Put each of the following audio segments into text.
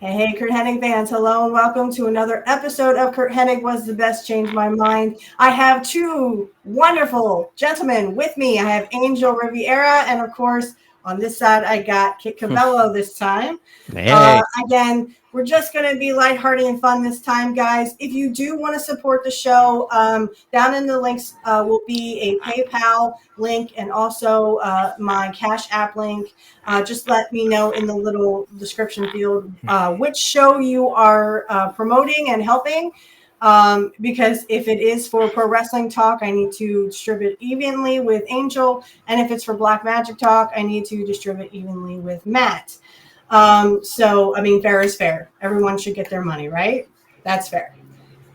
Hey, Curt Hennig fans. Hello and welcome to another episode of Curt Hennig Was the Best Changed My Mind. I have two wonderful gentlemen with me. I have Angel Rivera, and of course, on this side, I got Kit Cabello this time. Hey. Again, we're just going to be lighthearted and fun this time, guys. If you do want to support the show, down in the links will be a PayPal link and also my Cashapp link. Just let me know in the little description field which show you are promoting and helping. Because if it is for Pro Wrestling Talk, I need to distribute evenly with Angel. And if it's for Black Magic Talk, I need to distribute evenly with Matt. Fair is fair. Everyone should get their money, right? That's fair.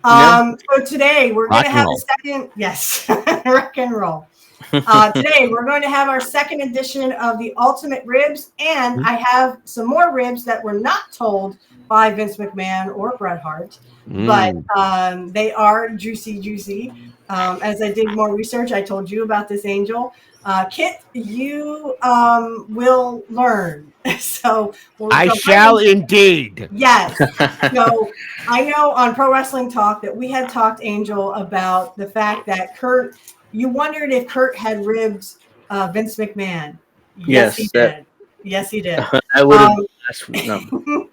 So today we're going to have a second, yes, rock and roll. Today we're going to have our second edition of the Ultimate Ribs, and I have some more ribs that were not told by Vince McMahon or Bret Hart, but they are juicy. As I did more research, I told you about this, Angel. Kit, you will learn. So I shall indeed. Yes. So I know on Pro Wrestling Talk that we had talked, Angel, about the fact that Curt, you wondered if Curt had ribbed Vince McMahon. Yes, he did. Yes, he did. I would have last week. No.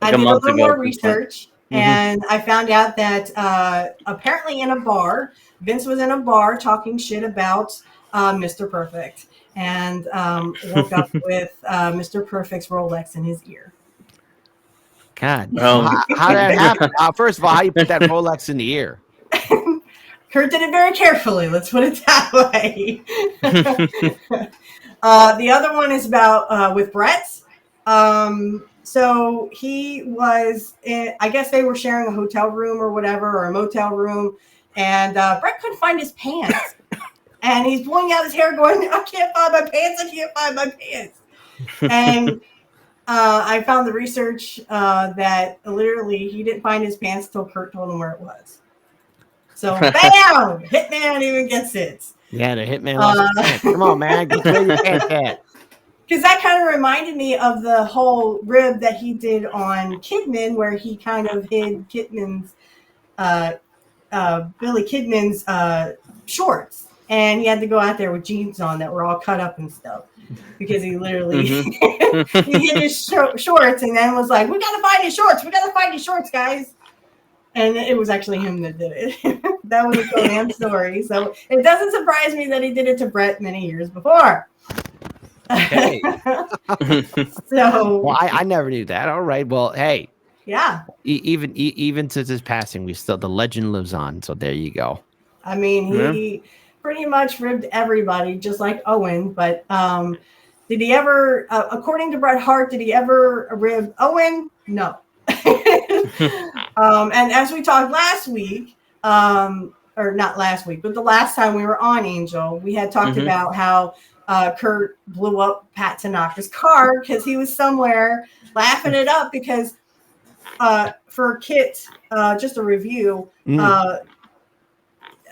I did a little more research, and I found out that apparently in a bar, Vince was in a bar talking shit about Mr. Perfect, and woke up with Mr. Perfect's Rolex in his ear. God, how that happen? First of all, how you put that Rolex in the ear? Curt did it very carefully. Let's put it that way. The other one is about with Bret. So he was, I guess they were sharing a hotel room or whatever, or a motel room, and Bret couldn't find his pants. And he's pulling out his hair going, I can't find my pants. And I found the research that literally he didn't find his pants till Curt told him where it was. So, bam! Hitman even gets it. Yeah, the Hitman lost his pants. Come on, man. Get where your pants at. Because that kind of reminded me of the whole rib that he did on Kidman, where he kind of hid Kidman's, Billy Kidman's shorts. And he had to go out there with jeans on that were all cut up and stuff. Because he literally he hid his shorts and then was like, we got to find his shorts, guys. And it was actually him that did it. That was a Conan story. So it doesn't surprise me that he did it to Bret many years before. Okay. So I never knew that. All right. Well, hey. Yeah. Even since his passing, the legend lives on. So there you go. I mean, he pretty much ribbed everybody, just like Owen. But did he ever, according to Bret Hart, did he ever rib Owen? No. And as we talked last week, or not last week, but the last time we were on Angel, we had talked about how Curt blew up Pat Tanaka's car because he was somewhere laughing it up because for Kit, just a review,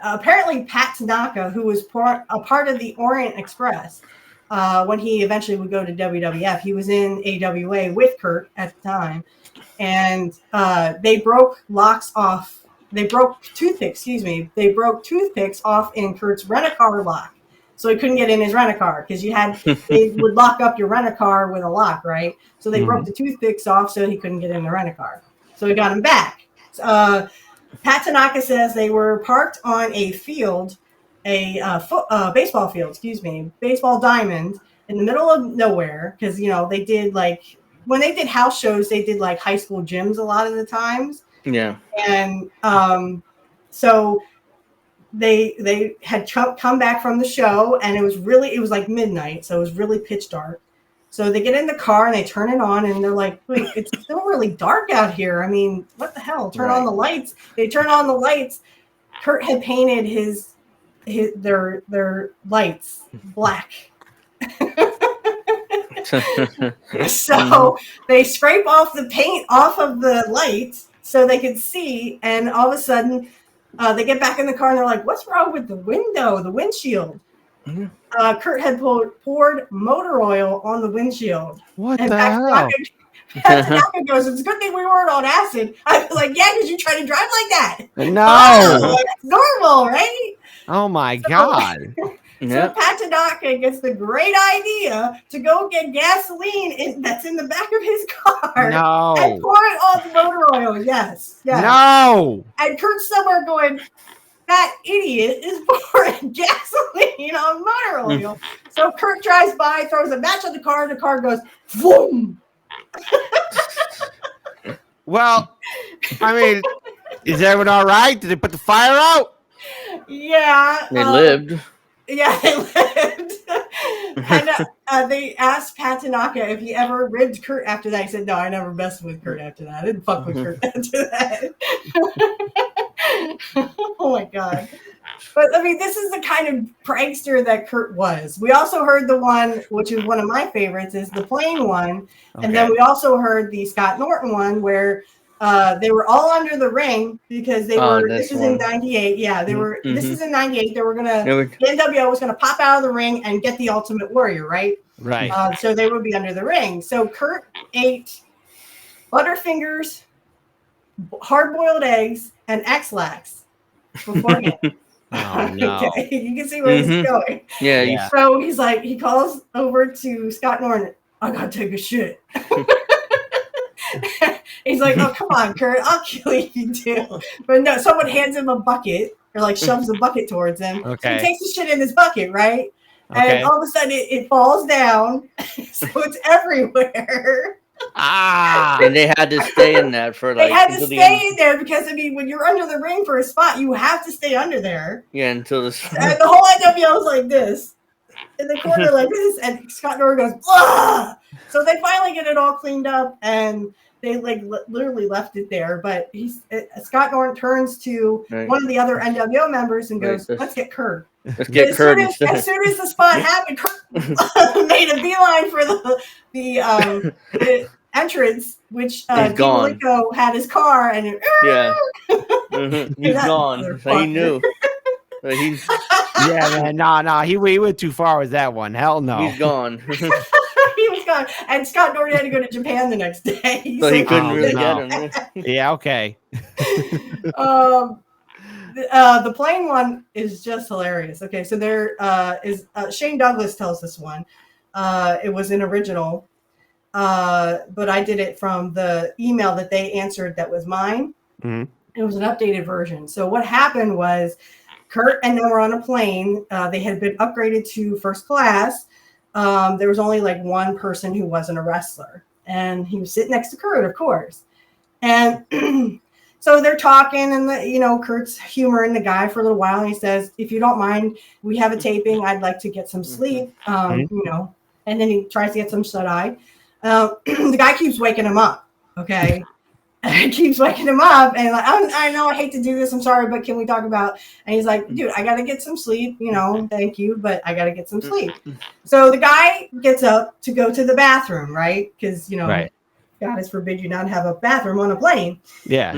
apparently Pat Tanaka, who was a part of the Orient Express, when he eventually would go to WWF, he was in AWA with Curt at the time. And they broke locks off. They broke toothpicks, They broke toothpicks off in Curt's rent-a-car lock. So he couldn't get in his rent-a-car because they would lock up your rent-a-car with a lock, right? So they broke the toothpicks off so he couldn't get in the rent-a-car. So he got him back. Pat Tanaka says they were parked on a field, baseball field, baseball diamond in the middle of nowhere because, they did when they did house shows, they did like high school gyms a lot of the times. Yeah. And so they had come back from the show and it was like midnight. So it was really pitch dark. So they get in the car and they turn it on and they're like, wait, it's still really dark out here. I mean, what the hell? Turn on the lights. They turn on the lights. Curt had painted their lights black. So they scrape off the paint off of the lights so they could see, and all of a sudden they get back in the car and they're like, what's wrong with the windshield? Curt had poured motor oil on the windshield. What and the hell? Tanaka goes, it's a good thing we weren't on acid. I was like, yeah, because you try to drive like that. No. Oh, it's normal, right? Oh my God. So Pat Tanaka gets the great idea to go get gasoline that's in the back of his car and pour it on the motor oil. Yes. No. And Curt's somewhere going, that idiot is pouring gasoline on motor oil. So Curt drives by, throws a match on the car, and the car goes, boom. Well, I mean, is everyone all right? Did they put the fire out? Yeah. They lived. Yeah, they lived. And they asked Pat Tanaka if he ever ribbed Curt after that. He said, no, I never messed with Curt after that. I didn't fuck with Curt after that. Oh, my God. But, I mean, this is the kind of prankster that Curt was. We also heard the one, which is one of my favorites, is the plane one. Okay. And then we also heard the Scott Norton one where they were all under the ring because they were, this is in 98. Yeah, they were, this is in 98. They were going to, the NWO was going to pop out of the ring and get the Ultimate Warrior, right? Right. So they would be under the ring. So Curt ate Butterfingers, hard-boiled eggs, and X-Lax beforehand. Oh, no. Okay, you can see where this is going. Yeah. So he's like, he calls over to Scott Norton. I gotta take a shit. He's like, oh, come on, Curt, I'll kill you if you do. But no, someone hands him a bucket or like shoves a bucket towards him. Okay. So he takes the shit in his bucket, right? Okay. And all of a sudden it falls down. So it's everywhere. And they had to stay in that for like. They had to stay in there because, I mean, when you're under the ring for a spot, you have to stay under there. Yeah, until the. And the whole NWO was like this. In the corner like this. And Scott Norton goes, blah! So they finally get it all cleaned up and they like literally left it there. But Scott Norton turns to one of the other NWO members and goes, let's get Curt. Let's get Curt. As soon as the spot happened, Curt made a beeline for the entrance, which Dimalenko had his car, and he's gone. So he knew. Yeah, man, no, he went too far with that one. Hell no, he's gone. He was gone, and Scott Norton had to go to Japan the next day, so he couldn't really get him. Yeah, okay. The plane one is just hilarious. Okay, so there is Shane Douglas tells this one. It was an original, but I did it from the email that they answered that was mine. Mm-hmm. It was an updated version. So what happened was Curt and them were on a plane. They had been upgraded to first class. There was only like one person who wasn't a wrestler, and he was sitting next to Curt, of course. And so they're talking, and Curt's humoring the guy for a little while. And he says, "If you don't mind, we have a taping. I'd like to get some sleep." And then he tries to get some shut eye. The guy keeps waking him up. Okay. Keeps waking him up, and like, I know I hate to do this, I'm sorry, but can we talk about? And he's like, dude, I gotta get some sleep, thank you, but I gotta get some sleep. So the guy gets up to go to the bathroom, right? Because God is forbid you not have a bathroom on a plane. Yeah.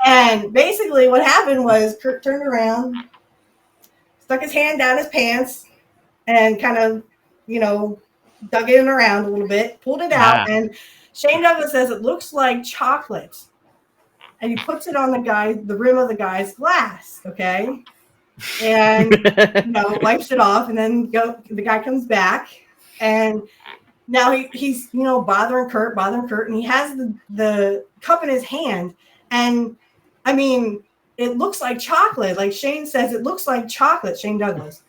And basically what happened was Curt turned around, stuck his hand down his pants, and kind of dug it around a little bit, pulled it out, and Shane Douglas says it looks like chocolate, and he puts it on the rim of the guy's glass, okay, and wipes it off, and then the guy comes back, and now he's bothering Curt, and he has the cup in his hand, and I mean it looks like chocolate, like Shane says it looks like chocolate. Shane Douglas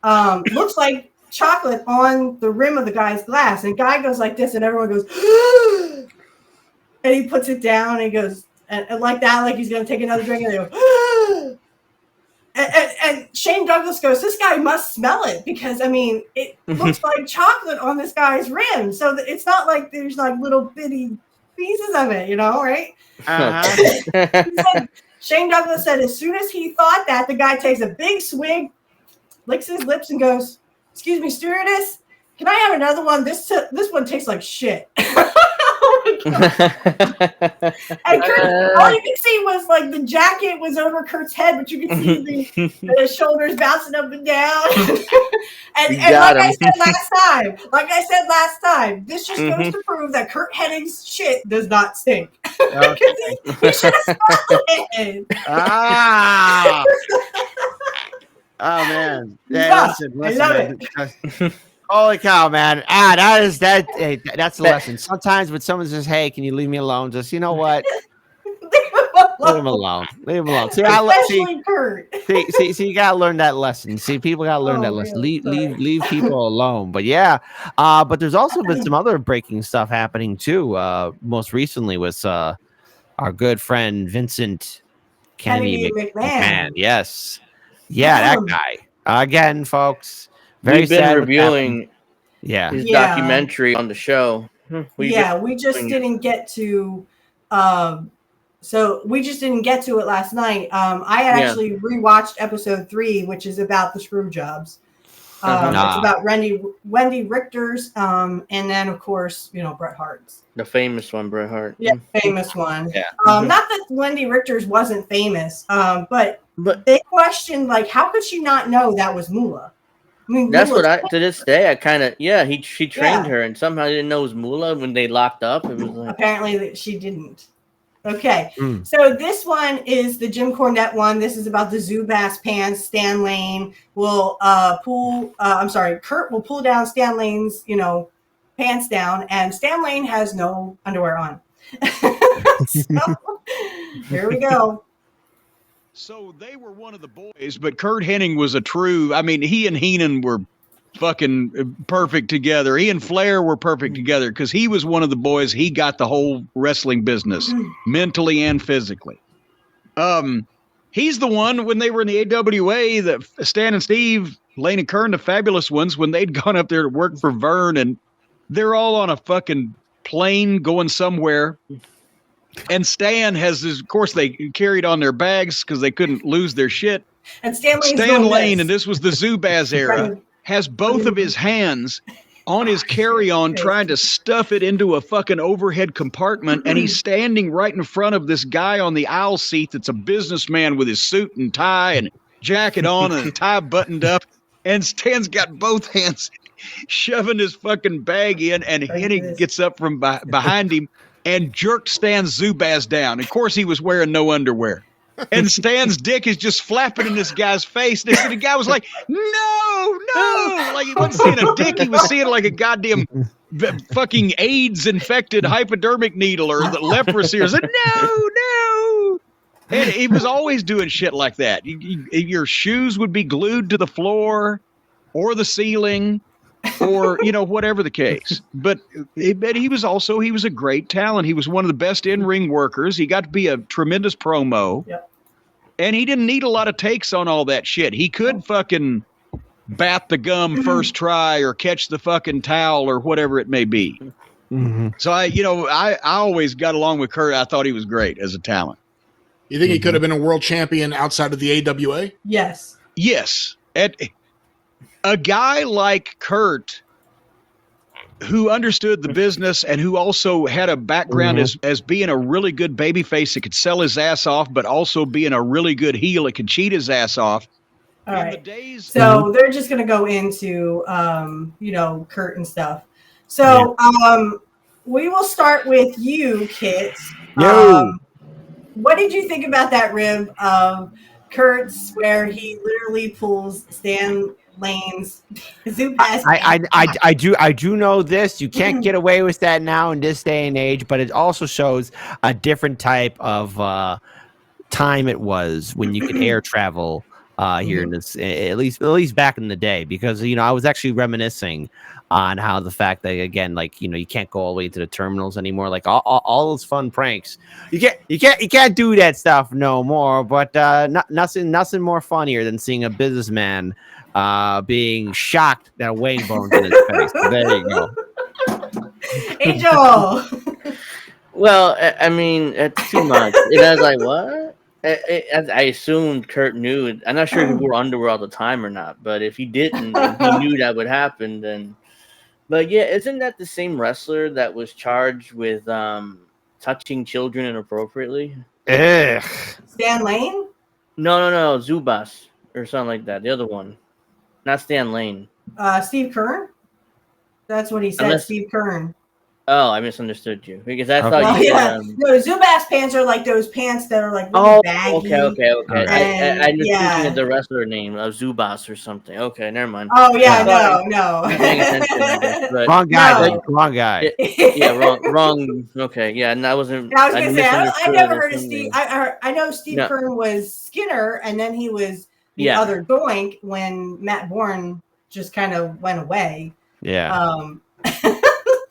looks like chocolate on the rim of the guy's glass, and guy goes like this, and everyone goes and he puts it down, and he goes and like that, like he's gonna take another drink, and they go and Shane Douglas goes, this guy must smell it, because I mean it looks like chocolate on this guy's rim, so that it's not like there's like little bitty pieces of it, right? Shane Douglas said as soon as he thought that, the guy takes a big swig, licks his lips, and goes, "Excuse me, stewardess, can I have another one? This one tastes like shit." Oh my And Curt, all you could see was like the jacket was over Curt's head, but you could see the shoulders bouncing up and down. and like I said last time, this just goes to prove that Curt Hennig's shit does not stink. Okay. He should have smelled it. Ah. Oh man. Yeah, listen, I love man. Holy cow, man. That's the lesson. Sometimes when someone says, "Hey, can you leave me alone?" Just, you know what? Leave him alone. Leave him alone. Especially Curt. See, you gotta learn that lesson. See, people gotta learn that lesson. Leave people alone. But yeah, but there's also been some other breaking stuff happening too. Most recently was our good friend Vincent Kennedy McMahon. Yes, yeah, that guy again, folks. Very We've been reviewing his documentary on the show. We just didn't get to we just didn't get to it last night. I actually rewatched episode 3, which is about the screw jobs. It's about Wendy Richter's, and then of course, Bret Hart's. The famous one, Bret Hart. Yeah, famous one. Yeah. Not that Wendy Richter's wasn't famous, but they questioned, like, how could she not know that was Moolah? I mean, that's what to this day, I kind of, she trained her, and somehow I didn't know it was Moolah when they locked up. It was like, apparently she didn't. Okay, so this one is the Jim Cornette one. This is about the Zubaz pants. Stan Lane will Curt will pull down Stan Lane's, pants down, and Stan Lane has no underwear on. So, here we go. So they were one of the boys, but Curt Hennig was he and Heenan were fucking perfect together. He and Flair were perfect together because he was one of the boys. He got the whole wrestling business mentally and physically. He's the one when they were in the AWA, that Stan and Steve, Lane and Kern, the fabulous ones, when they'd gone up there to work for Vern, and they're all on a fucking plane going somewhere. And Stan of course, they carried on their bags because they couldn't lose their shit. And Stan Lane, and this was the Zubaz era, has both of his hands on his carry-on trying to stuff it into a fucking overhead compartment, and he's standing right in front of this guy on the aisle seat that's a businessman with his suit and tie and jacket on and a tie buttoned up, and Stan's got both hands shoving his fucking bag in, and Hennig gets up from behind him and jerked Stan's Zubaz down. Of course, he was wearing no underwear. And Stan's dick is just flapping in this guy's face. And the guy was like, no. Like, he wasn't seeing a dick. He was seeing like a goddamn fucking AIDS-infected hypodermic needle or the leprosy. Or said, no. And he was always doing shit like that. Your shoes would be glued to the floor or the ceiling, or whatever the case. But he was a great talent. He was one of the best in-ring workers. He got to be a tremendous promo. Yep. And he didn't need a lot of takes on all that shit. He could fucking bat the gum first try or catch the fucking towel or whatever it may be. Mm-hmm. So I always got along with Curt. I thought he was great as a talent. You think he could have been a world champion outside of the AWA? Yes. A guy like Curt, who understood the business and who also had a background as being a really good babyface that could sell his ass off, but also being a really good heel that could cheat his ass off. All right. So they're just going to go into, Curt and stuff. So we will start with you, Kit. What did you think about that rib of Curt's where he literally pulls Stan Lane's Zubaz? I do know this. You can't get away with that now in this day and age, but it also shows a different type of time it was when you could air travel here in this, at least back in the day, because I was actually reminiscing on how the fact that, again, like, you can't go all the way to the terminals anymore, like all those fun pranks, you can't do that stuff no more. But nothing more funnier than seeing a businessman being shocked that a weighing bone's in his face. So there you go. Angel. Well, I mean, it's too much. I was like, what? I assumed Curt knew. I'm not sure if he wore underwear all the time or not, but if he didn't, and he knew that would happen, then But yeah, isn't that the same wrestler that was charged with touching children inappropriately? Ugh. Stan Lane? No, Zubas or something like that. The other one, not Stan Lane. Steve Kern? That's what he said, Unless, Steve Kern. oh, I misunderstood you because I Okay. thought Well, you yeah. said. No, Zubaz pants are like those pants that are like really Oh, baggy. okay. And, I was thinking yeah. of the wrestler name of Zubas or something. Okay, never mind. Oh, yeah, Sorry. no. Not paying attention, I guess. But Wrong guy. No. Dude. Wrong guy. yeah, wrong. Okay, yeah, and I wasn't. I was gonna say I misunderstood never or heard of something. Steve. I know Steve No. Kern was Skinner, and then he was the Yeah. other Doink when Matt Bourne just kind of went away. Yeah.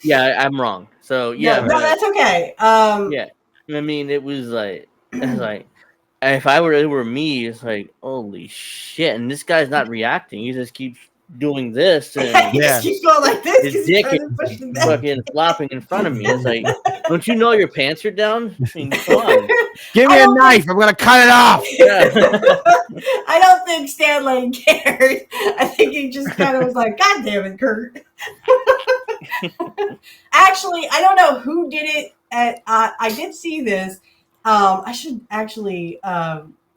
Yeah, I'm wrong. So yeah, no, that's okay. yeah. I mean, it was like if it were me, it's like holy shit, and this guy's not reacting. He just keeps doing this, he and just keeps going like this. 'cause his he's dick trying to is push the back. fucking flopping in front of me. It's like, don't you know your pants are down? I mean, come on. Give me a knife. I'm gonna cut it off. Yeah. I don't think Stan Lane cared. I think he just kind of was like, God damn it, Kurt. Actually, I don't know who did it. I did see this. I should actually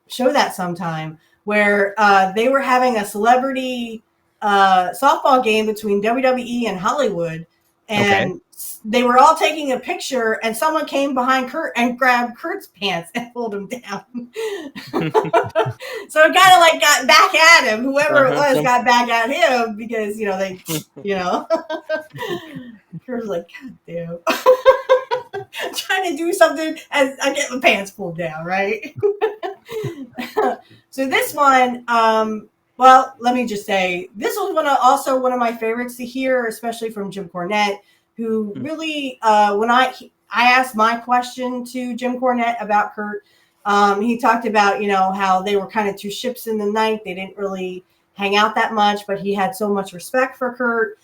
show that sometime where they were having a celebrity softball game between WWE and Hollywood. And they were all taking a picture, and someone came behind Kurt and grabbed Kurt's pants and pulled him down. So it kind of like got back at him. Whoever it was got back at him because they, Kurt was like, God damn. I'm trying to do something as I get my pants pulled down, right? So this one, well, let me just say, this was also one of my favorites to hear, especially from Jim Cornette, who really, when I asked my question to Jim Cornette about Kurt, he talked about, how they were kind of two ships in the night. They didn't really hang out that much, but he had so much respect for Kurt,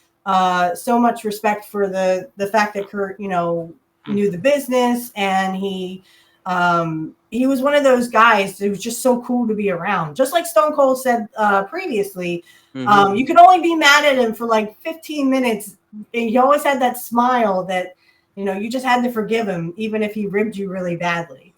so much respect for the fact that Kurt, knew the business, and he was one of those guys that was just so cool to be around. Just like Stone Cold said previously, you could only be mad at him for like 15 minutes. And he always had that smile that, you just had to forgive him, even if he ribbed you really badly.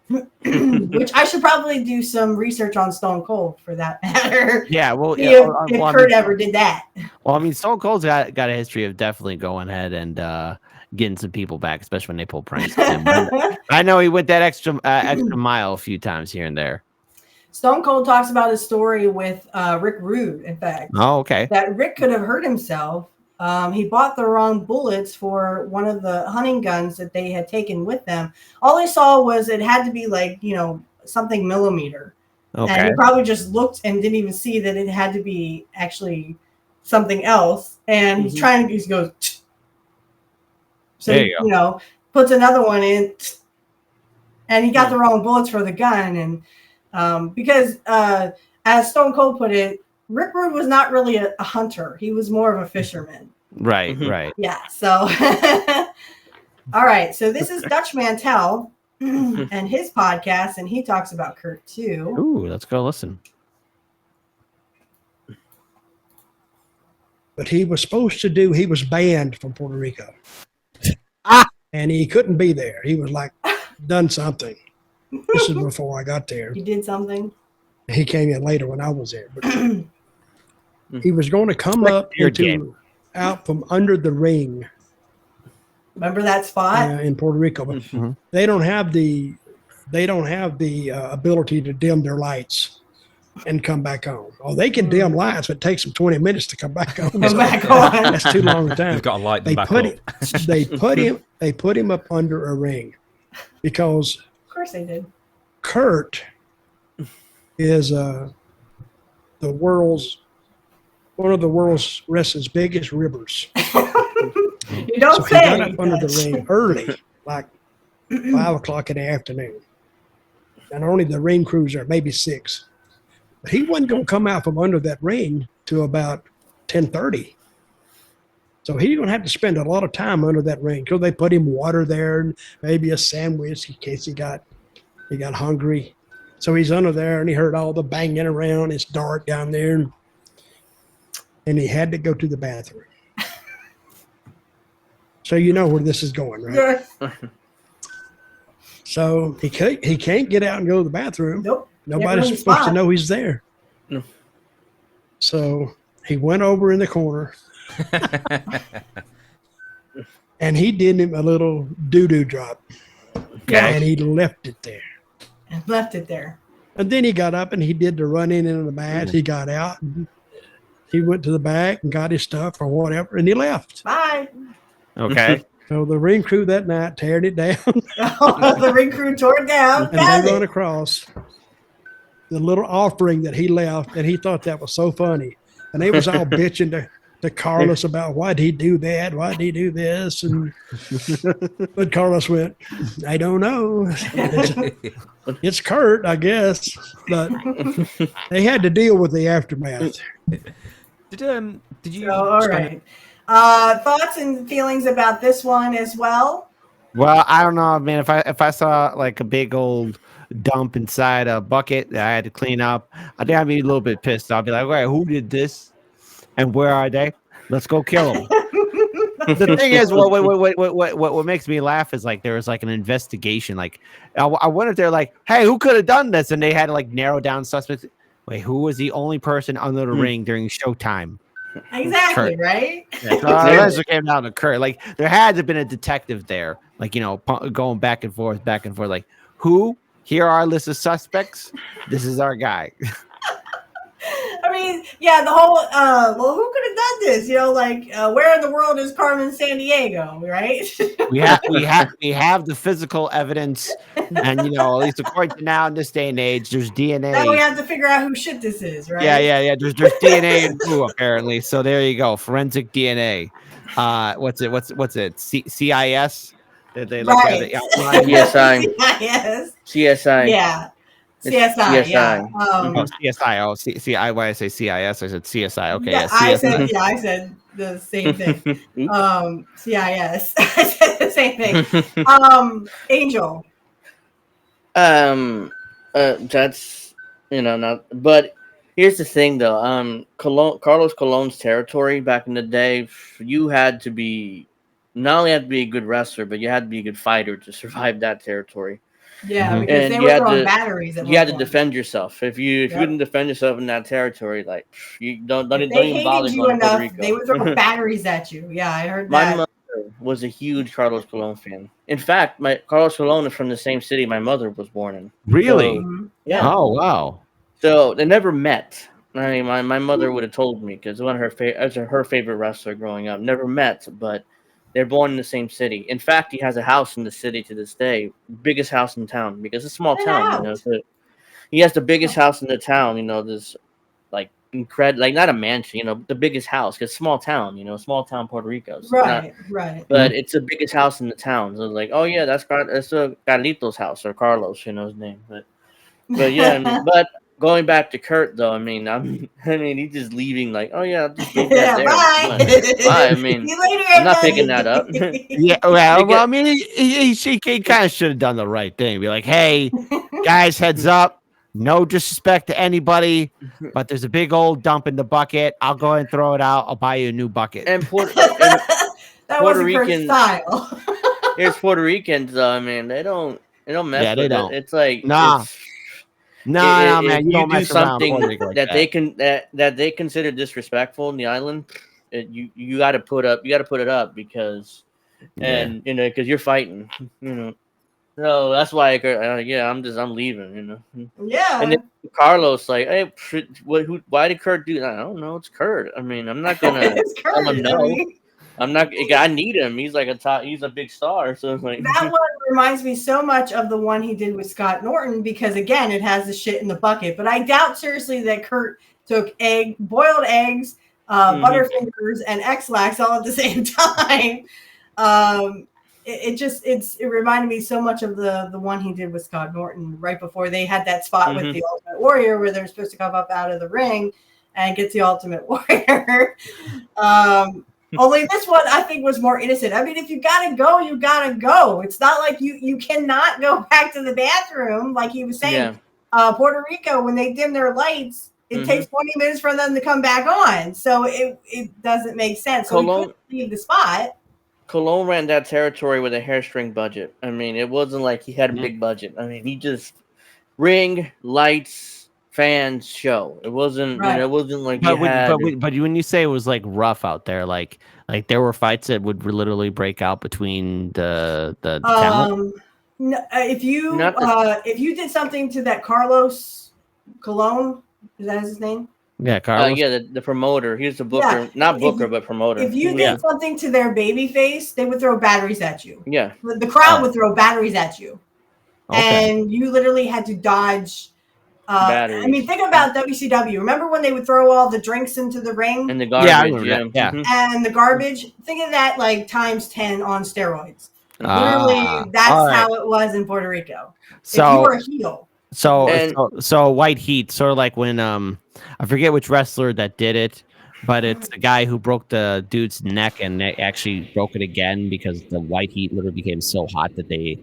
Which I should probably do some research on Stone Cold for that matter. Yeah, well, if Kurt ever did that. Well, I mean, Stone Cold's got a history of definitely going ahead and getting some people back, especially when they pull pranks on him. I know he went that extra mile a few times here and there. Stone Cold talks about his story with Rick Rude, in fact. Oh, okay. That Rick could have hurt himself. He bought the wrong bullets for one of the hunting guns that they had taken with them. All he saw was it had to be like, something millimeter. Okay. And he probably just looked and didn't even see that it had to be actually something else. And he's trying to, he goes, Tch. So, there you go. Puts another one in, and he got the wrong bullets for the gun. And because, as Stone Cold put it, Rick Rude was not really a hunter. He was more of a fisherman. Right, right. Yeah. So, all right. So this is Dutch Mantel and his podcast, and he talks about Kurt too. Ooh, let's go listen. But he was banned from Puerto Rico. And he couldn't be there. He was like, done something. This is before I got there. He did something. He came in later when I was there. But he was going to come up out from under the ring. Remember that spot? In Puerto Rico. But they don't have the ability to dim their lights and come back on. Oh, they can dim lights, but it takes them 20 minets to come back on. That's too long a time. You've got to light them back up. They put him up under a ring because Of course they did. Kurt is one of the world's wrestling's biggest ribbers. You don't So say. he got up under the ring early, like 5 o'clock in the afternoon. And only the ring crews there, maybe 6. But he wasn't going to come out from under that ring till about 10:30. So he's going to have to spend a lot of time under that ring because they put him water there and maybe a sandwich in case he got hungry. So he's under there and he heard all the banging around. It's dark down there. And he had to go to the bathroom. So you know where this is going, right? So he can't get out and go to the bathroom. Nope. Nobody's supposed to know he's there. No. So he went over in the corner and he did him a little doo-doo drop. Okay. And he left it there. And left it there. And then he got up and he did the run in into the mat. He got out and he went to the back and got his stuff or whatever, and he left. Bye. Okay. So the ring crew that night teared it down. The ring crew tore it down. And they run across the little offering that he left, and he thought that was so funny. And they was all bitching to Carlos about why'd he do that? Why'd he do this? And but Carlos went, I don't know. It's Curt, I guess. But they had to deal with the aftermath. Did you? All right. Thoughts and feelings about this one as well? Well, I don't know, man. If I saw like a big old dump inside a bucket that I had to clean up, I think I'd be a little bit pissed. I'll be like, all right, who did this? And where are they? Let's go kill them. The thing is, what makes me laugh is like there was like an investigation. Like I wonder if they're like, hey, who could have done this? And they had to like narrow down suspects. Wait, who was the only person under the ring during showtime? Exactly, Curt. Right? Yeah, so eventually came down to Curt. Like there had to have been a detective there, like going back and forth. Like who? Here are our list of suspects. This is our guy. I mean, yeah, the whole well, who could have done this? Where in the world is Carmen Sandiego, right? we have the physical evidence, and at least according to now in this day and age, there's DNA. Now we have to figure out who shit this is, right? Yeah. There's DNA in poo apparently. So there you go, forensic DNA. What's it? CIS? Did they look at it? CSI. CSI. Yeah. CSI. Yeah. CSI. Why I say CIS? I said CSI. Okay. Yeah, CSI. I said the same thing. CIS. I said the same thing. Angel. That's not. But here's the thing, though. Carlos Colon's territory back in the day, you had to be not only had to be a good wrestler, but you had to be a good fighter to survive that territory. Yeah, because they were throwing batteries. You had to defend yourself. If you couldn't defend yourself in that territory, like you don't even bother going to Puerto Rico. They would throw batteries at you. Yeah, I heard my that. My mother was a huge Carlos Colon fan. In fact, Carlos Colon is from the same city my mother was born in. Really? So, yeah. Oh wow. So they never met. I mean, my mother would have told me because one of her favorite wrestler growing up. Never met, but. They're born in the same city. In fact, he has a house in the city to this day, biggest house in town because it's a small town. So he has the biggest house in the town. This like not a mansion. The biggest house because small town. Small town Puerto Rico. So right. But it's the biggest house in the town. So like, oh yeah, that's Carlito's house or Carlos, his name. But yeah, but. Going back to Curt, though, I mean, he's just leaving. Like, oh yeah, I'll just leave that there. Bye. I mean, I'm not picking that up. Yeah, well, I mean, he kind of should have done the right thing. Be like, hey, guys, heads up. No disrespect to anybody, but there's a big old dump in the bucket. I'll go ahead and throw it out. I'll buy you a new bucket. And Puerto Rican style. Here's Puerto Ricans, though. I mean, they don't mess with it. It's like nah. No, man, you don't do mess something around like that they consider disrespectful in the island. You got to put it up because, because you're fighting, So that's why I'm leaving, Yeah. And then Carlos like, hey, why did Curt do that? I don't know. It's Curt. I mean, I'm not gonna tell him no. I'm not. I need him. He's like he's a big star. So it's like that one reminds me so much of the one he did with Scott Norton because again, it has the shit in the bucket. But I doubt seriously that Curt took boiled eggs, Butterfingers, and X-Lax all at the same time. It reminded me so much of the one he did with Scott Norton right before they had that spot with the Ultimate Warrior where they're supposed to come up out of the ring and get the Ultimate Warrior. Only this one I think was more innocent. I mean, if you gotta go, you gotta go. It's not like you cannot go back to the bathroom like he was saying. Yeah. Puerto Rico, when they dim their lights, it takes 20 minutes for them to come back on. So it doesn't make sense. So he couldn't leave the spot. Colon ran that territory with a hairstring budget. I mean, it wasn't like he had a big budget. I mean, he just ring, lights, fans, show. It wasn't, Right. it wasn't like But you had. but when you say it was like rough out there, like there were fights that would literally break out between the talent. No, if you Not the- if you did something to that Carlos Colon, is that his name? Yeah, Carlos. yeah, the promoter. He was the booker, Yeah, not if booker, you- but promoter. If you yeah. did something to their baby face, they would throw batteries at you. Yeah. The crowd would throw batteries at you, Okay. and you literally had to dodge. I Batteries. mean, think about WCW. Remember when they would throw all the drinks into the ring And the Yeah, I garbage. remember that. Mhm. and the garbage? Think of that like times 10 on steroids. Ah, Literally, that's all right. how it was in Puerto Rico. If you So were a heel. so white heat, sort of like when I forget which wrestler that did it, but it's the guy who broke the dude's neck and actually broke it again because the white heat literally became so hot that they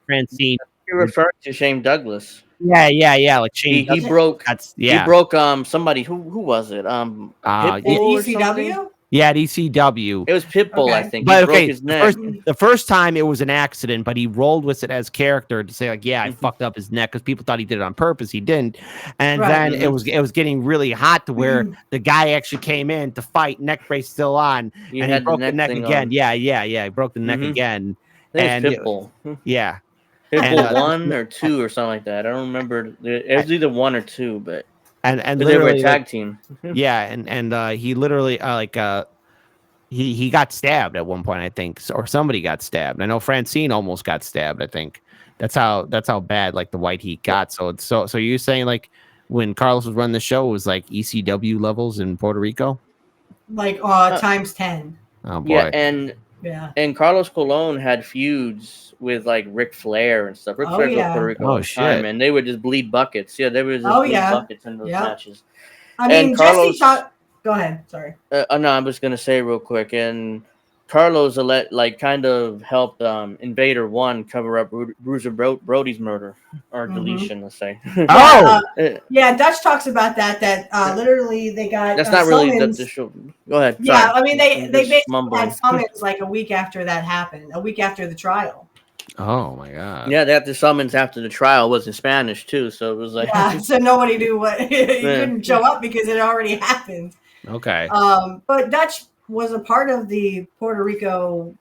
Francine. You're referring to Shane Douglas. Yeah, like Shane. He broke. That's He broke somebody. Who was it? Pitbull or something? ECW? Yeah, at ECW. It was Pitbull, I Okay. think. But He broke okay, his neck. the first time it was an accident, but he rolled with it as character to say like, yeah, I fucked up his neck because people thought he did it on purpose. He didn't, and Right. then it was getting really hot to where the guy actually came in to fight, neck brace still on, He and he had the broke the neck neck thing again. on. Yeah, he broke the neck Mhm. again. I think and it was Pitbull. Yeah, Pitbull and, 1 or 2 or something like that. I don't remember. It was either 1 or 2, but and they were a literally tag team. yeah, and he literally he got stabbed at one point, I think, or somebody got stabbed. I know Francine almost got stabbed. I think that's how bad like the white heat got. So you're saying like when Carlos was running the show, it was like ECW levels in Puerto Rico? Like times 10. Oh boy. Yeah, Yeah. and Carlos Colon had feuds with like Ric Flair and stuff. Ric Oh, Flair was yeah. Puerto Rico Oh, all the time, shit. and they would just bleed buckets. Yeah, they would just Oh, bleed yeah. buckets in those Yeah. matches. I mean, And Carlos- Go ahead. Sorry. No, I was gonna say real quick, and Carlos kind of helped Invader 1 cover up Bruiser Brody's murder or deletion, let's say. Oh, Yeah, Dutch talks about that literally they got That's not really summons. the show. Go ahead. Yeah, Sorry. I mean they I'm just basically mumbling. had summons like a week after that happened, a week after the trial. oh my god. Yeah, they had the summons after the trial was in Spanish too, so it was like Yeah, so nobody knew what he couldn't show up because it already happened. Okay. But Dutch was a part of the Puerto Rico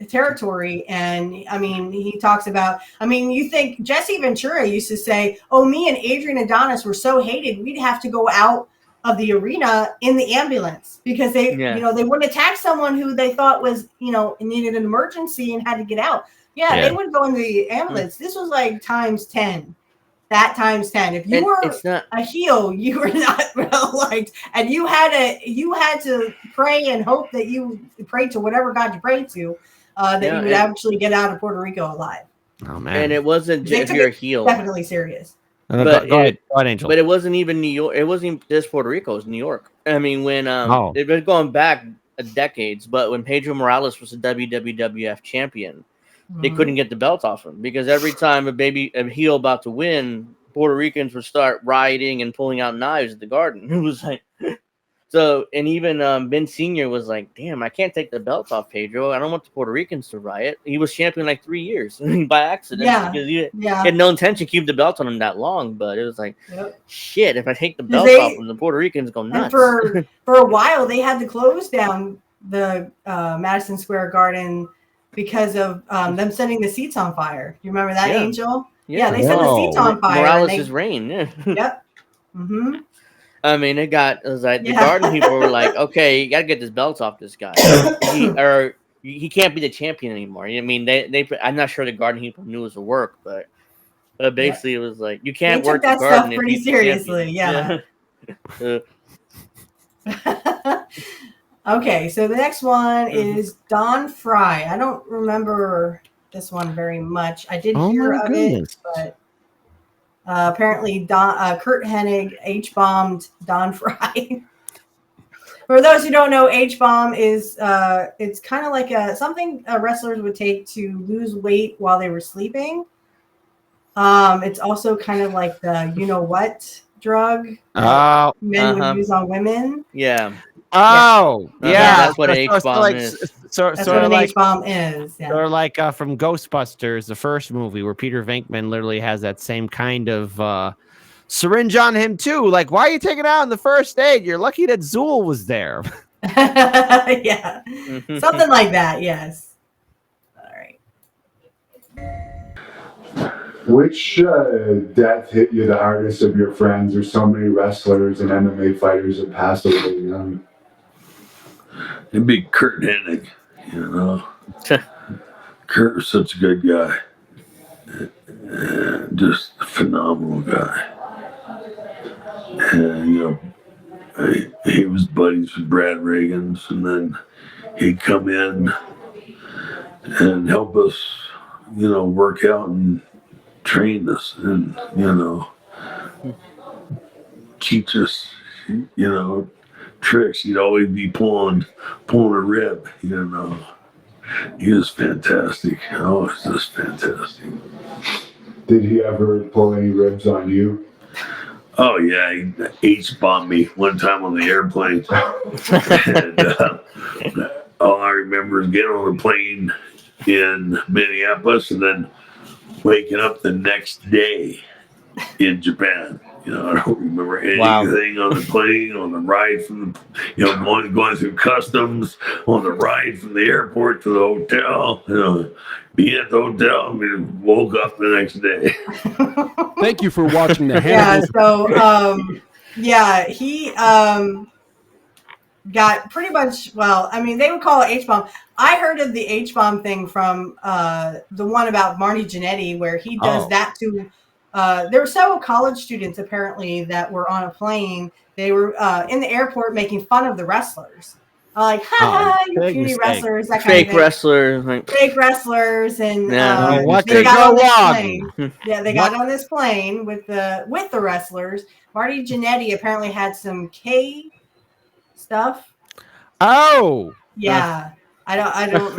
territory, and I mean he talks about. I mean, you think Jesse Ventura used to say, "Oh, me and Adrian Adonis were so hated, we'd have to go out of the arena in the ambulance because they, they wouldn't attack someone who they thought was, needed an emergency and had to get out. Yeah. They would go in the ambulance. This was like times 10. That times 10. If you were a heel, you were not well liked, and you had to pray and hope that you prayed to whatever God you prayed to, that you would actually get out of Puerto Rico alive. Oh man. And it wasn't if you're a heel. Definitely serious. But go ahead, Angel. But it wasn't even New York. It wasn't just Puerto Rico. It was New York. I mean, when they've been going back decades, but when Pedro Morales was the WWF champion, they couldn't get the belt off him because every time a heel about to win, Puerto Ricans would start rioting and pulling out knives at the Garden. It was like so, and even Ben Senior was like, "Damn, I can't take the belt off Pedro. I don't want the Puerto Ricans to riot." He was champion like 3 years by accident because he had no intention to keep the belt on him that long. But it was like, shit, if I take the belt off him, the Puerto Ricans go nuts. And for a while, they had to close down the Madison Square Garden because of them setting the seats on fire. You remember that, Angel? Yeah, they set the seats on fire. Morales' reign. Yeah. Yep. Mm-hmm. I mean, it was like the Garden people were like, "Okay, you got to get this belt off this guy, he can't be the champion anymore." I mean, they I'm not sure the Garden people knew it was a work, but basically it was like you can't work that the Garden stuff pretty seriously. Yeah. Okay, so the next one is Don Fry. I don't remember this one very much. I did hear of it, but apparently Curt Hennig H-bombed Don Fry. For those who don't know, H-bomb is it's kind of like something wrestlers would take to lose weight while they were sleeping. It's also kind of like the you-know-what drug men would use on women. Yeah. Oh, Yeah, yeah. that's what an H-bomb is. That's Sort what of an like, H-bomb is. Yeah. or like from Ghostbusters, the first movie, where Peter Venkman literally has that same kind of syringe on him too. Like, why are you taking it out in the first aid? You're lucky that Zool was there. Yeah. Something like that. Yes. All right. Which death hit you the hardest of your friends? There's so many wrestlers and MMA fighters that passed away young. It'd be Curt Hennig, you know. Curt was such a good guy. Just a phenomenal guy. And, you know, he was buddies with Brad Reagans, and then he'd come in and help us, you know, work out and train us and, you know, teach us, you know, tricks. He'd always be pulling a rib, you know. He was fantastic. Oh, it's just fantastic. Did he ever pull any ribs on you? Oh, yeah. He H-bombed me one time on the airplane. And all I remember is getting on the plane in Minneapolis and then waking up the next day in Japan. You know, I don't remember anything on the plane, on the ride from the, you know, going through customs, on the ride from the airport to the hotel. You know, being at the hotel, and we woke up the next day. Thank you for watching the Yeah. Hannibal. So, he got pretty much. Well, I mean, they would call it H-bomb. I heard of the H-bomb thing from the one about Marty Jannetty, where he does that to. There were several college students apparently that were on a plane. They were in the airport making fun of the wrestlers, like you puny wrestlers, that kind Fake of thing. wrestlers, like, Fake wrestlers, and what they could got go on this wrong? plane. Yeah, they got on this plane with the wrestlers. Marty Jannetty apparently had some K stuff. Oh, Yeah, I don't.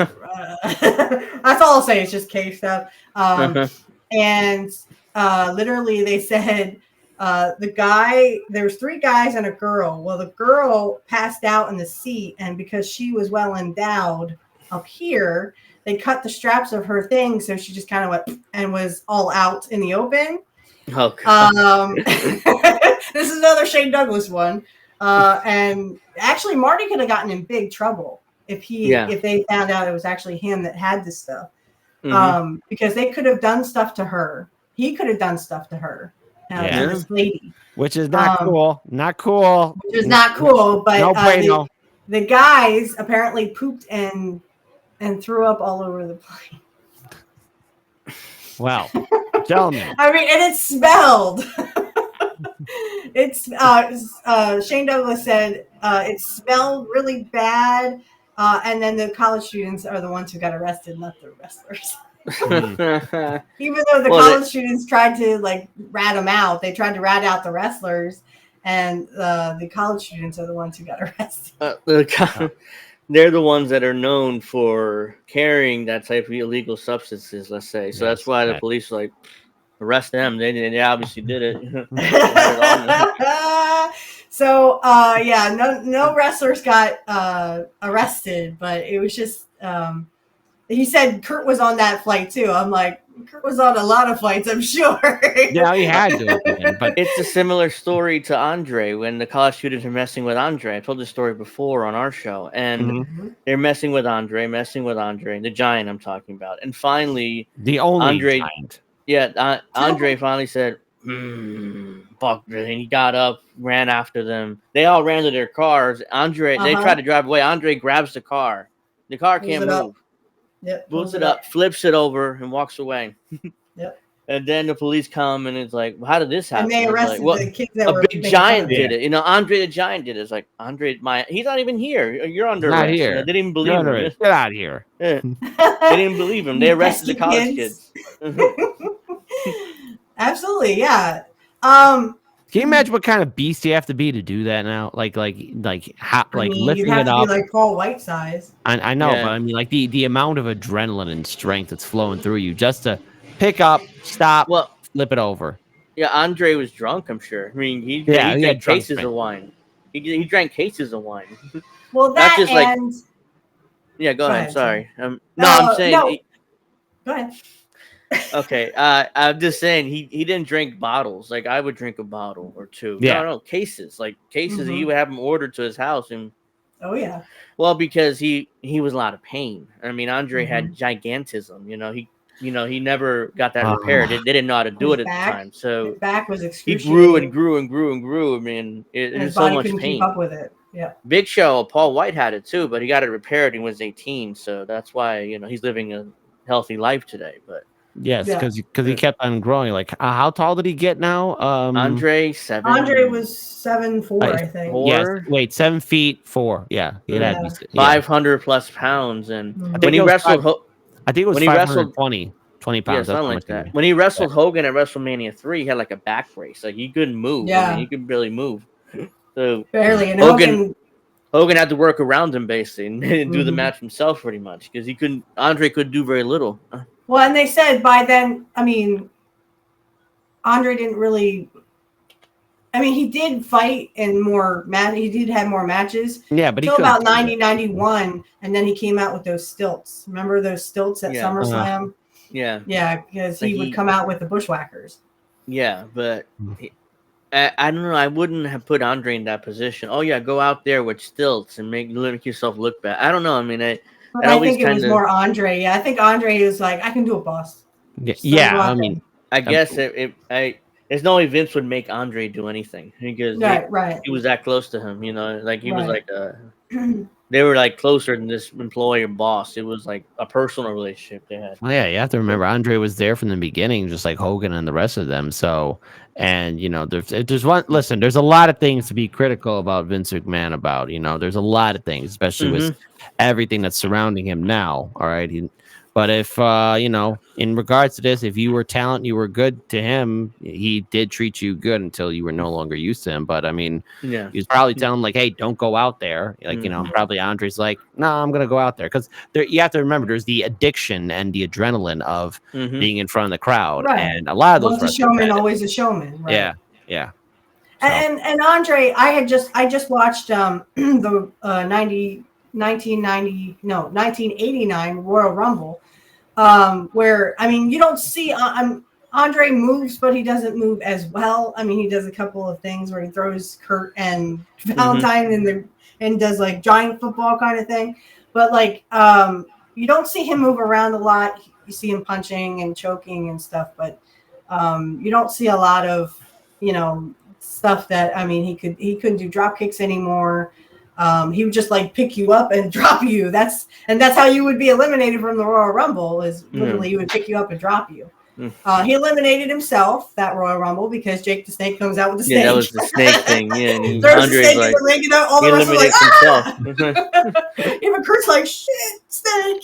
That's all I'll say. It's just K stuff. And literally, they said there's 3 guys and a girl. Well, the girl passed out in the seat, and because she was well endowed up here, they cut the straps of her thing, so she just kind of went and was all out in the open. oh, God. This is another Shane Douglas one. And actually, Marty could have gotten in big trouble if they found out it was actually him that had this stuff. Because they could have done stuff to her. He could have done stuff to her. To this lady. which is not cool. Not cool. Which is not cool, but no bueno. The guys apparently pooped and threw up all over the plane. Well, tell me. I mean, and it smelled. It's Shane Douglas said it smelled really bad, and then the college students are the ones who got arrested, not the wrestlers. Even though the college students tried to rat them out, they tried to rat out the wrestlers, and the college students are the ones who got arrested. They're the ones that are known for carrying that type of illegal substances, let's say. So that's why the police arrest them. They obviously did it. So no wrestlers got arrested, but it was just he said Curt was on that flight too. I'm like, Curt was on a lot of flights, I'm sure. Yeah, he had to. But it's a similar story to Andre when the college students are messing with Andre. I told this story before on our show, and they're messing with Andre, the giant I'm talking about. And finally, the only Andre, giant. Yeah, Andre finally said, fuck, and he got up, ran after them. They all ran to their cars. Andre, they tried to drive away. Andre grabs the car. The car can't move. Yep, pulls it up, flips it over, and walks away. Yep. And then the police come, and it's like, well, how did this happen? And they arrested the kids that were a big giant did it. Andre the Giant did it. It's like, Andre, he's not even here. You're under arrest. Here. They didn't even believe him. Get out of here. Yeah. They didn't believe him. They arrested the college kids. Absolutely, yeah. Can you imagine what kind of beast you have to be to do that now? Lifting it up. Be like Paul Whitesize. I know, but I mean, the amount of adrenaline and strength that's flowing through you just to pick up, stop, flip it over. Yeah, Andre was drunk, I'm sure. I mean, he had cases of wine. he drank cases of wine. Well, Not that just and yeah. Go ahead. ahead, Sorry. I'm saying. no. Go ahead. Okay. I'm just saying he didn't drink bottles. Like I would drink a bottle or two. Yeah. No, cases. Like cases. Mhm. He would have them ordered to his house and. Oh yeah. Well, because he was in a lot of pain. I mean, Andre Mm-hmm. had gigantism. He never got that repaired. They didn't know how to do it at the time. So his back was he excruciating. grew and grew and grew and grew. I mean, it and was his so body much couldn't pain. keep up with it. Yeah. Big Show, Paul White had it too, but he got it repaired. He was 18, so that's why he's living a healthy life today. But yes, because he kept on growing. Like, how tall did he get now? Andre 7. Andre was 7'4", I think. Yes. Wait, 7'4". Yeah, he had to be 500 plus pounds, and Mhm. when he wrestled, I think it was when he 520 pounds. yeah, something like that. When he wrestled Hogan at WrestleMania 3, he had like a back brace. Like he couldn't move. Yeah. I mean, he could barely move. So Barely. And Hogan had to work around him basically and do the Mhm. match himself pretty much because Andre could do very little. Well, and they said by then, I mean, Andre didn't really. I mean, he did fight in more He did have more matches. Yeah, but until about 90, 91, and then he came out with those stilts. Remember those stilts at SummerSlam? Yeah. Yeah, because he would come out with the Bushwhackers. Yeah, but I don't know. I wouldn't have put Andre in that position. Oh yeah, go out there with stilts and make yourself look bad. I don't know. I mean, I think it was more Andre. Yeah, I think Andre was like, I can do it, boss. Yeah, I mean, I guess there's no way Vince would make Andre do anything because he was that close to him. Like he was like they were like closer than this employer boss. It was like a personal relationship they had. Well, yeah, you have to remember Andre was there from the beginning, just like Hogan and the rest of them. So, and there's one. Listen, there's a lot of things to be critical about Vince McMahon about. There's a lot of things, especially with everything that's surrounding him now. All right, but if in regards to this, if you were talent, you were good to him. He did treat you good until you were no longer used to him. But I mean, he was probably telling him like, "Hey, don't go out there." Like probably Andre's like, "No, I'm gonna go out there," because you have to remember there's the addiction and the adrenaline of being in front of the crowd, and a lot of those. Once a showman, always a showman. Right? Yeah. And Andre, I just watched the 1989 Royal Rumble, where I mean you don't see Andre moves, but he doesn't move as well. I mean he does a couple of things where he throws Curt and Valentine and does like giant football kind of thing, but like you don't see him move around a lot. You see him punching and choking and stuff, but you don't see a lot of stuff that he couldn't do drop kicks anymore. He would just like pick you up and drop you. That's how you would be eliminated from the Royal Rumble. Is literally he would pick you up and drop you. He eliminated himself that Royal Rumble because Jake the Snake comes out with the snake. Yeah, that was the snake thing. Yeah, and Andre's like, all the rest eliminates himself. Even Kurt's like, shit, snake.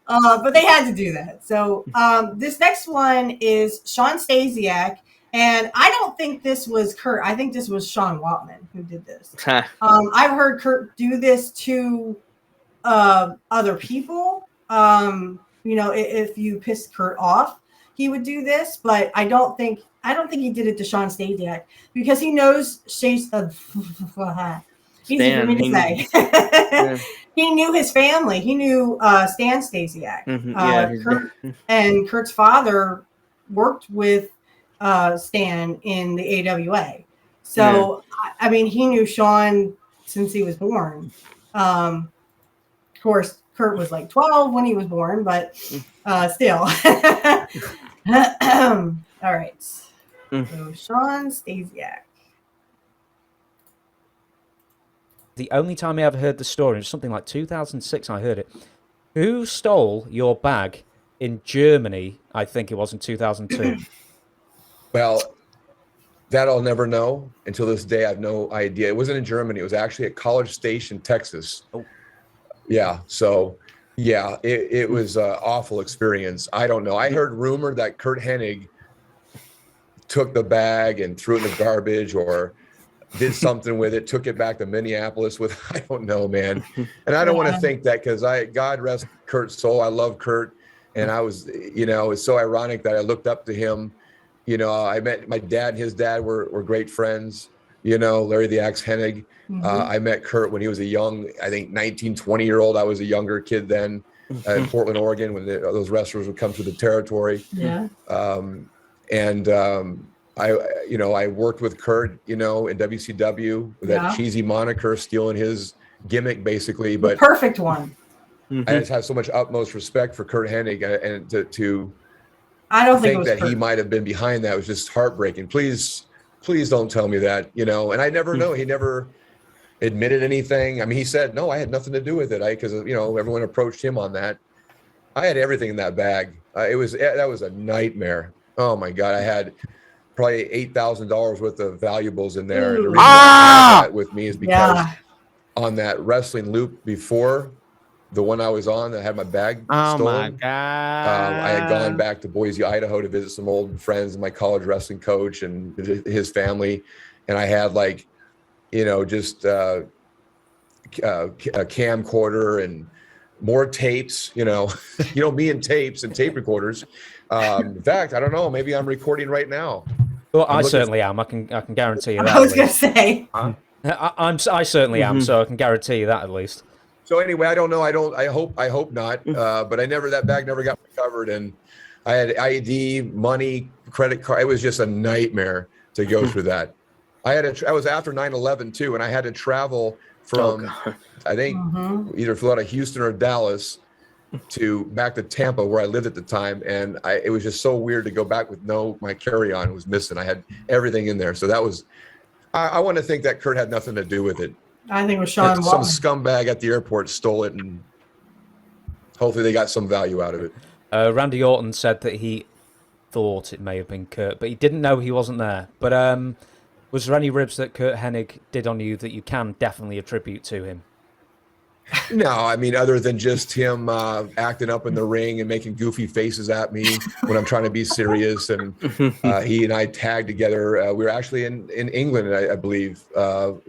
But they had to do that. So this next one is Shawn Stasiak. And I don't think this was Curt. I think this was Sean Waltman who did this. I've heard Curt do this to other people. If you pissed Curt off, he would do this. But I don't think he did it to Shawn Stasiak because he knows easy for me to say. He knew his family. He knew Stan Stasiak. Curt and Kurt's father worked with Stan in the AWA. So, I mean, he knew Shawn since he was born. Of course, Curt was like 12 when he was born, but still. All right. So, Shawn Stasiak. The only time I ever heard the story was something like 2006. I heard it. Who stole your bag in Germany? I think it was in 2002. Well, that I'll never know. Until this day, I have no idea. It wasn't in Germany. It was actually at College Station, Texas. Oh. Yeah. So, yeah, it was an awful experience. I don't know. I heard rumor that Curt Hennig took the bag and threw it in the garbage or did something with it, took it back to Minneapolis with, I don't know, man. And I don't want to think that because God rest Curt's soul. I love Curt. And I was, it's so ironic that I looked up to him. I met my dad and his dad were great friends. you know, Larry the Axe Hennig. Mhm. I met Curt when he was a young, I think 19, 20-year-old. I was a younger kid then in Portland, Oregon, when those wrestlers would come through the territory. Yeah. I worked with Curt, you know, in WCW with that cheesy moniker, stealing his gimmick basically. But the perfect one. I just have so much utmost respect for Curt Hennig, and to I don't think it was that Curt. he might have been behind that was just heartbreaking. Please don't tell me that, you know. And I never know. He never admitted anything. I mean, he said, no, I had nothing to do with it. Because, you know, everyone approached him on that. I had everything in that bag. That was a nightmare. Oh my God. I had probably $8,000 worth of valuables in there. And the reason I had that with me is because on that wrestling loop before the one I was on that had my bag stolen. My God. I had gone back to Boise, Idaho to visit some old friends and my college wrestling coach and his family. And I had like, you know, just a camcorder and more tapes, you know, me and tapes and tape recorders. In fact, I don't know, maybe I'm recording right now. Well, I certainly am. I can guarantee you that. I was going to say. I certainly am, so I can guarantee you that at least. So anyway, I don't know. I hope not. But that bag never got recovered, and I had ID, money, credit card. It was just a nightmare to go through that. I was after 9/11 too, and I had to travel from I think either flew out of Houston or Dallas to back to Tampa where I lived at the time, and it was just so weird to go back with my carry-on was missing. I had everything in there, so that was. I want to think that Curt had nothing to do with it. I think it was Sean Some Waltman. scumbag at the airport stole it, and hopefully they got some value out of it. Randy Orton said that he thought it may have been Curt, but he didn't know he wasn't there. But was there any ribs that Curt Hennig did on you that you can definitely attribute to him? No, I mean, other than just him acting up in the ring and making goofy faces at me when I'm trying to be serious. And he and I tagged together. We were actually in England, I believe,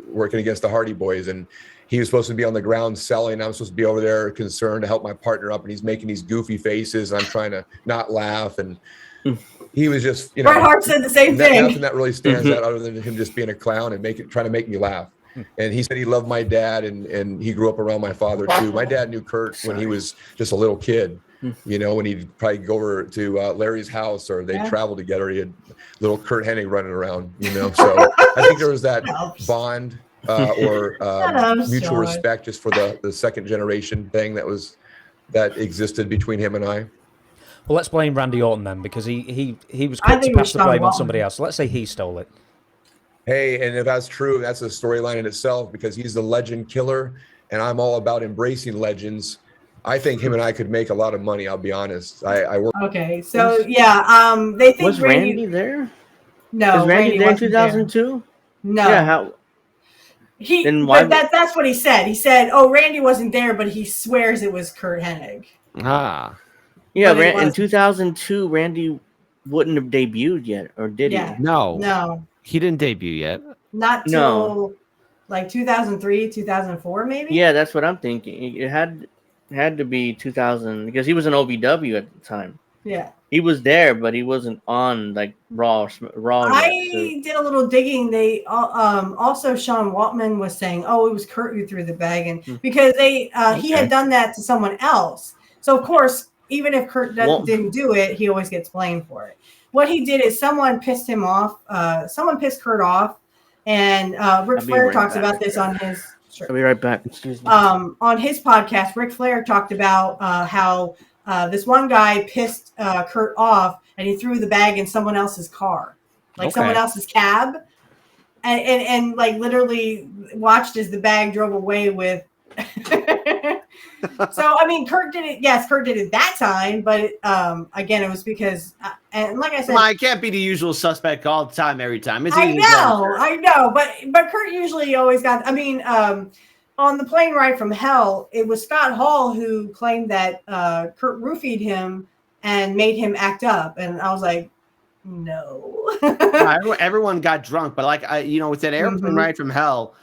working against the Hardy Boys. And he was supposed to be on the ground selling. I was supposed to be over there concerned to help my partner up. And he's making these goofy faces. And I'm trying to not laugh. And he was just, you know. Bret Hart said the same thing. Nothing that really stands out other than him just being a clown and trying to make me laugh. And he said he loved my dad, and he grew up around my father too. My dad knew Curt when he was just a little kid, you know, when he'd probably go over to Larry's house or they'd travel together. He had little Curt Hennig running around, you know. So I think there was that bond or mutual respect just for the second generation thing that existed between him and I. Well, let's blame Randy Orton then, because he was quick to pass the blame on somebody else. Let's say he stole it. Hey, and if that's true, that's a storyline in itself because he's the legend killer, and I'm all about embracing legends. I think him and I could make a lot of money. I'll be honest. I work. Okay, so they think was Randy there? No, was Randy there in 2002? No. Yeah, how? But that's what he said. He said, "Oh, Randy wasn't there, but he swears it was Curt Hennig." Yeah, in 2002, Randy wouldn't have debuted yet, or did he? No. He didn't debut yet. Not till like 2003, 2004, maybe. Yeah, that's what I'm thinking. It had to be 2000 because he was in OVW at the time. Yeah. He was there, but he wasn't on like Raw. I did a little digging. They also Sean Waltman was saying, "Oh, it was Curt who threw the bag," and because he had done that to someone else. So of course, even if Curt didn't do it, he always gets blamed for it. What he did is someone pissed him off. Someone pissed Curt off, and Ric Flair talks about this on his. I'll be right back. Excuse me. On his podcast, Ric Flair talked about how this one guy pissed Curt off, and he threw the bag in someone else's car, someone else's cab, and like literally watched as the bag drove away with. So I mean, Curt did it. Yes, Curt did it that time, but again, it was because, and like I said, it can't be the usual suspect all the time, every time. I know, but Curt usually always got. I mean, on the plane ride from hell, it was Scott Hall who claimed that Curt roofied him and made him act up, and I was like, no. Everyone got drunk, but with that airplane ride from hell.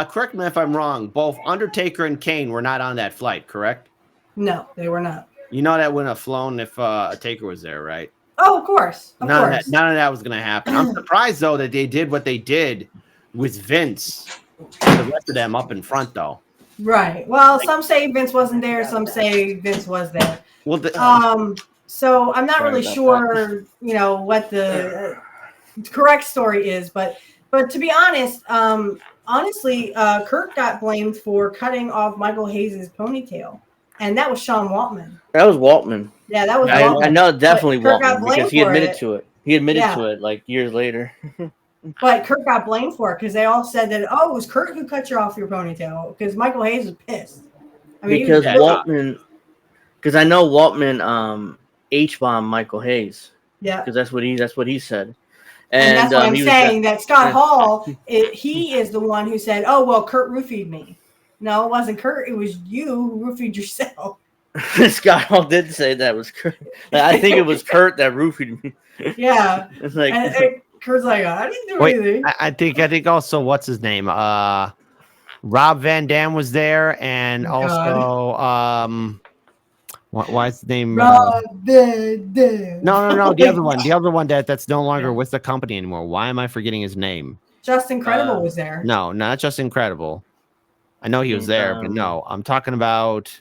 Correct me if I'm wrong. Both Undertaker and Kane were not on that flight, correct? No, they were not. You know that wouldn't have flown if Taker was there, right? Oh, of course. None of that was going to happen. I'm surprised though that they did what they did, with Vince. The rest of them up in front, though. Right. Well, some say Vince wasn't there. Some say Vince was there. Well, so I'm not Sorry really about sure, what the correct story is, but to be honest, honestly, Curt got blamed for cutting off Michael Hayes' ponytail, and that was Sean Waltman. That was Waltman. Yeah, that was I Waltman. know definitely But Curt got Waltman blamed because he for admitted it. to it. He admitted Yeah. to it like years later. But Curt got blamed for it because they all said that, it was Curt who cut you off your ponytail because Michael Hayes was pissed. I mean, Because he was Waltman, because I know Waltman H-bombed Michael Hayes. Yeah. Because that's what he said. And that's why I'm he was saying that Scott yeah. Hall, he is the one who said, "Oh well, Curt roofied me." No, it wasn't Curt. It was you who roofied yourself. Scott Hall did say that was Curt. I think it was Curt that roofied me. Yeah. It's like and Kurt's like, I didn't do anything. I think also what's his name? Rob Van Dam was there, and also why is the name? Rob Van Dam. No, the other one that's no longer with the company anymore. Why am I forgetting his name? Just Incredible was there. No, not Just Incredible. I know he was there, but no, I'm talking about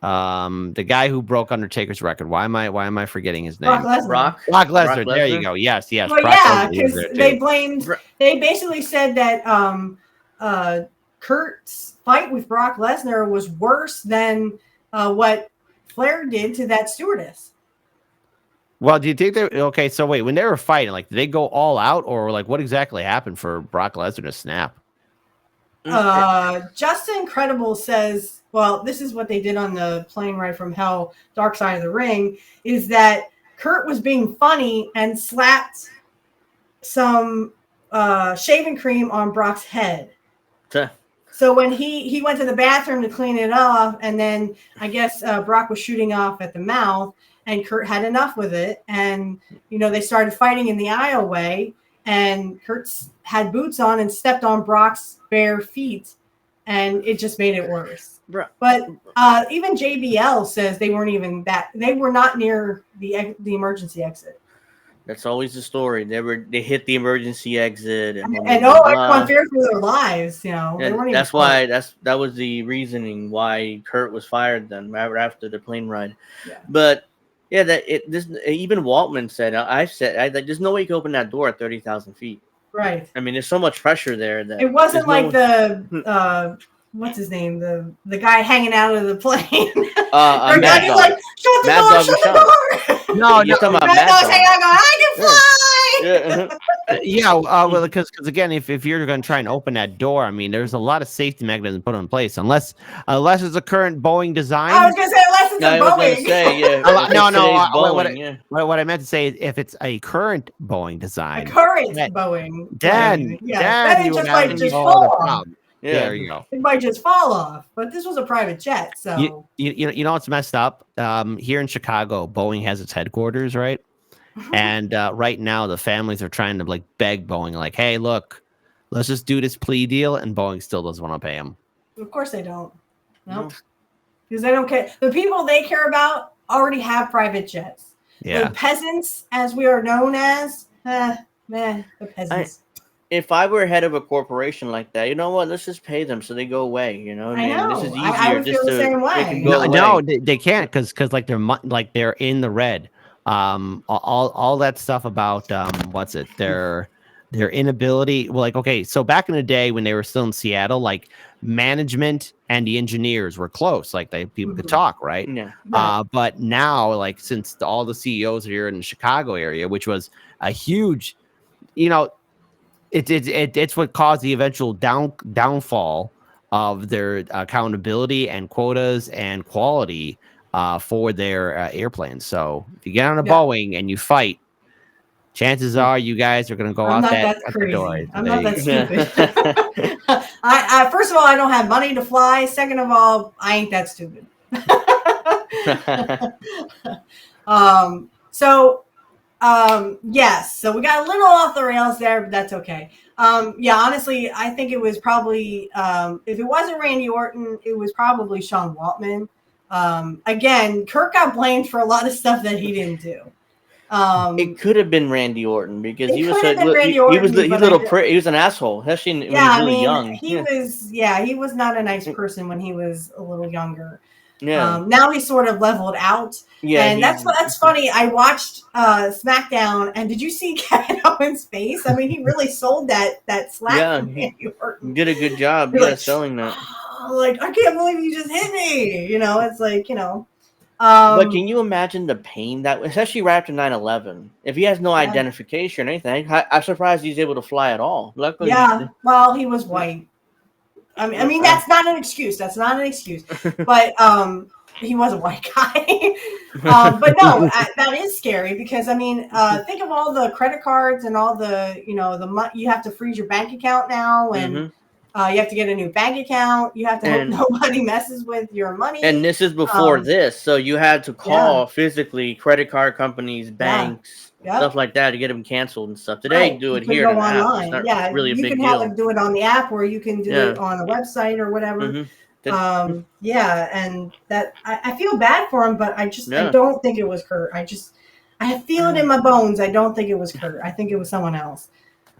the guy who broke Undertaker's record. Why am I forgetting his name? Brock Lesnar. There you go. Yes. Well, yeah, because they basically said that Curt's fight with Brock Lesnar was worse than what Flair did to that stewardess. Well, do you think okay? So wait, when they were fighting, like, did they go all out, or like what exactly happened for Brock Lesnar to snap? Just Incredible says, well, this is what they did on the plane ride from Hell, Dark Side of the Ring, is that Curt was being funny and slapped some shaving cream on Brock's head. So when he went to the bathroom to clean it off, and then I guess Brock was shooting off at the mouth, and Curt had enough with it, and they started fighting in the aisleway, and Curt had boots on and stepped on Brock's bare feet, and it just made it worse. But even JBL says they were not near the emergency exit. That's always the story. They hit the emergency exit, and everyone feared for their lives. They weren't. That's why that was the reasoning why Curt was fired then, right after the plane ride. Yeah. But yeah, even Waltman said, there's no way you can open that door at 30,000 feet. Right. I mean, there's so much pressure there that it wasn't like the what's his name, the guy hanging out of the plane. Mad Dog. Like, shut the door. No, you're talking about Mad Dog's hanging out going, I can fly. Well, because again, if you're going to try and open that door, I mean, there's a lot of safety mechanisms put in place, unless it's a current Boeing design. I was going to say unless it's a Boeing. What I meant to say is if it's a current Boeing design, Boeing, then it just might just fall off. Yeah, there you go. It might just fall off, but this was a private jet, so you know what's messed up? Here in Chicago, Boeing has its headquarters, right? And right now, the families are trying to beg Boeing, like, "Hey, look, let's just do this plea deal," and Boeing still doesn't want to pay them. Of course, they don't. No, because they don't care. The people they care about already have private jets. Yeah, the peasants, as we are known as, the peasants. If I were head of a corporation like that, you know what? Let's just pay them so they go away. You know what I mean? Know. This is easier. I would feel the same way. No, they can't because they're in the red. All that stuff about their inability. Well, okay, so back in the day when they were still in Seattle, management and the engineers were close. People could talk, right? Yeah. But now, since all the CEOs are here in the Chicago area, which was a huge, it's what caused the eventual downfall of their accountability and quotas and quality for their airplanes. So if you get on a Boeing and you fight, chances are you guys are going to go out that door. I'm not that stupid. I first of all, I don't have money to fly. Second of all, I ain't that stupid. Yes. So we got a little off the rails there, but that's okay. Honestly, I think it was probably, if it wasn't Randy Orton, it was probably Sean Waltman. Again, Curt got blamed for a lot of stuff that he didn't do. It could have been Randy Orton because he was he was an asshole, especially when he was really young. He was not a nice person when he was a little younger. Yeah. Now he's sort of leveled out. Yeah, and that's funny. I watched SmackDown, and did you see Kevin Owens' face? I mean, he really sold that slap. From Randy Orton. Did a good job. Selling that. Like, I can't believe you just hit me. It's like, but can you imagine the pain that, especially right after 9/11, if he has no identification or anything? I'm surprised he's able to fly at all. Luckily, well, he was white. I mean, that's not an excuse. That's not an excuse. But he was a white guy. But no, that is scary because I mean, think of all the credit cards and all the you have to freeze your bank account now, and you have to get a new bank account. You have to hope nobody messes with your money. And this is before this, so you had to call physically credit card companies, banks. Stuff like that to get them canceled and stuff. Today, do it here online. It's not really a big deal. You can have them do it on the app, or you can do it on a website or whatever. And that I feel bad for him, but I don't think it was Curt. I feel it in my bones. I don't think it was Curt. I think it was someone else.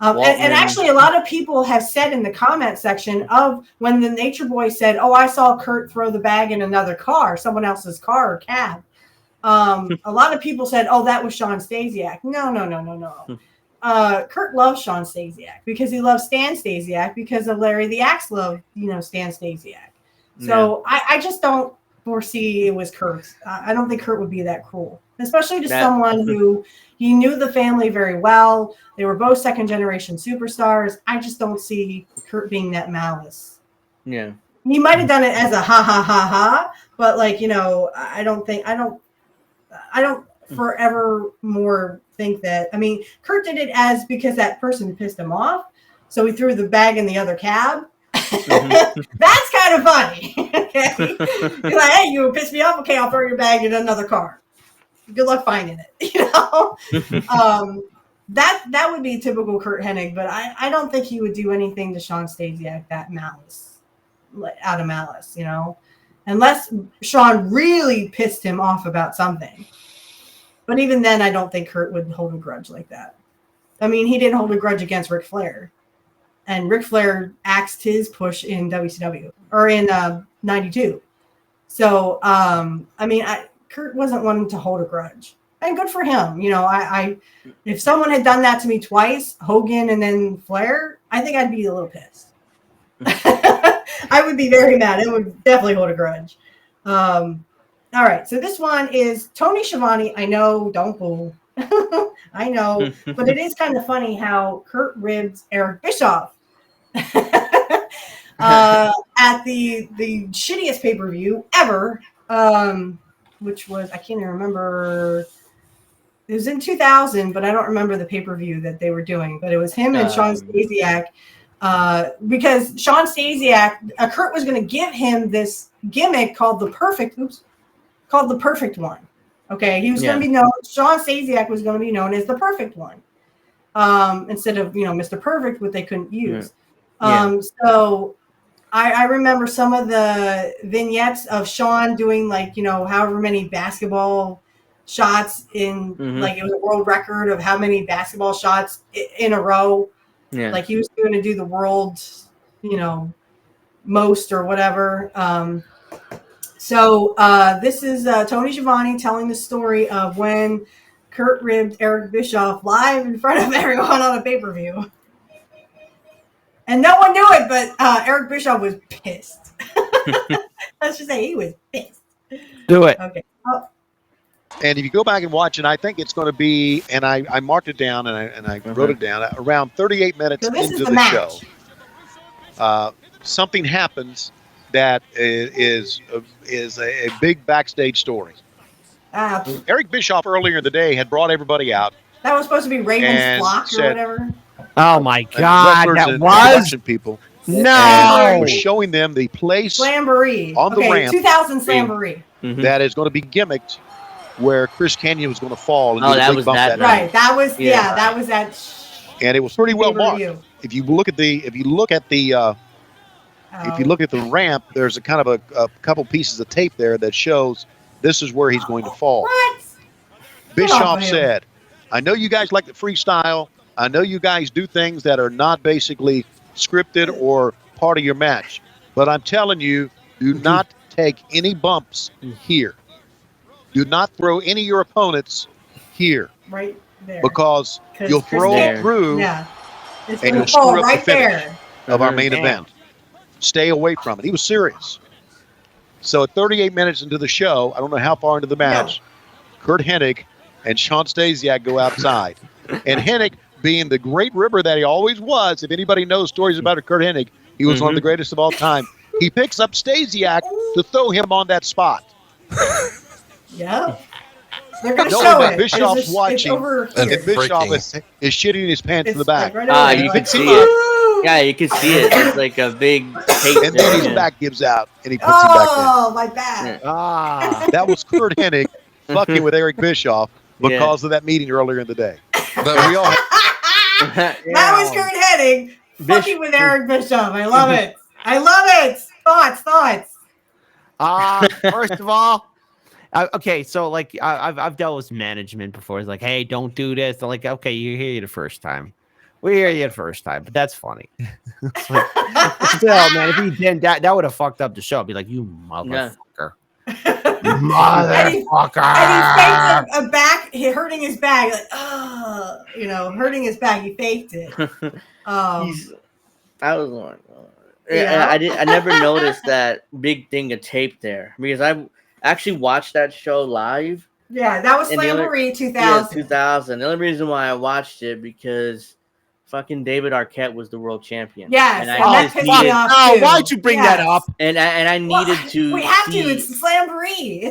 And actually, a lot of people have said in the comment section of when the Nature Boy said, "Oh, I saw Curt throw the bag in another car, someone else's car or cab." A lot of people said, "Oh, that was Shawn Stasiak." No. Curt loves Shawn Stasiak because he loves Stan Stasiak because of Larry the Axe loved, Stan Stasiak. So I just don't foresee it was Curt. I don't think Curt would be that cruel, especially to someone who he knew the family very well. They were both second-generation superstars. I just don't see Curt being that malice. Yeah, he might have done it as a ha ha ha ha, but I don't forever more think that. I mean, Curt did it because that person pissed him off, so he threw the bag in the other cab. That's kind of funny. Okay, he's like, "Hey, you pissed me off. Okay, I'll throw your bag in another car. Good luck finding it." That would be typical Curt Hennig, but I don't think he would do anything to Shawn Stasiak out of malice, unless Shawn really pissed him off about something. But even then, I don't think Curt would hold a grudge like that. I mean, he didn't hold a grudge against Ric Flair. And Ric Flair axed his push in WCW or in 92. So, Curt wasn't one to hold a grudge. And good for him. If someone had done that to me twice, Hogan and then Flair, I think I'd be a little pissed. I would be very mad. I would definitely hold a grudge. All right. So this one is Tony Schiavone. I know, don't boo. I know, but it is kind of funny how Curt ribbed Eric Bischoff at the shittiest pay-per-view ever, which was, I can't even remember. It was in 2000, but I don't remember the pay-per-view that they were doing. But it was him and Shawn Stasiak, because Shawn Stasiak, Curt was going to give him this gimmick called the Perfect One. Okay, he was going to be known. Shawn Stasiak was going to be known as the Perfect One, instead of Mr. Perfect, what they couldn't use. So I remember some of the vignettes of Shawn doing however many basketball shots in it was a world record of how many basketball shots in a row. Yeah, like he was going to do the world, most or whatever. So this is Tony Schiavone telling the story of when Curt ribbed Eric Bischoff live in front of everyone on a pay-per-view. And no one knew it, but Eric Bischoff was pissed. Let's just say he was pissed. Do it. Okay. And if you go back and watch it, I think it's going to be, and I marked it down and I wrote it down, around 38 minutes into the show. Something happens that is a big backstage story. Eric Bischoff earlier in the day had brought everybody out. That was supposed to be Raven's Flock or whatever. Oh my God, that was people. No, was showing them the place Slamboree on the ramp. 2000 Slamboree. That is going to be gimmicked, where Chris Canyon was going to fall. And that was that. Right. That was that was that. And it was pretty well marked. If you look at the ramp, there's a kind of a couple pieces of tape there that shows this is where he's going to fall. What? Bischoff said I know you guys like the freestyle. I know you guys do things that are not basically scripted or part of your match. But I'm telling you, do not take any bumps here. Do not throw any of your opponents here. Right there. Because you'll throw it through it's and you'll fall screw up right the finish there. of our main event. Stay away from it. He was serious. So at 38 minutes into the show, I don't know how far into the match, Curt Hennig and Sean Stasiak go outside. And Hennig, being the great ribber that he always was, if anybody knows stories about Curt Hennig, he was one of the greatest of all time. He picks up Stasiak to throw him on that spot. Yeah. They're going to show it. Bischoff's watching, and Bischoff is shitting his pants in the back. Right you can see it. Yeah, you can see it. It's like a big tape. And then his back gives out, and he puts it back in. Oh, my back. That was Curt Hennig fucking with Eric Bischoff because of that meeting earlier in the day. But we all That was Curt Hennig fucking with Eric Bischoff. I love it. I love it. Thoughts. First of all, okay, so like I've dealt with management before. It's like, hey, don't do this. They're like, okay, you hear you the first time. We hear you the first time, but that's funny. Like, still, man, if he didn't, that would have fucked up the show. I'd be like, you motherfucker. Motherfucker. And he faked a back, hurting his back. Like, hurting his back. He faked it. I was like, I never noticed that big thing of tape there because I actually watched that show live. Yeah, that was Slamboree 2000. Yeah, 2000. The only reason why I watched it because fucking David Arquette was the world champion. Yes, and that pissed me off too. Why'd you bring that up? And I needed to. We have to. It's Slamboree.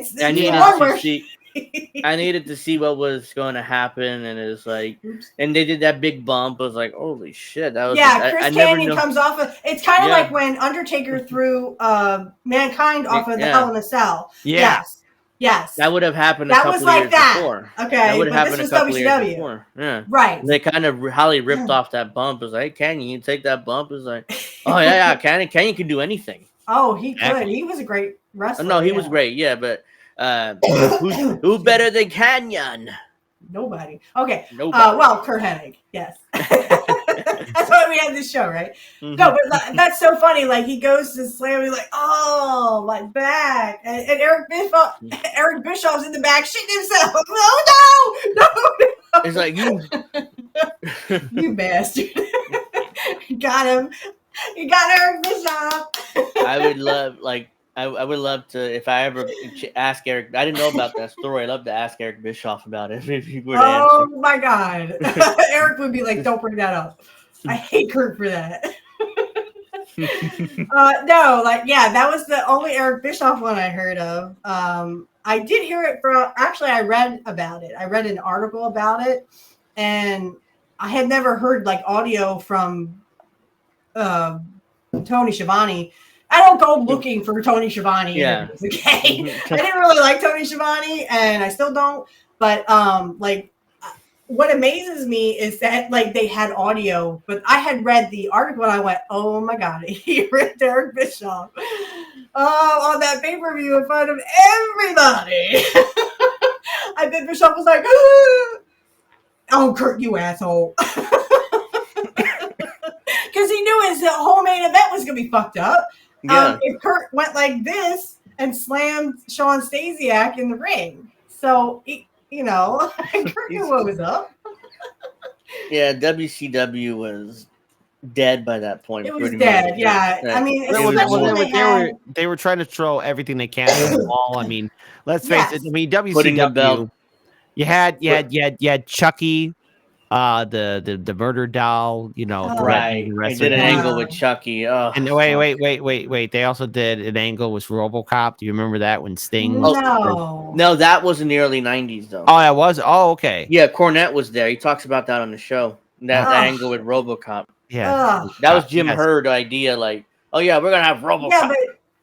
I needed to see what was going to happen, and it's like, and they did that big bump. I was like, holy shit! That was Chris Canyon comes off of. It's kind of like when Undertaker threw Mankind off of the Hell in a Cell. Yeah. Yes. That would have happened a couple of years before. Okay. That would have happened a couple years before. Yeah. Right. They kind of Holly ripped off that bump. It was like, hey, Canyon, you take that bump? It was like, oh yeah, Canyon can do anything. Oh, he could. He was a great wrestler. No, he was great, but who better than Canyon? Nobody. Okay. Nobody. Well, Curt Hennig. Yes. That's why we had this show, right? Mm-hmm. No, but that's so funny. Like he goes to slam, he's like, "Oh, my back!" And Eric Bischoff's in the back, shitting himself. No. It's like you you bastard. You got him. You got Eric Bischoff. I would love, I would love to, if I ever ask Eric, I didn't know about that story. I'd love to ask Eric Bischoff about it if he were to answer. Oh my God. Eric would be like, don't bring that up. I hate Curt for that. That was the only Eric Bischoff one I heard of. I did hear it I read about it. I read an article about it, and I had never heard audio from Tony Schiavone. I don't go looking for Tony Schiavone. Yeah. Okay. I didn't really like Tony Schiavone, and I still don't. But what amazes me is that they had audio, but I had read the article and I went, "Oh my God, he ripped Eric Bischoff on that pay-per-view in front of everybody." I bet Bischoff was like, "Oh, Curt, you asshole." Because he knew his whole main event was going to be fucked up. Yeah. If Curt went like this and slammed Sean Stasiak in the ring. So, Curt knew what was up. Yeah, WCW was dead by that point. It was dead, yeah. I mean, they were trying to throw everything they can at the wall. I mean, let's face it. I mean, WCW, you had Chucky, the murder doll, right. They did an angle with Chucky. Oh, and wait. They also did an angle with RoboCop. Do you remember that when Sting? No, that was in the early '90s though. Oh, it was. Oh, okay. Yeah, Cornette was there. He talks about that on the show. That angle with RoboCop. Yeah, that was Jim Hurd's idea. Like, oh yeah, we're gonna have RoboCop.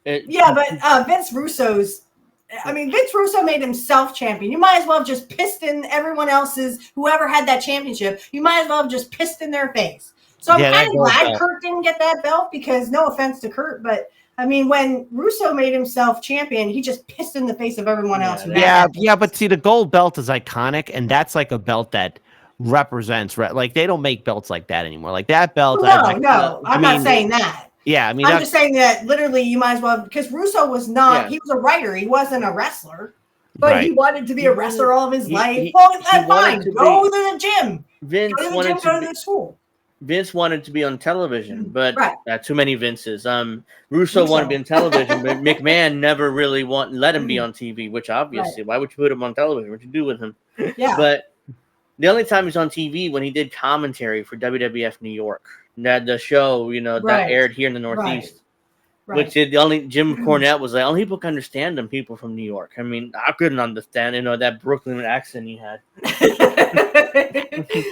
But Vince Russo's. I mean, Vince Russo made himself champion. You might as well have just pissed in everyone else's, whoever had that championship, you might as well have just pissed in their face. So I'm kind of glad Curt didn't get that belt because no offense to Curt, but I mean, when Russo made himself champion, he just pissed in the face of everyone else. Yeah, but see, the gold belt is iconic, and that's like a belt that represents like they don't make belts like that anymore. Like that belt. No, I'm not saying that. Yeah, I mean, I'm just saying that literally you might as well, because Russo was not. He was a writer. He wasn't a wrestler, but he wanted to be a wrestler all of his life. Well, that's fine. Go to the gym. Vince go to the wanted gym. to Go be, to the school. Vince wanted to be on television, but too many Vinces. Russo wanted to be on television, but McMahon never really let him be on TV. Which obviously, why would you put him on television? What you do with him? Yeah. But the only time he's on TV when he did commentary for WWF New York, that the show that aired here in the Northeast. Which is the only Jim Cornette was like, only people can understand them, people from New York. I mean, I couldn't understand, that Brooklyn accent he had.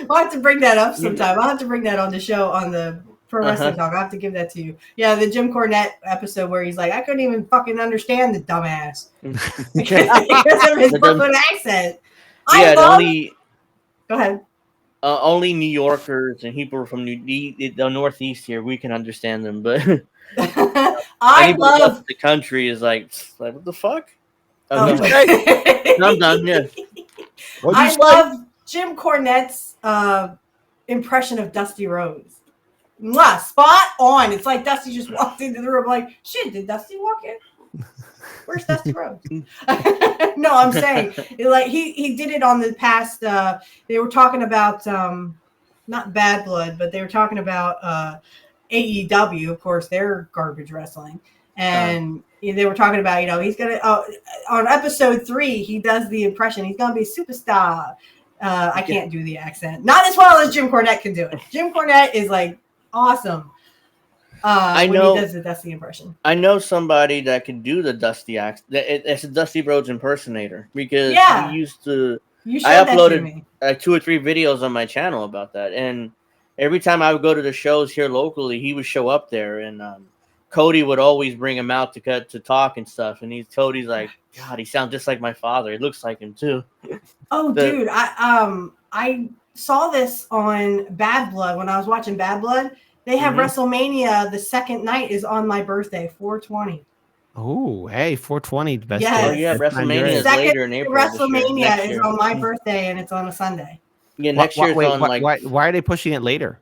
I'll have to bring that up sometime. I'll have to bring that on the show on the Pro Wrestling Talk. I'll have to give that to you. Yeah, the Jim Cornette episode where he's like, I couldn't even fucking understand the dumbass because of his Brooklyn accent. Go ahead. Only New Yorkers and people from the Northeast here, we can understand them, but I love the country is like what the fuck? I'm done. Yeah. I love Jim Cornette's impression of Dusty Rhodes. Mwah, spot on. It's like Dusty just walked into the room like, shit, did Dusty walk in? Where's Dusty Rhodes? No, I'm saying like he did it on the past. They were talking about not Bad Blood, but they were talking about AEW. Of course, they're garbage wrestling, and they were talking about he's gonna on episode 3 he does the impression. He's gonna be a superstar. I can't do the accent, not as well as Jim Cornette can do it. Jim Cornette is like awesome. When he does the Dusty impression. I know somebody that can do the Dusty accent. It's a Dusty Rhodes impersonator because he used to. I uploaded 2 or 3 videos on my channel about that, and every time I would go to the shows here locally, he would show up there, and Cody would always bring him out to talk and stuff. And Cody's like, God, he sounds just like my father. He looks like him too. Oh, dude, I saw this on Bad Blood when I was watching Bad Blood. They have WrestleMania. The second night is on my birthday, 4/20. Oh, hey, 4/20, best. Yes. Oh yeah, WrestleMania is later in April. WrestleMania is on my birthday, and it's on a Sunday. Yeah, next year. Why are they pushing it later?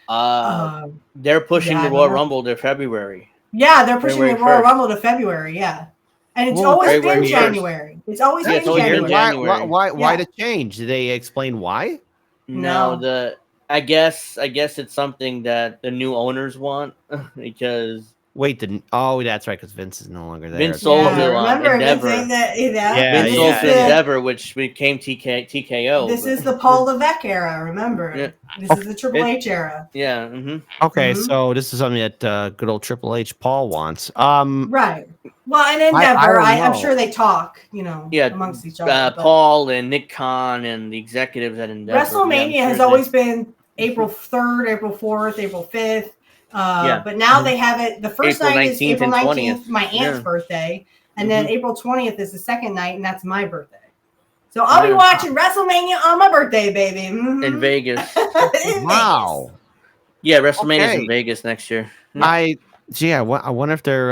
They're pushing the Royal Rumble to February. Yeah, they're pushing the Royal Rumble to February. Yeah, and it's always been January. It's always been January. Why the change? Did they explain why? No, I guess it's something that the new owners want because. Wait, that's right, because Vince is no longer there. Vince sold to Endeavor. Vince sold to Endeavor, which became TKO. This is the Paul Levesque era, remember? Yeah. This is the Triple H era. Yeah. Mm-hmm. Okay, so this is something that good old Triple H Paul wants. Right. Well, and Endeavor, I'm sure they talk, amongst each other. Paul and Nick Khan and the executives at Endeavor. WrestleMania has always been April 3rd, April 4th, April 5th. But now they have it. The first night is April 19th, my aunt's birthday, and then April 20th is the second night, and that's my birthday. So I'll be watching WrestleMania on my birthday, baby. In Vegas. Wow. Yeah, WrestleMania is in Vegas next year. I wonder if they're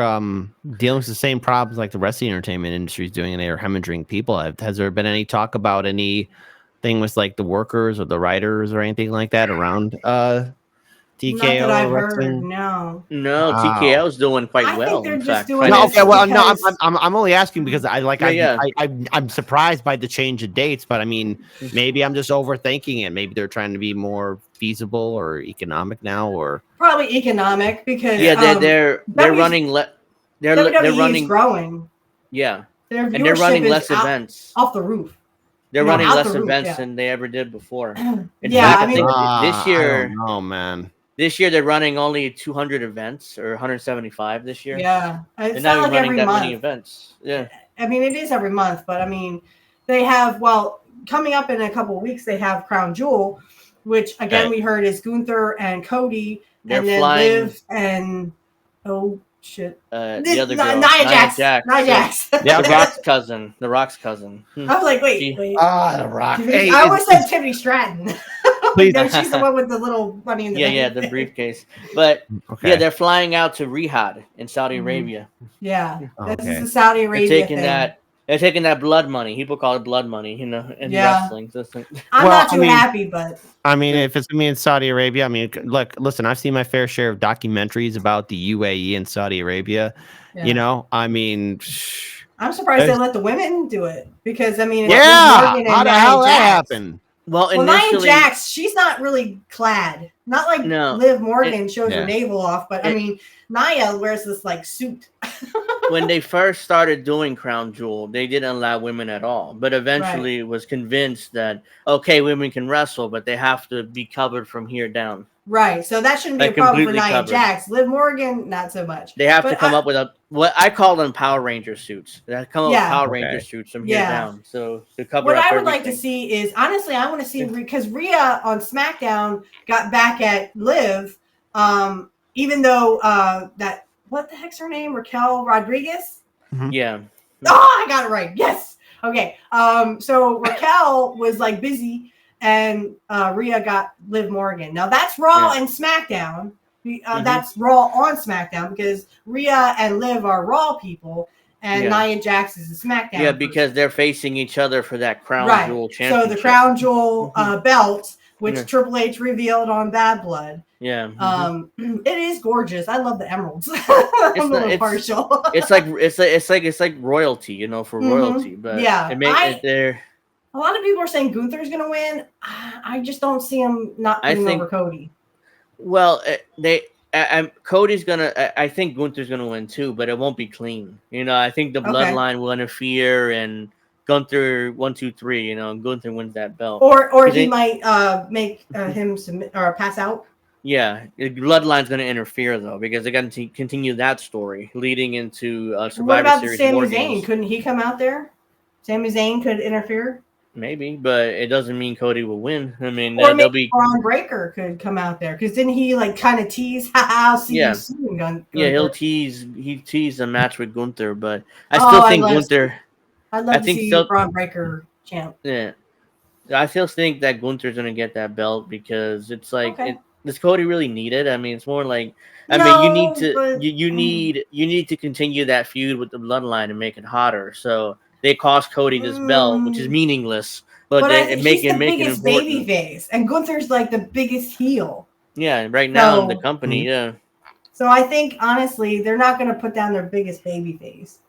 dealing with the same problems like the rest of the entertainment industry is doing, and they are hemorrhaging people. Has there been any talk about anything with like the workers or the writers or anything like that around TKO? Not that I've heard, no. TKO is doing quite well. They're just doing I'm only asking because I'm surprised by the change of dates, but I mean, maybe I'm just overthinking it. Maybe they're trying to be more feasible or economic now, or probably economic because they're running. They're running growing. Yeah, and they're running less events off the roof. They're running less events than they ever did before. In fact, I think this year. Oh man. This year they're running only 200 events or 175 this year. Yeah, it's not like running that many events. Yeah, I mean it is every month, but I mean they have coming up in a couple of weeks they have Crown Jewel, which again we heard is Gunther and Cody, they're and then flying, Liv and the other girl, Nia Jax. Yeah, The Rock's cousin. I was like, wait. The Rock. I always said Tiffany Stratton. Please. She's the one with the little money in the bank. the briefcase. But they're flying out to Riyadh in Saudi Arabia. Yeah, this is the Saudi Arabia they're taking thing. They're taking that blood money. People call it blood money, in wrestling. I'm not too happy, but I mean, if it's me in Saudi Arabia, I mean, look, listen, I've seen my fair share of documentaries about the UAE and Saudi Arabia. Yeah. I mean, I'm surprised they let the women do it because I mean, it's Liv Morgan and how the Nia hell that Jax. happened? Well, Nia Jax, she's not really clad. Not like Liv Morgan shows her navel off, but I mean, Nia wears this like suit. When they first started doing Crown Jewel, they didn't allow women at all. But eventually was convinced that, okay, women can wrestle, but they have to be covered from here down. Right. So that shouldn't be a problem for Nia Jax. Liv Morgan, not so much. They have to come up with what I call them Power Ranger suits. They come up with Power Ranger suits from here down. So to cover what up I would everything. like to see is, honestly, I want to see, because Rhea on SmackDown got back at Liv, even though that, what the heck's her name? Raquel Rodriguez? Mm-hmm. Yeah. Oh, I got it right. Yes. Okay. So Raquel was like busy and Rhea got Liv Morgan. Now that's Raw and SmackDown. That's Raw on SmackDown because Rhea and Liv are Raw people and Nia Jax is a SmackDown. Yeah, because they're facing each other for that Crown Jewel championship. So the Crown Jewel belt, which Triple H revealed on Bad Blood. Yeah. It is gorgeous. I love the emeralds. I'm a little partial. it's like royalty, for royalty. But a lot of people are saying Gunther's going to win. I just don't see him not putting over Cody. Well, Cody's gonna. I think Gunther's gonna win too, but it won't be clean. I think the bloodline will interfere and Gunther 1, 2, 3. Gunther wins that belt, or he might make him submit or pass out. Yeah, the bloodline's going to interfere though because they're going to continue that story leading into Survivor What about Series. Sami Zayn? Couldn't he come out there? Sami Zayn could interfere. Maybe, but it doesn't mean Cody will win. I mean, or maybe Braun Breaker could come out there because didn't he like kind of tease? I'll see you soon. He teased a match with Gunther, but I still think Gunther. I'd love to see Braun Breaker champ. Yeah, I still think that Gunther's going to get that belt because it's like. Does Cody really need it? I mean, it's more like you need to you need to continue that feud with the bloodline and make it hotter. So they cost Cody this belt, which is meaningless, but he's the biggest baby face, and Gunther's like the biggest heel. Yeah, right now in the company, yeah. So I think honestly, they're not going to put down their biggest baby face.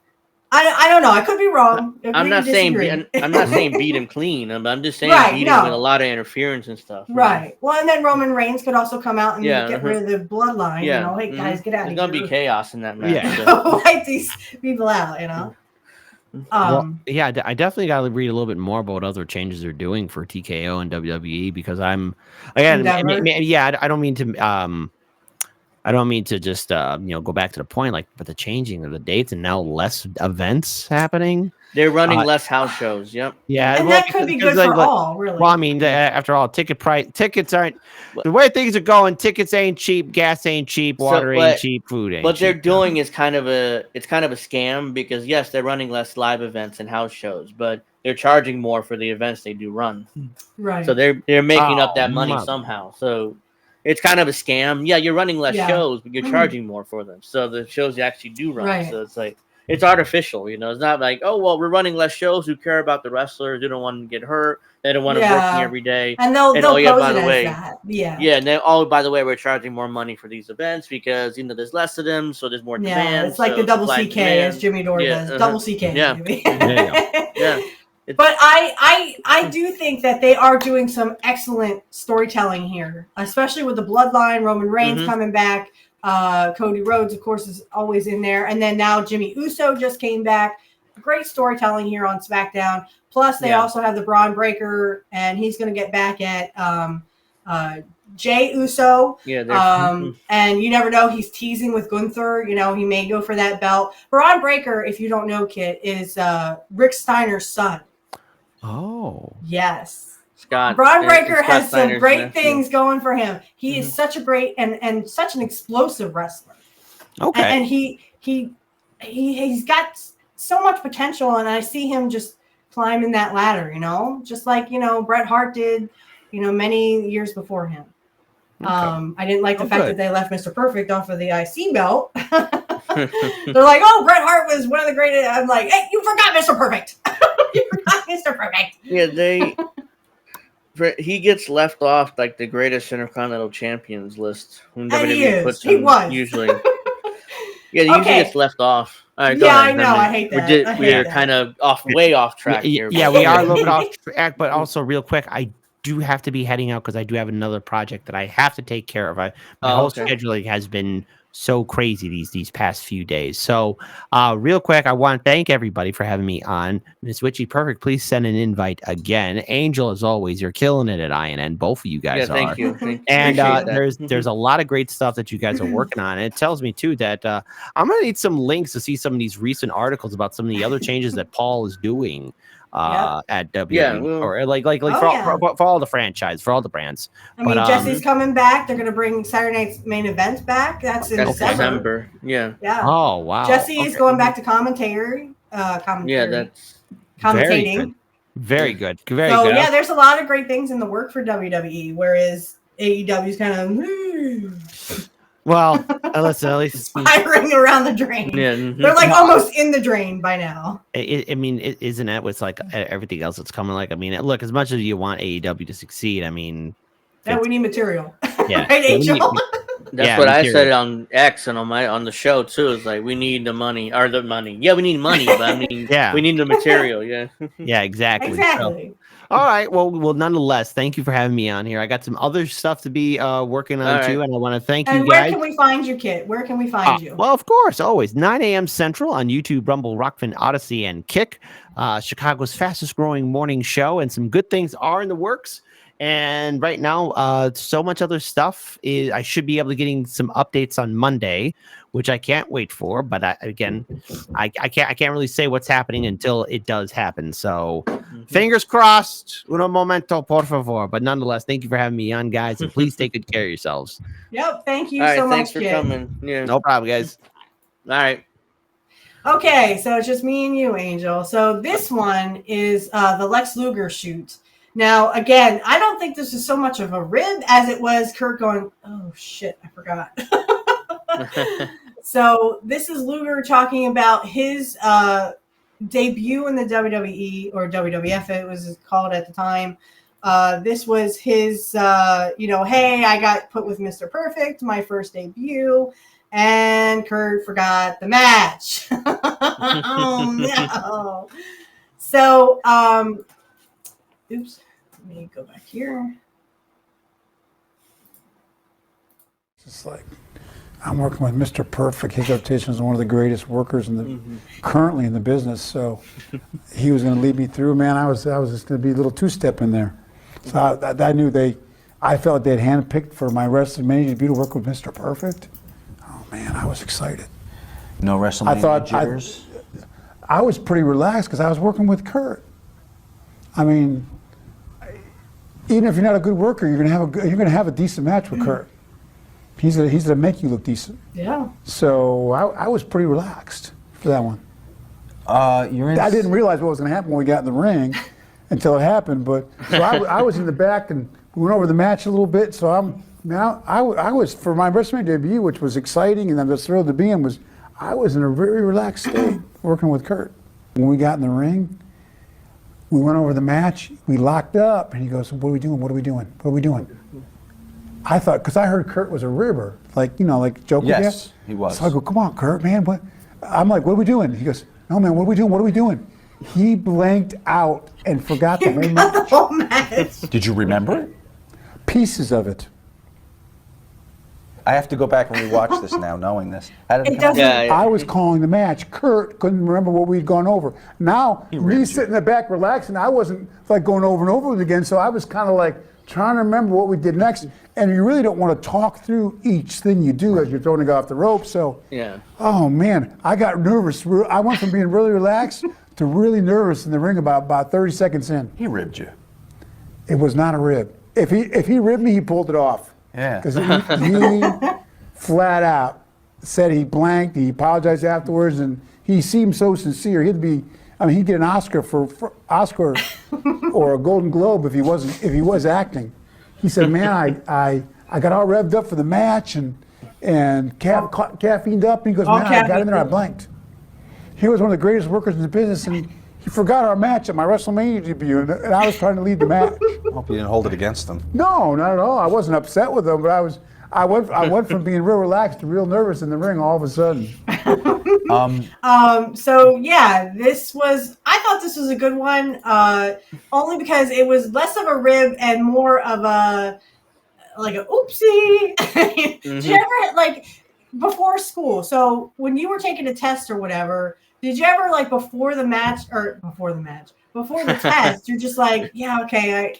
I don't know. I could be wrong. I'm not saying beat him clean. I'm just saying beat him with a lot of interference and stuff. Right. Well, and then Roman Reigns could also come out and get rid of the bloodline. Yeah. Hey guys, get out of here. There's gonna be chaos in that match. Yeah. Wipe these people out. I definitely got to read a little bit more about what other changes they're doing for TKO and WWE because I don't mean to just go back to the point but the changing of the dates and now less events happening. They're running less house shows. Yep. Yeah, and that could be good for all, really. Well, I mean, after all, tickets aren't the way things are going. Tickets ain't cheap, gas ain't cheap, water ain't cheap, food ain't. What cheap. they're doing is kind of a scam because yes, they're running less live events and house shows, but they're charging more for the events they do run. Right. So they're making up that money somehow. So. It's kind of a scam. Yeah, you're running less shows, but you're charging more for them. So the shows you actually do run. Right. So it's like it's artificial, It's not like, oh well, we're running less shows. Who care about the wrestlers? They don't want to get hurt. They don't want to working every day. And they'll pose it as that. Yeah. Yeah, and then by the way, we're charging more money for these events because there's less of them, so there's more demand. Yeah, it's like the double CK as Jimmy Dore does. Double CK. Yeah. Yeah. But I do think that they are doing some excellent storytelling here, especially with the bloodline, Roman Reigns coming back. Cody Rhodes, of course, is always in there. And then now Jimmy Uso just came back. Great storytelling here on SmackDown. Plus, they also have the Braun Breaker, and he's going to get back at Jey Uso. Yeah, and you never know. He's teasing with Gunther. He may go for that belt. Braun Breaker, if you don't know, Kit, is Rick Steiner's son. Oh. Yes. Scott. Braun Breaker has some great things going for him. He is such a great and such an explosive wrestler. Okay. And he's got so much potential, and I see him just climbing that ladder, just like, Bret Hart did, many years before him. Okay. I didn't like the fact that they left Mr. Perfect off of the IC belt. They're like, oh, Bret Hart was one of the greatest. I'm like, hey, you forgot Mr. Perfect. You forgot Mr. Perfect. Yeah, he gets left off like the greatest Intercontinental Champions list. And he is. He was. Usually. Yeah, he usually gets left off. All right, yeah, I know. I hate that. We're kind of way off track here. Yeah, we are a little bit off track, but also real quick, I do have to be heading out because I do have another project that I have to take care of. My whole scheduling has been so crazy these past few days. So real quick, I want to thank everybody for having me on. Miss Witchy Perfect, please send an invite again. Angel, as always, you're killing it at INN. Both of you guys are. Thank you. And there's a lot of great stuff that you guys are working on. And it tells me too that I'm gonna need some links to see some of these recent articles about some of the other changes that Paul is doing at WWE, or like for all the franchise, for all the brands. I mean, Jesse's coming back. They're going to bring Saturday Night's Main Event back. That's in December. Yeah. Oh wow. Jesse is going back to commentary. Yeah, that's commentating. Very good. Very so, good. Yeah, there's a lot of great things in the work for WWE, whereas AEW's kind of. Well, listen, at least spiraling around the drain. Yeah, they're like almost in the drain by now. I mean, isn't that what's like everything else that's coming? Like, I mean, look, as much as you want AEW to succeed, I mean, we need material. Yeah, right, Angel? That's what I said on X and on the show too. It's like we need the money or the money. Yeah, we need money, but I mean, we need the material. Yeah. Yeah, exactly. Exactly. So, all right. Well, nonetheless, thank you for having me on here. I got some other stuff to be working on too, and I want to thank you guys. And where can we find you, Kit? Where can we find you? Well, of course, always 9 a.m. Central on YouTube, Rumble, Rockfin, Odyssey, and Kick. Chicago's fastest growing morning show, and some good things are in the works. And right now, so much other stuff I should be able to getting some updates on Monday, which I can't wait for. But I can't really say what's happening until it does happen. So fingers crossed. Uno momento, por favor. But nonetheless, thank you for having me on, guys, and please take good care of yourselves. Yep, thank you so much. Thanks for coming. Yeah, no problem, guys. All right. Okay, so it's just me and you, Angel. So this one is the Lex Luger shoot. Now, again, I don't think this is so much of a rib as it was Curt going, oh, shit, I forgot. So this is Luger talking about his debut in the WWE, or WWF, it was called at the time. This was his, hey, I got put with Mr. Perfect, my first debut, and Curt forgot the match. Oh, no. So, oops, let me go back here. It's like, I'm working with Mr. Perfect. His optician is one of the greatest workers in the currently in the business. So he was going to lead me through. Man, I was just going to be a little two-step in there. So I knew I felt they'd handpicked for my WrestleMania debut to work with Mr. Perfect. Oh man, I was excited. No WrestleMania jitters? I was pretty relaxed because I was working with Curt. I mean, even if you're not a good worker, you're gonna have a decent match with Curt. He's gonna make you look decent. Yeah. So I was pretty relaxed for that one. I didn't realize what was gonna happen when we got in the ring until it happened. But so I was in the back and we went over the match a little bit. So I was for my WrestleMania debut, which was exciting, and I was thrilled to be in. I was in a very relaxed state working with Curt. When we got in the ring, we went over the match. We locked up, and he goes, "What are we doing? What are we doing? What are we doing?" I thought, because I heard Curt was a ribber, like joking. Yes, he was. So I go, "Come on, Curt, man, what?" I'm like, "What are we doing?" He goes, "No, man, what are we doing? What are we doing?" He blanked out and forgot the whole match. Did you remember it? Pieces of it. I have to go back and rewatch this now, knowing this. I was calling the match. Curt couldn't remember what we'd gone over. Now, me sitting in the back relaxing, I wasn't like going over and over it again, so I was kind of like trying to remember what we did next. And you really don't want to talk through each thing you do as you're throwing a guy off the rope. So, oh man, I got nervous. I went from being really relaxed to really nervous in the ring about 30 seconds in. He ribbed you. It was not a rib. If he ribbed me, he pulled it off. Yeah. Because he flat out said he blanked. He apologized afterwards, and he seemed so sincere. He'd get an Oscar for Oscar or a Golden Globe if he was acting. He said, "Man, I got all revved up for the match, and and caffeined up. And he goes, man, I got in there, I blanked. He was one of the greatest workers in the business, and he forgot our match at my WrestleMania debut, and I was trying to lead the match. I hope you didn't hold it against him. No, not at all. I wasn't upset with him, but I went from being real relaxed to real nervous in the ring all of a sudden. So yeah, I thought this was a good one, only because it was less of a rib and more of a oopsie. Did you ever, like, before school, so when you were taking a test or whatever, did you ever, like, before the test, you're just like, yeah, okay, I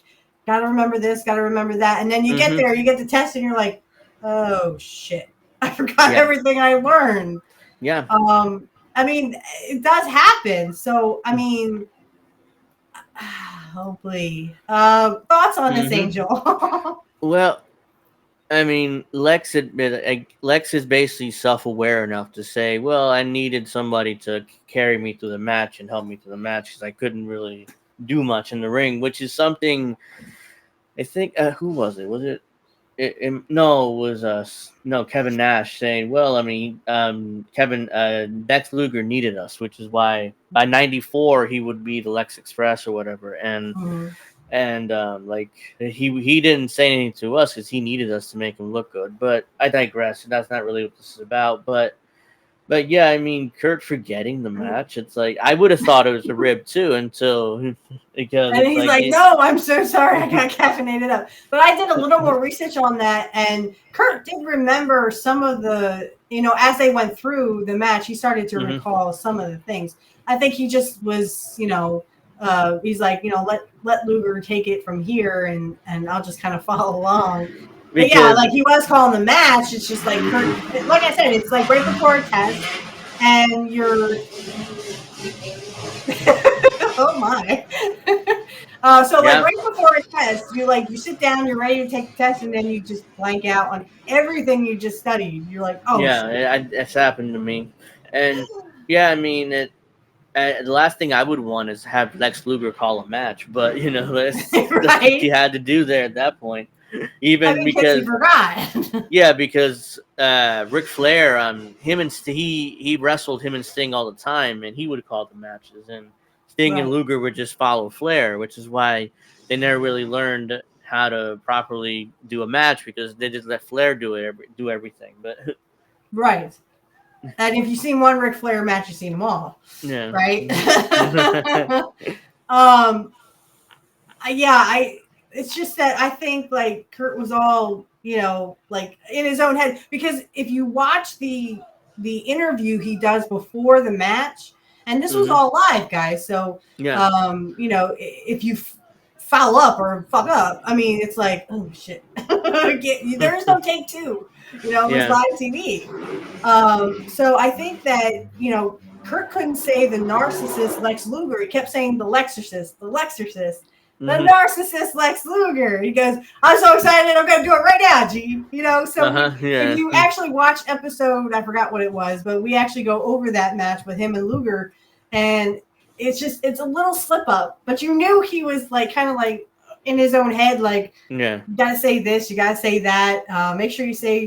gotta remember this, gotta remember that, and then you get there, you get the test, and you're like, oh shit, I forgot everything I learned. Yeah. I mean, it does happen. So, I mean, hopefully. Thoughts on this, Angel? Well, I mean, Lex is basically self-aware enough to say, well, I needed somebody to carry me through the match and help me through the match because I couldn't really do much in the ring, which is something, I think, who was it? Was it? It was Kevin Nash saying, well, I mean, Lex Luger needed us, which is why by 94 he would be the Lex Express or whatever, and like he didn't say anything to us because he needed us to make him look good. But I digress. That's not really what this is about. But yeah, I mean, Curt forgetting the match. It's like I would have thought it was a rib too until because and he's like, no, I'm so sorry, I got caffeinated up. But I did a little more research on that, and Curt did remember some of the, as they went through the match, he started to recall some of the things. I think he just was, he's like, let Luger take it from here, and I'll just kind of follow along. But yeah, like he was calling the match. It's just like, like I said, it's like right before a test, and you're. Oh my! Like right before a test, you sit down, you're ready to take the test, and then you just blank out on everything you just studied. You're like, oh yeah, it's happened to me, and yeah, I mean the last thing I would want is have Lex Luger call a match, but that's what you had to do there at that point. Even because because Ric Flair, him and he wrestled him and Sting all the time, and he would call the matches, and Sting and Luger would just follow Flair, which is why they never really learned how to properly do a match because they just let Flair do everything. But right, and if you've seen one Ric Flair match, you've seen them all. Yeah. Right. It's just that I think like Curt was all, like in his own head, because if you watch the interview he does before the match, and this was all live, guys. So, if you foul up or fuck up, I mean, it's like, oh shit, there's no take two, it's live TV. So I think that, Curt couldn't say the narcissist Lex Luger. He kept saying the Lexorcist, the Lexorcist. The narcissist Lex Luger. He goes, I'm so excited, I'm going to do it right now, G. If you actually watch episode, I forgot what it was, but we actually go over that match with him and Luger, and it's a little slip up, but you knew he was like kind of like in his own head, like, you got to say this, you got to say that. Make sure you say,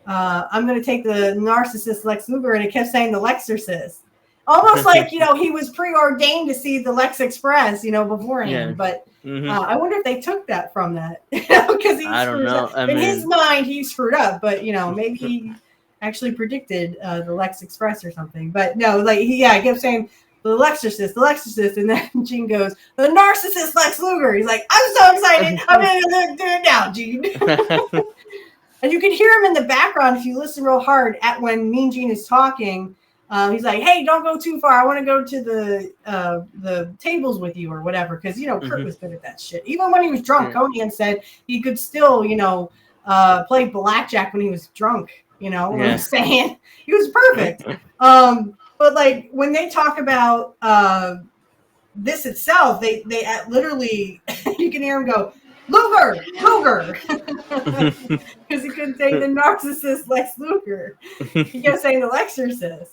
I'm going to take the narcissist Lex Luger, and it kept saying the Lexorcist. Almost like, he was preordained to see the Lex Express, beforehand. Yeah. But I wonder if they took that from that. Because I don't know. In his mind, he screwed up. But, maybe he actually predicted the Lex Express or something. But no, like, he kept saying, the Lexorcist. And then Gene goes, the narcissist Lex Luger. He's like, I'm so excited. I'm going to do it now, Gene. And you can hear him in the background if you listen real hard at when Mean Gene is talking. He's like, hey, don't go too far. I want to go to the tables with you or whatever. Because, Curt was good at that shit. Even when he was drunk, Conan said he could still, play blackjack when he was drunk. What I'm saying? He was perfect. But, like, when they talk about this itself, they literally, you can hear him go, Luger! Because he couldn't say the narcissist Lex Luger. He kept saying the Lexorcist.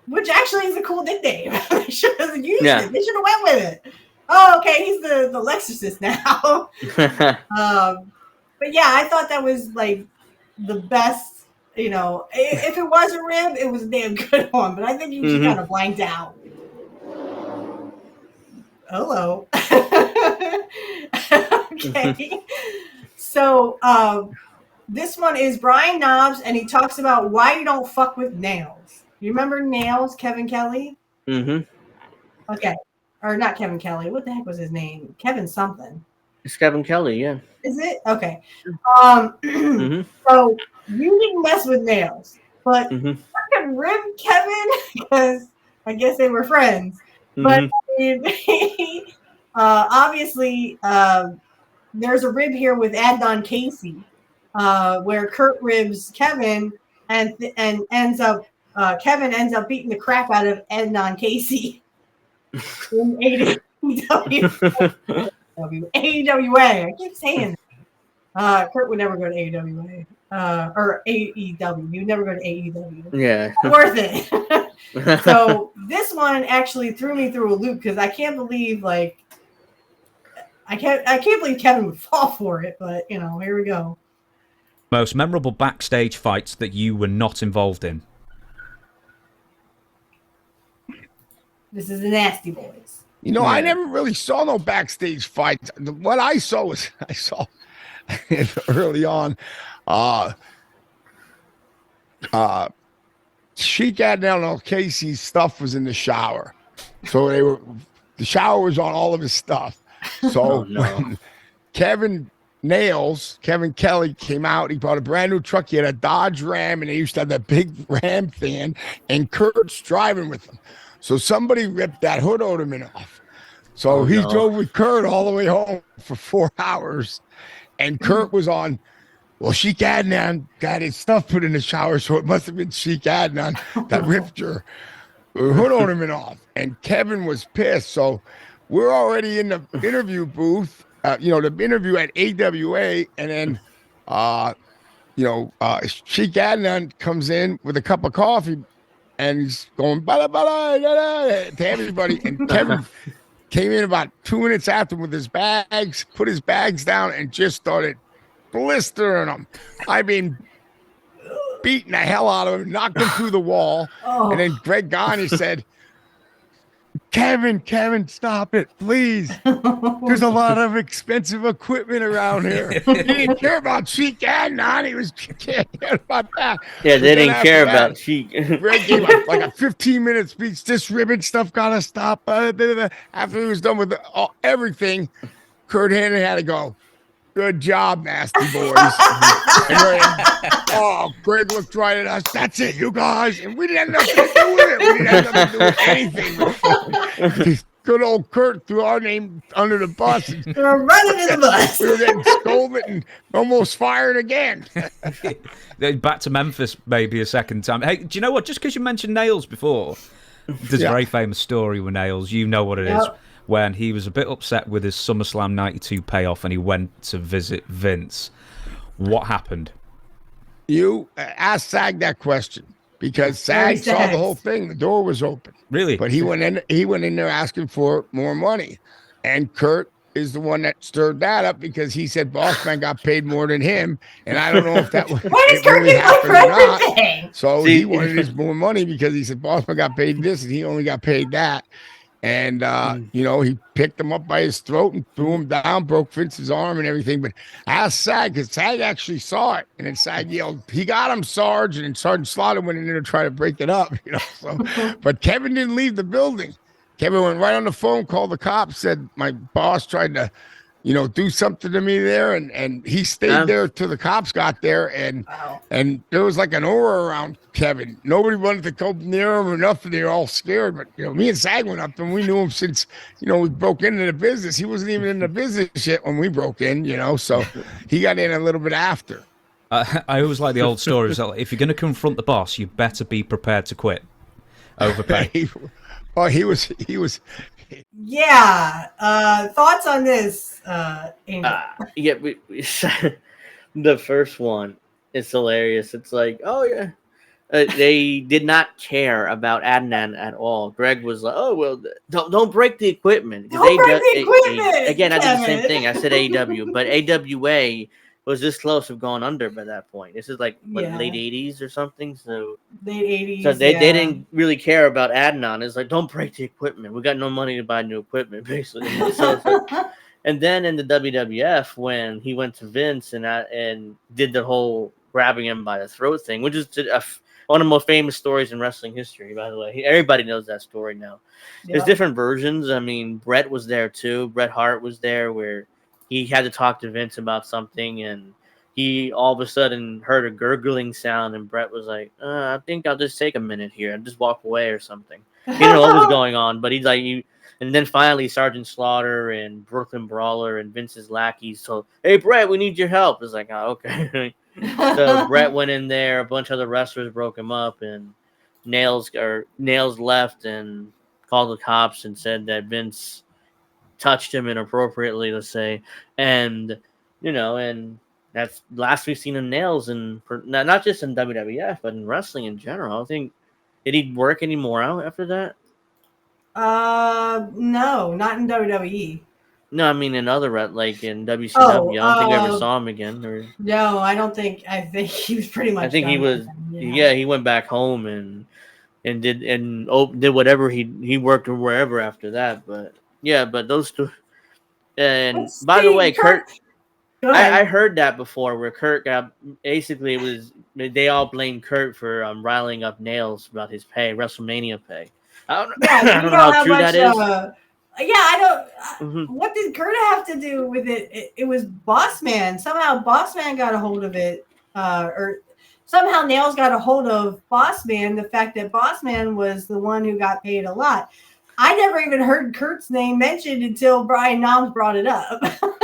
Which actually is a cool nickname. They should have used it. They should have went with it. Oh, okay, he's the Lexorcist now. But yeah, I thought that was like the best. You know, if it was a rib, it was a damn good one. But I think you just kind of blanked out. Hello. Okay. So this one is Brian Knobs, and he talks about why you don't fuck with Nails. You remember Nails, Kevin Kelly? Mm-hmm. Okay. Or not Kevin Kelly. What the heck was his name? Kevin something. It's Kevin Kelly, yeah. Is it? Okay. So you didn't mess with Nails, but fucking rib Kevin, because I guess they were friends. But obviously, there's a rib here with Adnan Casey, where Curt ribs Kevin, and ends up Kevin ends up beating the crap out of Adnan Casey in AEW. AEWA. I keep saying that. Curt would never go to AEWA or AEW. You'd never go to AEW. Yeah, worth it. So this one actually threw me through a loop because I can't believe I can't believe Kevin would fall for it. But you know, here we go. Most memorable backstage fights that you were not involved in. This is the Nasty Boys. You know, I never really saw no backstage fights. What I saw was early on. Sheik Adnan Casey's stuff was in the shower, so the shower was on all of his stuff. So when Kevin Kelly came out, he brought a brand new truck. He had a Dodge Ram, and they used to have that big Ram fan, and Curt's driving with him. So somebody ripped that hood ornament off. So he drove with Curt all the way home for 4 hours. And Curt was on, well, Sheik Adnan got his stuff put in the shower, so it must have been Sheik Adnan that ripped your hood ornament off. And Kevin was pissed. So we're already in the interview booth, the interview at AWA. And then, Sheik Adnan comes in with a cup of coffee. And he's going bada, bada, bada, to everybody. And Kevin came in about 2 minutes after with his bags, put his bags down, and just started blistering them. I mean, beating the hell out of him, knocked him through the wall. And then Greg Gagne said, Kevin, stop it, please. There's a lot of expensive equipment around here. He didn't care about Sheik Adnan. He was caring about that. Yeah, they didn't care about Sheik. Greg gave like a 15-minute speech. This ribbon stuff gotta stop. After he was done with everything, Curt Hennig had to go, good job, Nasty Boys. Greg looked right at us. That's it, you guys. And we didn't have nothing to do with it. We didn't have nothing to do with anything. Good old Curt threw our name under the bus. We're running in the bus. We were getting scolded and almost fired again. Back to Memphis maybe a second time. Hey, do you know what? Just because you mentioned Nails before, there's a very famous story with Nails. You know what it is. When he was a bit upset with his SummerSlam 92 payoff and he went to visit Vince. What happened? You asked Sag that question because Sag saw the whole thing. The door was open. Really? But he went in there asking for more money. And Curt is the one that stirred that up because he said Bossman got paid more than him. And I don't know if that was really happened or not. So he wanted his more money because he said Bossman got paid this and he only got paid that. And, he picked him up by his throat and threw him down, broke Vince's arm and everything. But I asked Sag, because Sag actually saw it. And then Sag yelled, he got him, Sarge. And then Sergeant Slaughter went in there to try to break it up. But Kevin didn't leave the building. Kevin went right on the phone, called the cops, said my boss tried to, do something to me there. And he stayed there till the cops got there. And there was like an aura around Kevin. Nobody wanted to go near him or nothing. They were all scared. But, me and Sag went up to him. We knew him since, we broke into the business. He wasn't even in the business yet when we broke in, so he got in a little bit after. I always like the old stories. If you're going to confront the boss, you better be prepared to quit. Overpay. He was. Yeah. Thoughts on this, Angel? The first one is hilarious. It's like, they did not care about Adnan at all. Greg was like, don't break the equipment. Don't break the equipment! Again, I did the same thing. I said AEW, but AWA was this close of going under by that point. This is like what, Yeah. late 80s or something. So Late 80s. so they didn't really care about adding on. It's like, don't break the equipment. We got no money to buy new equipment, basically. So it's like, and then in the WWF, when he went to Vince and did the whole grabbing him by the throat thing, which is one of the most famous stories in wrestling history, by the way. Everybody knows that story now. There's Yep. different versions. I mean, Bret was there too. Bret Hart was there, where he had to talk to Vince about something, and he all of a sudden heard a gurgling sound, and Bret was like, I think I'll just take a minute here and just walk away or something. He didn't know what was going on, but he's like, and then finally Sergeant Slaughter and Brooklyn Brawler and Vince's lackeys told, hey, Bret, we need your help. It's like, oh, okay. So Bret went in there, a bunch of the wrestlers broke him up, and Nails left and called the cops and said that Vince touched him inappropriately, let's say, and and that's the last we've seen of Nails, and not just in WWF but in wrestling in general. I don't think, did he work anymore out after that? No, not in WWE. No, I mean in other like in WCW. I don't think I ever saw him again. Or No, I don't think. I think he was pretty much. I think he done was. with them, yeah. He went back home and did whatever he worked wherever after that. But yeah, but those two. And by the way, Kurt, I heard that before, where Kurt got basically, it was they all blamed Kurt for riling up Nails about his pay, WrestleMania pay. I don't know how true that is. I don't. What did Kurt have to do with it? It was Bossman. Somehow Bossman got a hold of it, or somehow Nails got a hold of Bossman. The fact that Bossman was the one who got paid a lot. I never even heard Kurt's name mentioned until Brian Noms brought it up.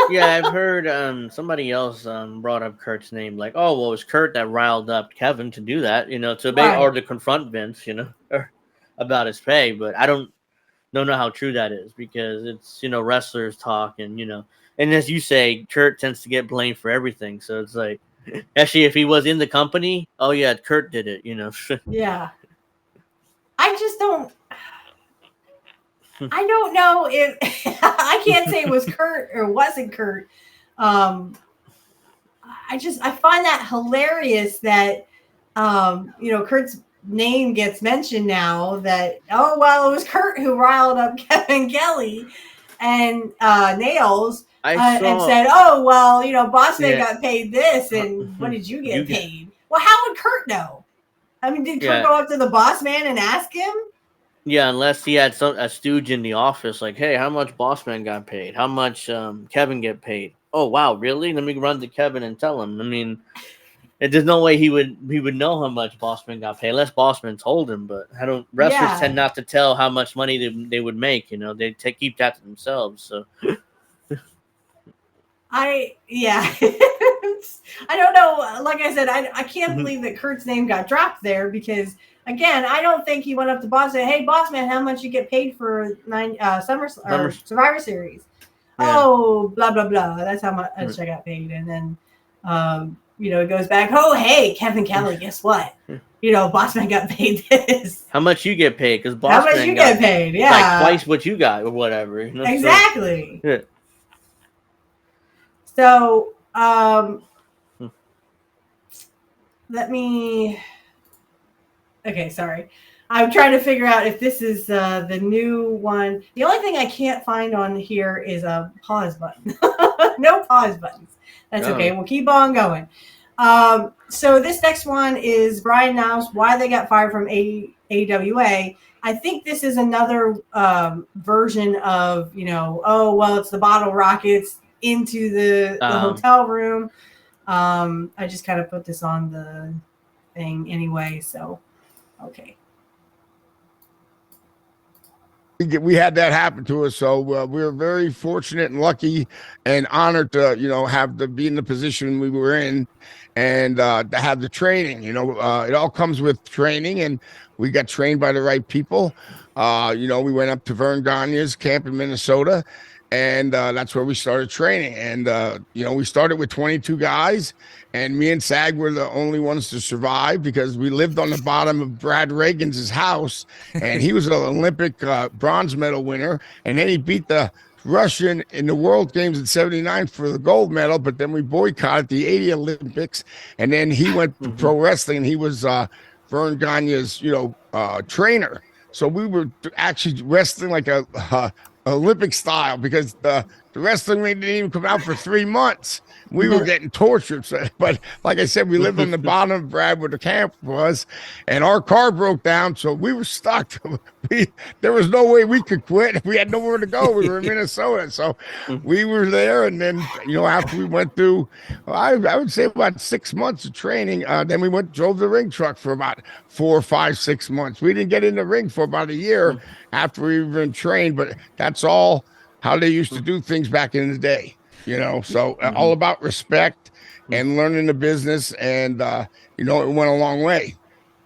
Yeah, I've heard somebody else brought up Kurt's name, like, oh, well, it was Kurt that riled up Kevin to do that, or to confront Vince, or about his pay. But I don't know how true that is, because it's wrestlers talk, and and as you say, Kurt tends to get blamed for everything. So it's like, actually, if he was in the company, oh yeah, Kurt did it. Yeah, I just don't. I don't know if I can't say it was Kurt or wasn't Kurt. I find that hilarious that Kurt's name gets mentioned now, that it was Kurt who riled up Kevin Kelly and Nails and said, Bossman got paid this, and what did you get paid? Well, how would Kurt know? I mean, did Kurt go up to the Bossman and ask him? Yeah, unless he had a stooge in the office, like, hey, how much Bossman got paid? How much Kevin get paid? Oh, wow, really? Let me run to Kevin and tell him. I mean, there's no way he would know how much Bossman got paid, unless Bossman told him. But wrestlers tend not to tell how much money they would make. They keep that to themselves. So, I don't know. Like I said, I can't believe that Kurt's name got dropped there, because again, I don't think he went up to Boss and said, hey, Bossman, how much you get paid for Survivor Series? Yeah. Oh, blah, blah, blah. That's how much I got paid. And then, it goes back, oh, hey, Kevin Kelly, guess what? Bossman got paid this. How much you get paid? Because Bossman how much you get paid? Yeah. Like twice what you got or whatever. Exactly. So, yeah. So, let me. Okay, sorry. I'm trying to figure out if this is the new one. The only thing I can't find on here is a pause button. No pause buttons. That's okay. We'll keep on going. So this next one is Brian Noms, why they got fired from AWA. I think this is another version of, it's the bottle rockets into the hotel room. I just kind of put this on the thing anyway, so okay. We had that happen to us, so we're very fortunate and lucky and honored to have to be in the position we were in, and to have the training. It all comes with training, and we got trained by the right people. We went up to Vern Gagne's camp in Minnesota, and that's where we started training. And we started with 22 guys, and me and Sag were the only ones to survive, because we lived on the bottom of Brad Reagan's house, and he was an Olympic bronze medal winner, and then he beat the Russian in the World Games in '79 for the gold medal, but then we boycotted the '80 Olympics, and then he went to pro wrestling. And he was Vern Gagne's, trainer. So we were actually wrestling like a Olympic style because the wrestling ring didn't even come out for 3 months. We were getting tortured. So, but like I said, we lived on the bottom of Brad where the camp was, and our car broke down, so we were stuck. There was no way we could quit. We had nowhere to go. We were in Minnesota, so we were there. And then, after we went through, I would say about 6 months of training, then we drove the ring truck for about 4, 5, 6 months. We didn't get in the ring for about a year after we were trained, but that's all how they used to do things back in the day. So all about respect and learning the business, and it went a long way.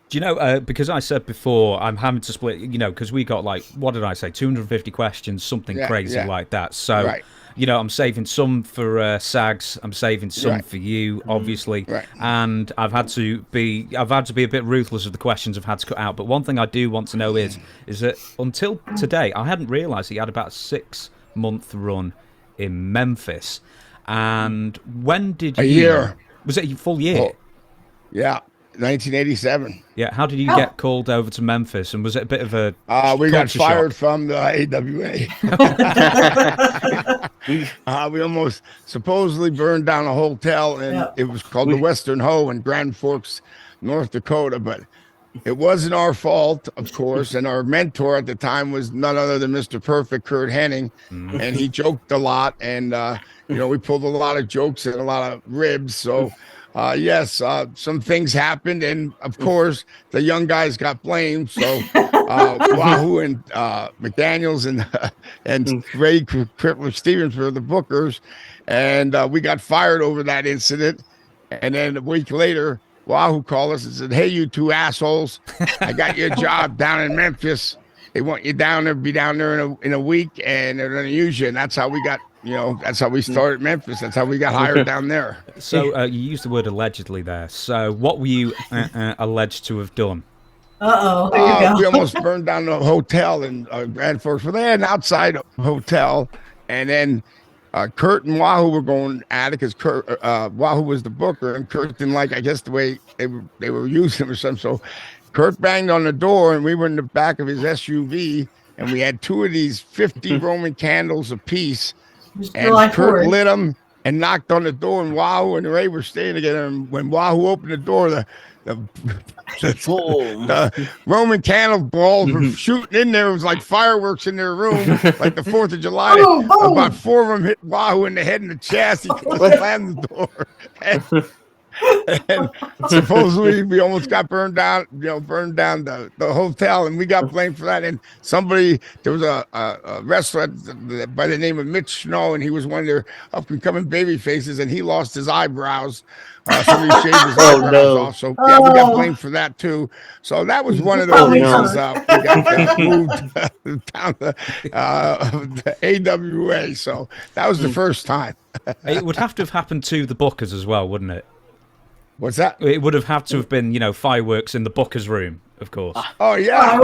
Do you know, because I said before, I'm having to split, because we got what did I say, 250 questions, something crazy like that. So, I'm saving some for SAGs, I'm saving some for you, obviously, and I've had to be a bit ruthless of the questions I've had to cut out. But one thing I do want to know is that until today, I hadn't realised he had about a 6-month run in Memphis. And when did you... A year. Was it a full year? Yeah, 1987. Yeah, how did you get called over to Memphis? And was it a bit of a we got fired shock? from the AWA. We almost supposedly burned down a hotel, and it was called the Western Ho in Grand Forks, North Dakota, but it wasn't our fault, of course, and our mentor at the time was none other than Mr. Perfect, Curt Hennig, and he joked a lot, and we pulled a lot of jokes and a lot of ribs. So, some things happened, and of course, the young guys got blamed. So, Wahoo and McDaniels and Ray Crippler Stevens were the bookers, and we got fired over that incident. And then a week later, Wahoo called us and said, "Hey, you two assholes, I got you a job down in Memphis. They want you down there, be down there in a week, and they're going to use you." And that's how we got, that's how we started Memphis. That's how we got hired down there. So you used the word allegedly there. So what were you alleged to have done? We almost burned down the hotel in Grand Forks. Well, they had an outside hotel, and then Curt and Wahoo were going at it because Wahoo was the booker, and Curt didn't like, I guess, the way they were using him or something. So Curt banged on the door, and we were in the back of his SUV, and we had 2 of these 50 Roman candles apiece, and Curt lit them and knocked on the door, and Wahoo and Ray were staying together. And when Wahoo opened the door, the Roman candle balls were shooting in there. It was like fireworks in their room, like the 4th of July. About 4 of them hit Wahoo in the head and the chest. He slammed the door. And supposedly we almost got burned down the hotel, and we got blamed for that. And there was a wrestler by the name of Mitch Snow, and he was one of their up and coming baby faces, and he lost his eyebrows. Somebody shaved his eyebrows off, so we got blamed for that too. So that was one of the reasons we got moved down the AWA. So that was the first time. It would have to have happened to the bookers as well, wouldn't it? What's that? It would have had to have been, fireworks in the booker's room, of course. Oh yeah,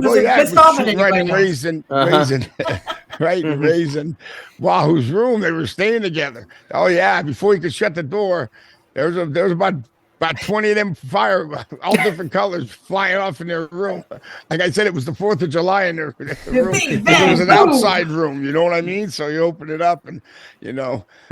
right in raising Wahoo's room. They were staying together. Oh yeah, before he could shut the door, there was about 20 of them all different colors flying off in their room. Like I said, it was the 4th of July in their room. It was an outside room, you know what I mean? So you open it up, and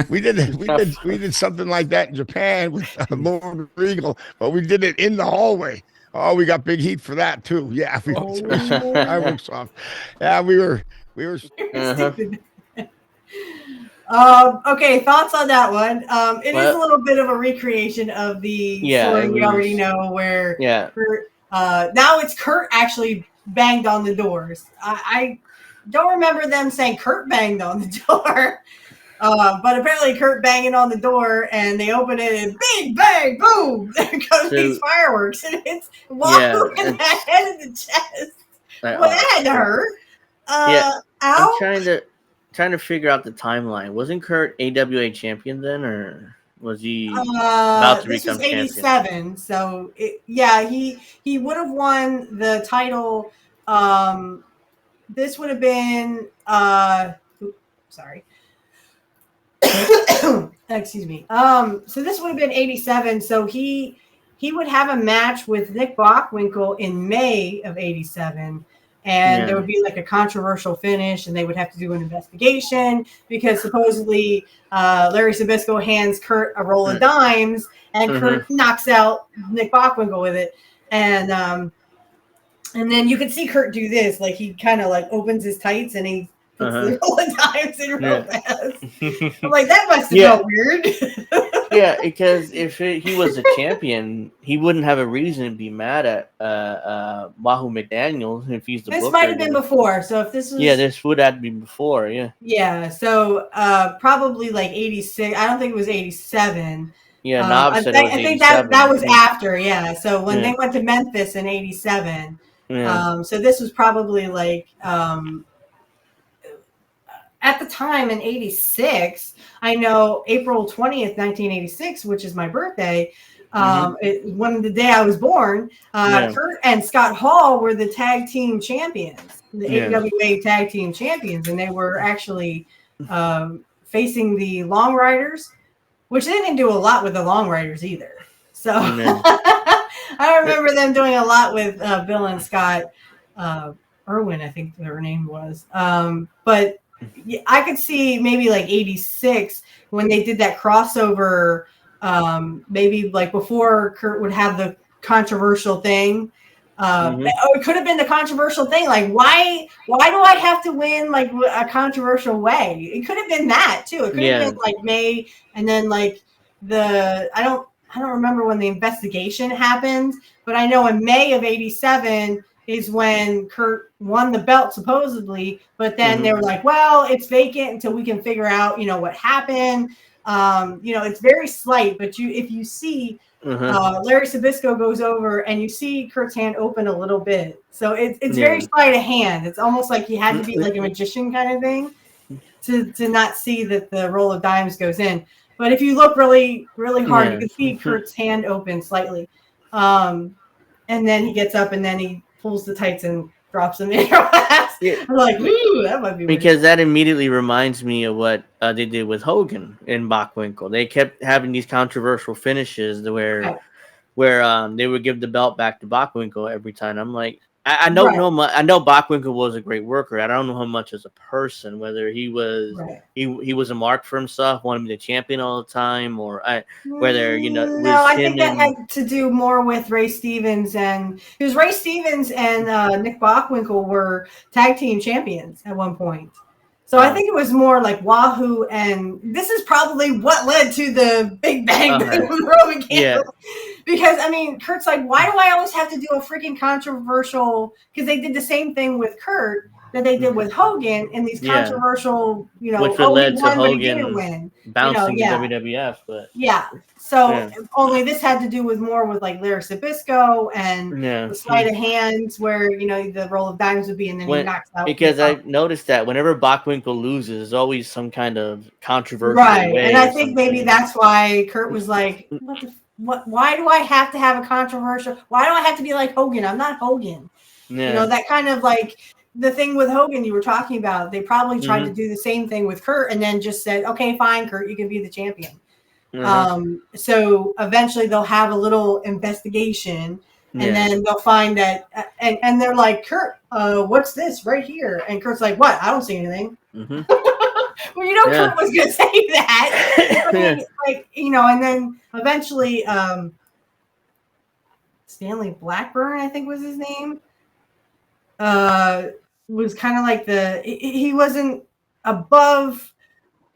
we did something like that in Japan with Lord Regal, but we did it in the hallway. Oh, we got big heat for that too. Yeah, fireworks off. Yeah, we were. Okay, thoughts on that one. It is a little bit of a recreation of the story we already know, where now it's Curt actually banged on the doors. I don't remember them saying Curt banged on the door, but apparently Curt banging on the door, and they open it and bing, bang, boom, there goes these fireworks, and it's Wahoo in the head of the chest. Well, that had to hurt. I'm trying to figure out the timeline. Wasn't Curt AWA champion then, or was he about to become champion? This was 87, so he would have won the title. This would have been Sorry. Excuse me. So this would have been 87. So he would have a match with Nick Bockwinkel in May of 87. And there would be like a controversial finish, and they would have to do an investigation because supposedly Larry Zbyszko hands Curt a roll of dimes, and Curt knocks out Nick Bockwinkel with it. And then you could see Curt do this, like he kind of like opens his tights and he puts the roll of dimes in real fast. I'm like, that must have felt weird. Yeah, because if he was a champion, he wouldn't have a reason to be mad at Wahoo McDaniel if he's the booker. This might have been before. So if this was this would have been before. Yeah. So probably like 86. I don't think it was 87. Yeah, Knob said it was 87. I think that was after. Yeah. So when they went to Memphis in 87. So this was probably like at the time in 86, I know April 20th, 1986, which is my birthday, when the day I was born, Curt and Scott Hall were the tag team champions, the AWA tag team champions, and they were actually facing the Long Riders, which they didn't do a lot with the Long Riders either. So I remember them doing a lot with Bill and Scott Irwin, I think their name was. But I could see maybe like 86 when they did that crossover, maybe like before Curt would have the controversial thing. It could have been the controversial thing. Like, why do I have to win like a controversial way? It could have been that too. It could have been like May, and then like I don't remember when the investigation happened, but I know in May of 87 is when Curt won the belt supposedly, but then they were like, well, it's vacant until we can figure out, what happened. It's very slight, but if you see Larry Zbyszko goes over and you see Curt's hand open a little bit. So it's very slight of hand. It's almost like he had to be like a magician kind of thing to not see that the roll of dimes goes in. But if you look really, really hard, you can see Curt's hand open slightly. And then he gets up and then he pulls the tights and drops them in your ass. I'm like, ooh, that might be weird. Because that immediately reminds me of what they did with Hogan in Bockwinkel. They kept having these controversial finishes where they would give the belt back to Bockwinkel every time. I'm like, I don't know. I know Bockwinkel was a great worker. I don't know how much as a person, whether he was he was a mark for himself, wanted to be the champion all the time, or whether No, I think that had to do more with Ray Stevens because Ray Stevens and Nick Bockwinkel were tag team champions at one point. So I think it was more like Wahoo, and this is probably what led to the Big Bang thing with Roman Campbell. Because, Curt's like, why do I always have to do a freaking controversial? Because they did the same thing with Curt that they did with Hogan in these controversial, which led to Hogan bouncing to WWF. But so only this had to do more with like Larry Zbyszko and the sleight of hands where the roll of dimes would be, and then he knocks out. Because I noticed that whenever Bockwinkel loses, there's always some kind of controversial way, and I think maybe that's why Curt was like, why do I have to have a controversial? Why do I have to be like Hogan? I'm not Hogan. That kind of like the thing with Hogan you were talking about. They probably tried to do the same thing with Curt and then just said, okay, fine, Curt, you can be the champion. So eventually they'll have a little investigation and then they'll find that and they're like, Curt, what's this right here? And Curt's like, what? I don't see anything. Well, Curt was going to say that. And then eventually Stanley Blackburn, I think was his name, was kind of like he wasn't above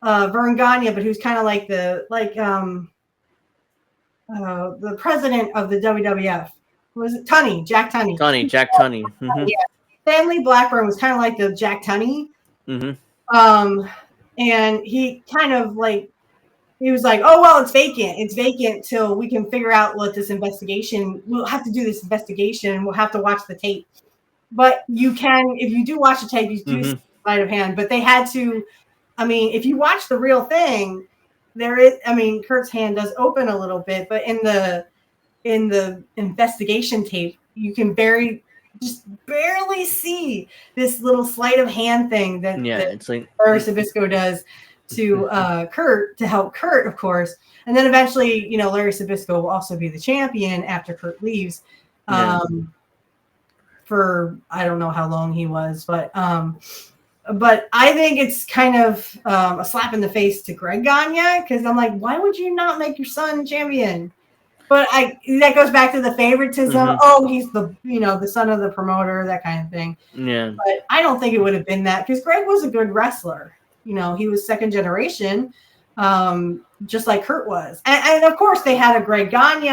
Vern Gagne, but he was kind of like the president of the WWF. Was it Tunney? Jack Tunney. Jack Tunney. Stanley Blackburn was kind of like the Jack Tunney. And he kind of he was like, oh, well, it's vacant. It's vacant till we can figure out what this investigation. We'll have to do this investigation and we'll have to watch the tape. But you can, if you do watch the tape, you do see sleight of hand. But they had to, if you watch the real thing, there is, Curt's hand does open a little bit, but in the investigation tape, you can very just barely see this little sleight of hand thing that it's like Larry Zbyszko does to Curt, to help Curt, of course. And then eventually, you know, Larry Zbyszko will also be the champion after Curt leaves. For I don't know how long he was, but I think it's kind of a slap in the face to Greg Gagne, because I'm like, why would you not make your son champion? But that goes back to the favoritism. Oh, he's the son of the promoter, that kind of thing. Yeah. But I don't think it would have been that, because Greg was a good wrestler. You know, he was second generation, just like Curt was. And of course, they had a Greg Gagne,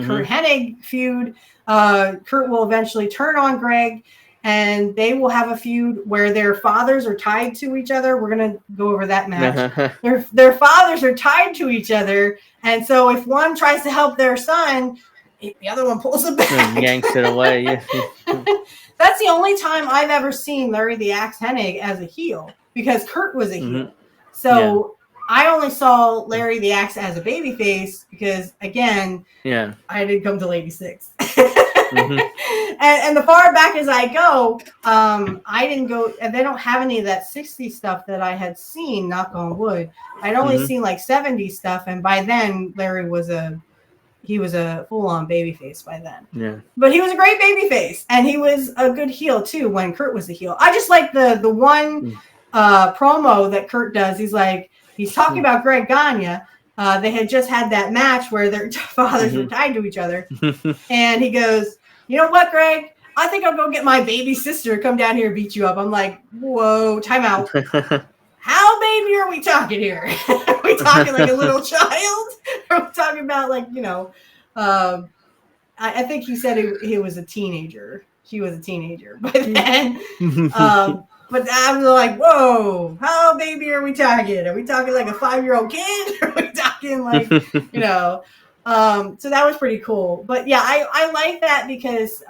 Curt Hennig feud. Curt will eventually turn on Greg, and they will have a feud where their fathers are tied to each other. We're going to go over that match. Their fathers are tied to each other. And so if one tries to help their son, the other one pulls it back. Yanks it away. Yeah. That's the only time I've ever seen Larry the Axe Hennig as a heel, because Curt was a heel. So I only saw Larry the Axe as a babyface because, again, I didn't come till '86. And the far back as I go, I didn't go, and they don't have any of that 60s stuff that I had seen, knock on wood. I'd only seen like 70s stuff, and by then Larry was a full-on babyface by then. Yeah. But he was a great babyface, and he was a good heel too when Curt was the heel. I just like the one promo that Curt does. He's talking about Greg Gagne. They had just had that match where their fathers were tied to each other. And he goes, you know what, Greg? I think I'll go get my baby sister to come down here and beat you up. I'm like, whoa, time out. How baby are we talking here? Are we talking like a little child? Are we talking about like, you know, I think he said he was a teenager. She was a teenager by then. But I'm like, whoa, how baby are we talking? Are we talking like a 5-year-old kid? Are we talking like, you know? So that was pretty cool. But yeah, I like that because,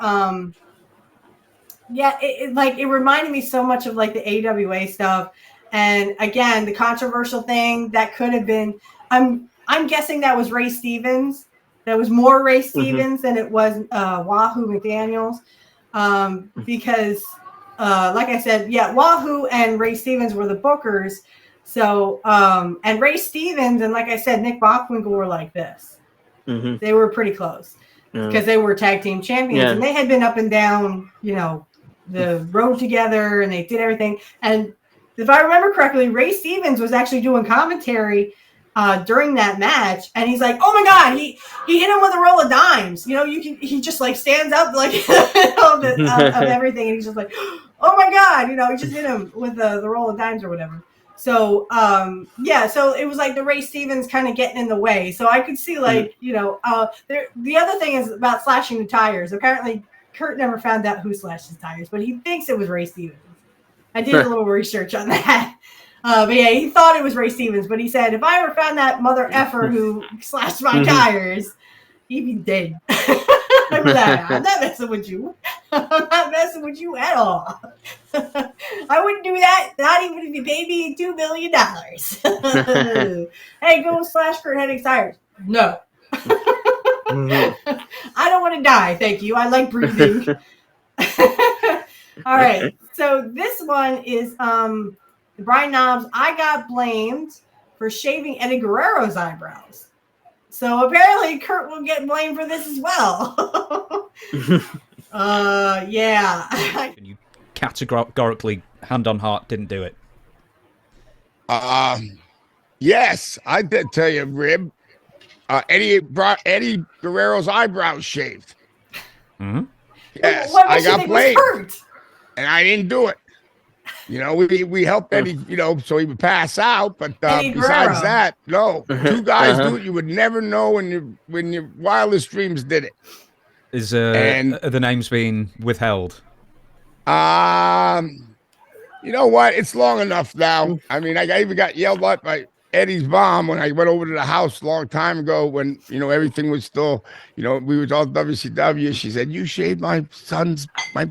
it reminded me so much of like the AWA stuff. And again, the controversial thing that could have been, I'm guessing that was Ray Stevens. That was more Ray Stevens than it was Wahoo McDaniels. Because like I said, Wahoo and Ray Stevens were the bookers. So, and Ray Stevens and like I said, Nick Bockwinkel were like this. They were pretty close because they were tag team champions and they had been up and down, you know, the road together, and they did everything. And if I remember correctly, Ray Stevens was actually doing commentary during that match, and he's like, "Oh my God, he hit him with a roll of dimes." You know, he just like stands up like of everything, and he's just like, "Oh my God," you know, he just hit him with the roll of dimes or whatever. So so it was like the Ray Stevens kind of getting in the way. So I could see like you know, the other thing is about slashing the tires. Apparently, Curt never found out who slashed his tires, but he thinks it was Ray Stevens. I did a little research on that. But yeah, he thought it was Ray Stevens, but he said, if I ever found that mother effer who slashed my tires, he'd be dead. I'm not messing with you. I'm not messing with you at all. I wouldn't do that, not even if you paid me $2 million. Hey, go slash Curt Hennig's tires. No. I don't want to die, thank you. I like breathing. All right. So this one is Brian Knobbs. I got blamed for shaving Eddie Guerrero's eyebrows. So apparently Curt will get blamed for this as well. Yeah. You categorically, hand on heart, didn't do it. Yes, I did tell you, Rib. Eddie Guerrero's eyebrows shaved. Yes, I got blamed. And I didn't do it. You know, we helped Eddie, you know, so he would pass out. But besides that, no. Two guys do it. You would never know when your wildest dreams did it. Is the names being withheld? You know what? It's long enough now. I mean, I even got yelled at by Eddie's mom when I went over to the house a long time ago when, you know, everything was still, you know, we was all WCW. She said, you shaved my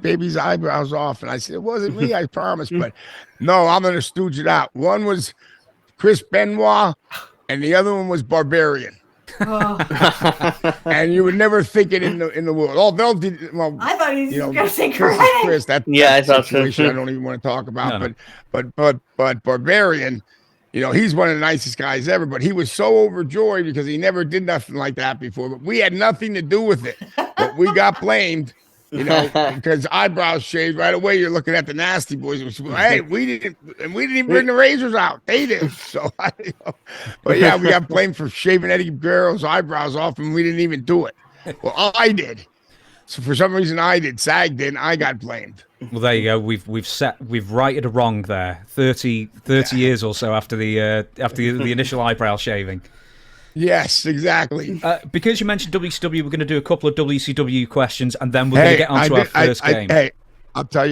baby's eyebrows off. And I said, it wasn't me, I promise. But no, I'm going to stooge it out. One was Chris Benoit and the other one was Barbarian. And you would never think it in the world. Oh, they'll did well. I thought he was going to say Chris Curt is Hennig. Chris. That I thought so. situation I don't even want to talk about. No. But Barbarian, he's one of the nicest guys ever. But he was so overjoyed because he never did nothing like that before. But we had nothing to do with it. But we got blamed. Because eyebrows shaved right away. You're looking at the nasty boys. Hey, we didn't even bring the razors out. They did. So, but yeah, we got blamed for shaving Eddie Guerrero's eyebrows off, and we didn't even do it. Well, I did. So for some reason, I did. SAG did. And I got blamed. Well, there you go. We've righted a wrong there. 30 years or so after the initial eyebrow shaving. Yes, exactly. Because you mentioned WCW, we're going to do a couple of WCW questions, and then we're going to get on to our first game. Hey, I'll tell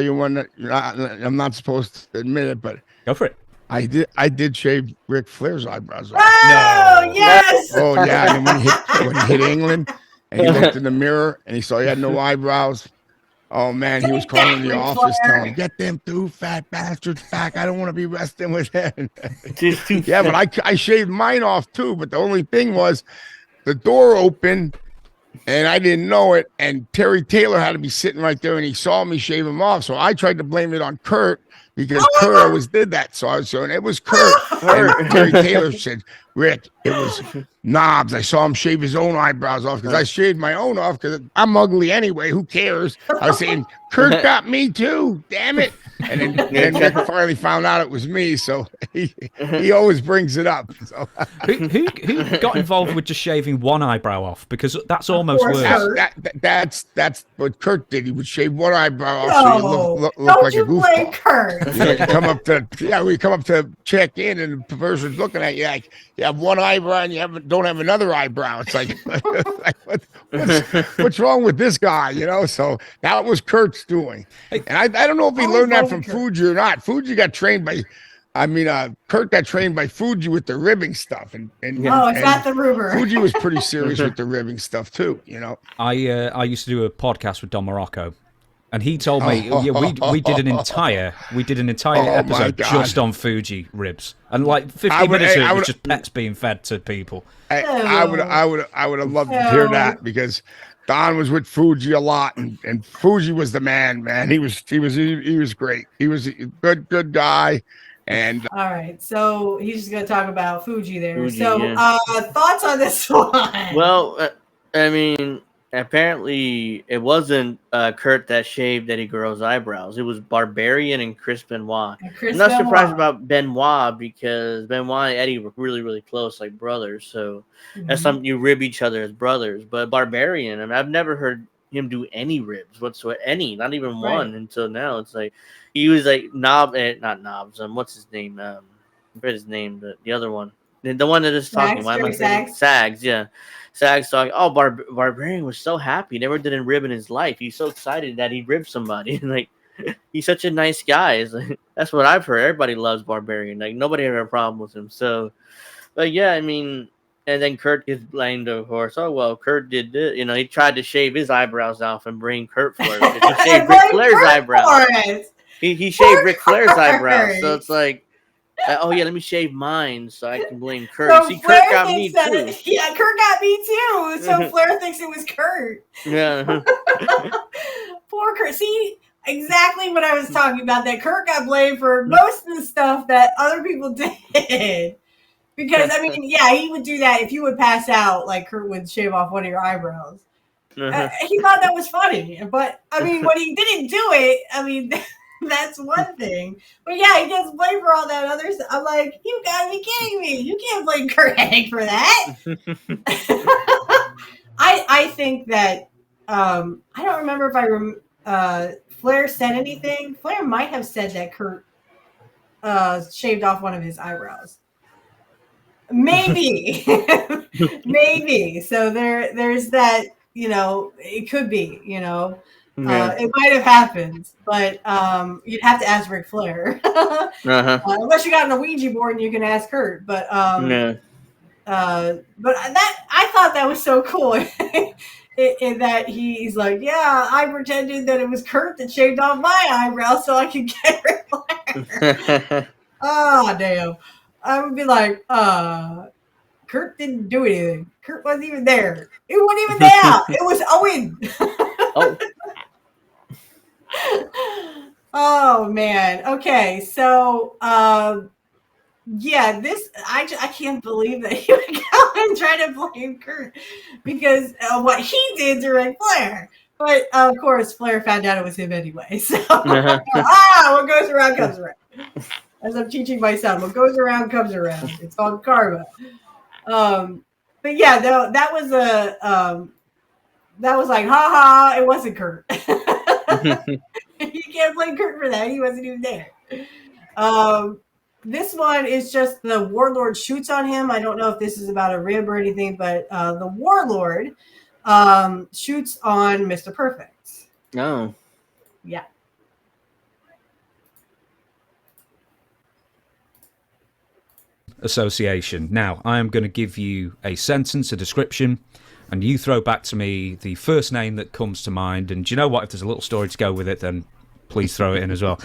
you one that I'm not supposed to admit it, but go for it. I did shave Ric Flair's eyebrows off. Oh, yes! Oh, yeah. And when he hit England, and he looked in the mirror, and he saw he had no eyebrows. Oh, man, he was calling the office telling him, get them two fat bastards back. I don't want to be wrestling with them. Yeah, but I shaved mine off, too. But the only thing was the door opened, and I didn't know it. And Terry Taylor had to be sitting right there, and he saw me shave him off. So I tried to blame it on Curt because Curt always did that. So and it was Curt. And Terry Taylor said, Rick, it was Knobs. I saw him shave his own eyebrows off because I shaved my own off because I'm ugly anyway. Who cares? I was saying, Curt got me too. Damn it. And then Rick finally found out it was me. So he always brings it up. So. Who got involved with just shaving one eyebrow off? Because that's almost worse. That's what Curt did. He would shave one eyebrow off so you look like a goofball. Blame Curt. We come up to check in, and the person's looking at you like you have one eyebrow and you don't have another eyebrow. It's like, what's wrong with this guy? So that was Kurt's doing. And I don't know if he learned that from Fuji or not. Fuji got trained by. Curt got trained by Fuji with the ribbing stuff, and it's not the Ruber. Fuji was pretty serious with the ribbing stuff too. I used to do a podcast with Don Morocco, and he told me we did an entire episode just on Fuji ribs, and like 15 minutes of it was just pets being fed to people. I would have loved to hear that because Don was with Fuji a lot, and Fuji was the man. He was great. He was a good guy. And all right, so he's just gonna talk about Fuji there. Thoughts on this one? Well, apparently it wasn't Curt that shaved Eddie Guerrero's eyebrows. It was Barbarian and Chris Benoit. I'm not surprised about Benoit because Benoit and Eddie were really, really close, like brothers. So that's something you rib each other as brothers. But Barbarian, I've never heard him do any ribs whatsoever, not even one until now. It's like he was like not Knobs. What's his name? I forget his name. The other one, the one that is talking. Why am I saying Sags? Yeah, Sags talking. Oh, Barbarian was so happy. Never did a rib in his life. He's so excited that he ribbed somebody. Like he's such a nice guy. Like, that's what I've heard. Everybody loves Barbarian. Like nobody had a problem with him. So, but yeah, and then Curt gets blamed, of course. Oh, well, Curt did this. He tried to shave his eyebrows off and bring Curt Flair. He shaved Ric Flair's eyebrows. He shaved Ric Flair's eyebrows. So it's like, oh, yeah, let me shave mine so I can blame Curt. So see, Curt got me, too. Curt got me, too. So Flair thinks it was Curt. Yeah. Poor Curt. See, exactly what I was talking about, that Curt got blamed for most of the stuff that other people did. Because, he would do that if you would pass out, like Curt would shave off one of your eyebrows. He thought that was funny. But, when he didn't do it, that's one thing. But, yeah, he gets blamed for all that other stuff. I'm like, you got to be kidding me. You can't blame Curt Hennig for that. I think that, I don't remember if Flair said anything. Flair might have said that Curt shaved off one of his eyebrows. Maybe. So there's that, it could be, it might have happened, but you'd have to ask Ric Flair. Unless you got on a Ouija board and you can ask Curt. But that I thought that was so cool. In that he's like, yeah, I pretended that it was Curt that shaved off my eyebrows so I could get Ric Flair. Oh, damn. I would be like, Curt Curt didn't do anything. Curt wasn't even there. It wasn't even there. It was Owen. Oh. Oh man. Okay. So yeah, this I can't believe that he would go and try to blame Curt because what he did to Ric Flair. But of course, Flair found out it was him anyway. So what goes around comes around. As I'm teaching my son, what goes around comes around. It's called karma. But yeah, that was like, ha, it wasn't Curt. You can't blame Curt for that. He wasn't even there. This one is just the Warlord shoots on him. I don't know if this is about a rib or anything, but the Warlord shoots on Mr. Perfect. No. Yeah. Association. Now, I am going to give you a sentence, a description, and you throw back to me the first name that comes to mind. And do you know what? If there's a little story to go with it, then please throw it in as well.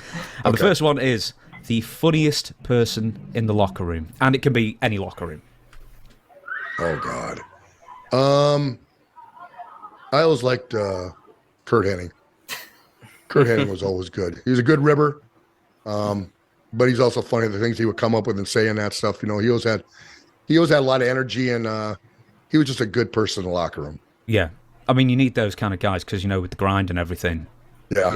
And the first one is the funniest person in the locker room. And it can be any locker room. Oh, God. I always liked Curt Hennig. Curt Hennig was always good. He was a good ribber. But he's also funny, the things he would come up with and say and that stuff. You know, he always had a lot of energy, and he was just a good person in the locker room. Yeah. I mean, you need those kind of guys because, you know, with the grind and everything. Yeah,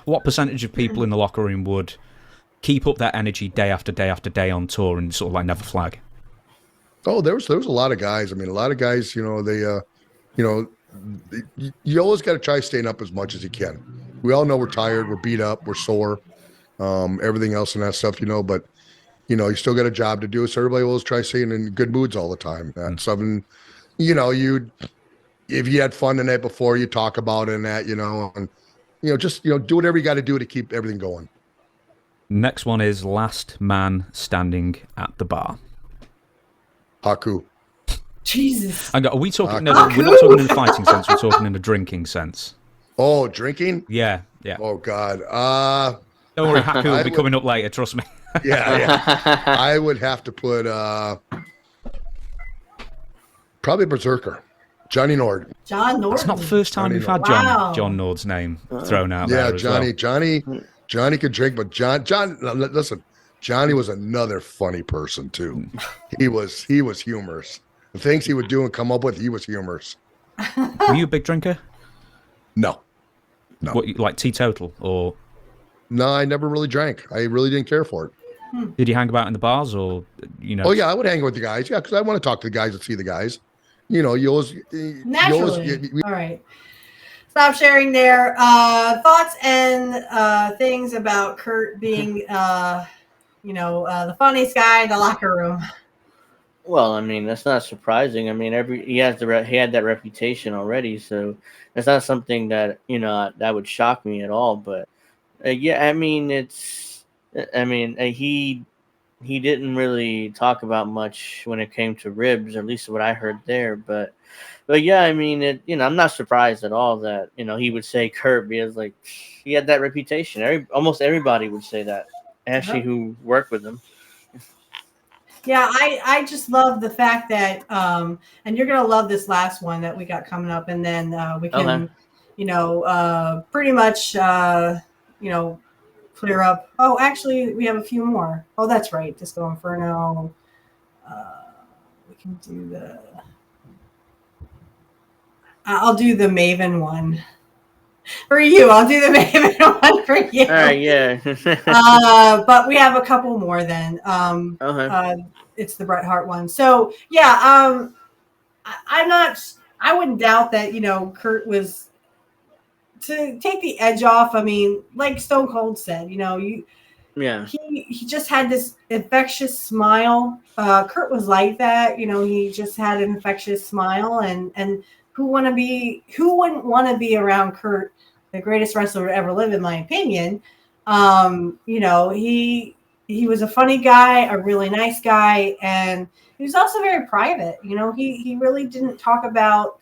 what percentage of people in the locker room would keep up that energy day after day after day on tour and sort of like never flag? Oh, there was a lot of guys. I mean, a lot of guys, you know, you always got to try staying up as much as you can. We all know we're tired, we're beat up, we're sore, everything else and that stuff, you know, but, you know, you still got a job to do. So everybody always try staying in good moods all the time. That's something, you know, if you had fun the night before, you talk about it and that, you know, and, you know, just, you know, do whatever you got to do to keep everything going. Next one is last man standing at the bar. Haku. Jesus. Are we talking? No, we're not talking in the fighting sense. We're talking in the drinking sense. Oh, drinking? Yeah. Oh God. Don't worry, Haku will be coming up later. Trust me. Yeah. I would have to put probably Berserker, Johnny Nord. John Nord. It's not the first time we've had John Nord's name thrown out. Yeah, there as Johnny could drink, but John. Listen, Johnny was another funny person too. He was humorous. The things he would do and come up with, he was humorous. Were you a big drinker? No. What, like teetotal or? No, I never really drank. I really didn't care for it. Did you hang about in the bars or, you know? Oh yeah, I would hang with the guys. Yeah, because I want to talk to the guys and see the guys. You know, you always naturally. All right. Stop sharing their thoughts and things about Curt being, the funniest guy in the locker room. Well, I mean, that's not surprising. I mean, he had that reputation already, so that's not something that, you know, that would shock me at all. But yeah, I mean, he didn't really talk about much when it came to ribs, or at least what I heard there. But yeah, I mean, I'm not surprised at all that, you know, he would say Curt, because like he had that reputation. Almost everybody would say that, actually, who worked with him. Yeah, I just love the fact that, and you're gonna love this last one that we got coming up, and then we can, pretty much, clear up. Oh, actually, we have a few more. Oh, that's right, Disco Inferno. We can do I'll do the Maven one. For you, I'll do the Maven one for you. All right, yeah. But we have a couple more then. It's the Bret Hart one. So yeah, I wouldn't doubt that, you know, Curt was to take the edge off. I mean, like Stone Cold said, you know, he just had this infectious smile. Curt was like that, you know, he just had an infectious smile, and who wouldn't want to be around Curt, the greatest wrestler to ever live, in my opinion. You know, he was a funny guy, a really nice guy, and he was also very private. You know, he really didn't talk about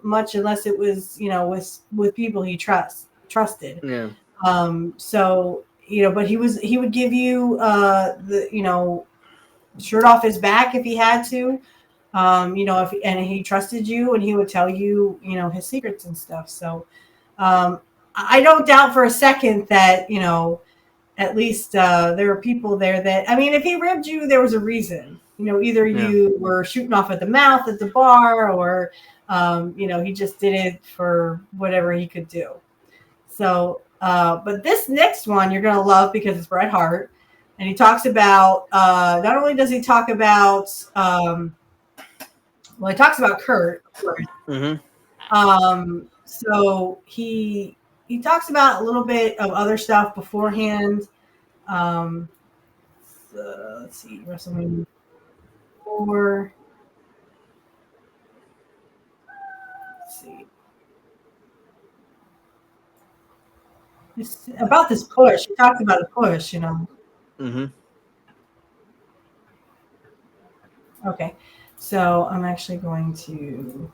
much unless it was, you know, with people he trusted. Yeah. So, you know, but he would give you shirt off his back if he had to. And he trusted you, and he would tell you, his secrets and stuff. So I don't doubt for a second that, at least there were people there that, if he ribbed you, there was a reason. Either you were shooting off at the mouth at the bar, or, he just did it for whatever he could do. So, but this next one you're going to love because it's Bret Hart. And he talks about, not only does he talk about, he talks about Curt. Mm-hmm. So he talks about a little bit of other stuff beforehand. Let's see, WrestleMania 4. Let's see. It's about this push. He talks about a push, Mm-hmm. Okay. So I'm actually going to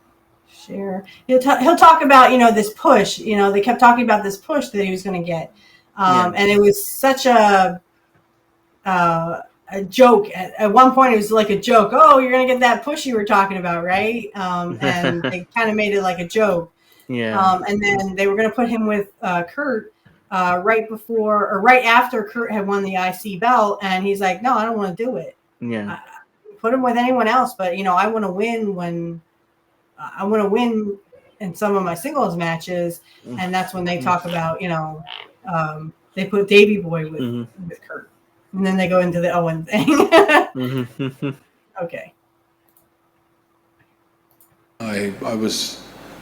share. He'll talk about, this push. They kept talking about this push that he was going to get. And it was such a joke. At one point, it was like a joke. Oh, you're going to get that push you were talking about, right? And they kind of made it like a joke. Yeah. And then they were going to put him with Curt right before or right after Curt had won the IC belt. And he's like, no, I don't want to do it. Yeah. Put him with anyone else, but I want to win in some of my singles matches, and that's when they talk about they put Davey Boy with Curt, and then they go into the Owen thing. Okay. I was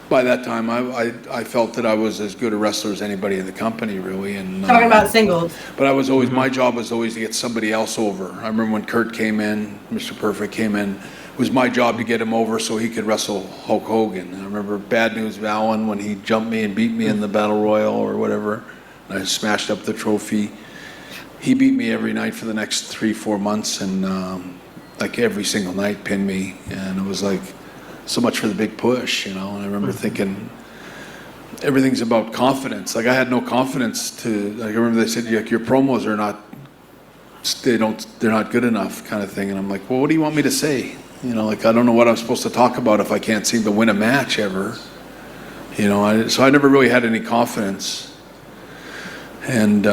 by that time I felt that I was as good a wrestler as anybody in the company, really. And talking about singles. But I was always my job was always to get somebody else over. I remember when Curt came in, Mr. Perfect came in. It was my job to get him over so he could wrestle Hulk Hogan. I remember Bad News Valen when he jumped me and beat me in the Battle Royal or whatever. And I smashed up the trophy. He beat me every night for the next 3-4 months, and like every single night pinned me. And it was like, so much for the big push, And I remember thinking, everything's about confidence. Like I had no confidence I remember they said, like, your promos are not, they're not good enough, kind of thing. And I'm like, well, what do you want me to say? Like I don't know what I'm supposed to talk about if I can't seem to win a match ever. So I never really had any confidence. And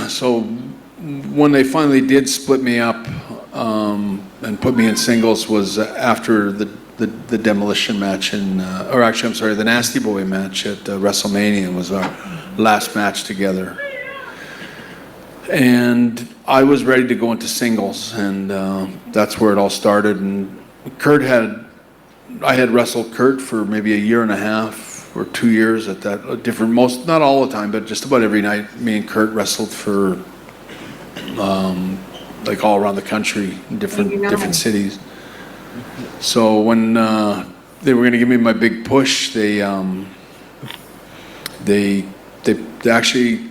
so when they finally did split me up, and put me in singles was after the demolition match the Nasty Boy match at WrestleMania was our last match together. And I was ready to go into singles, and that's where it all started. And I had wrestled Curt for maybe a year and a half or 2 years at that not all the time, but just about every night. Me and Curt wrestled for like all around the country, in different cities. So when they were going to give me my big push, they actually,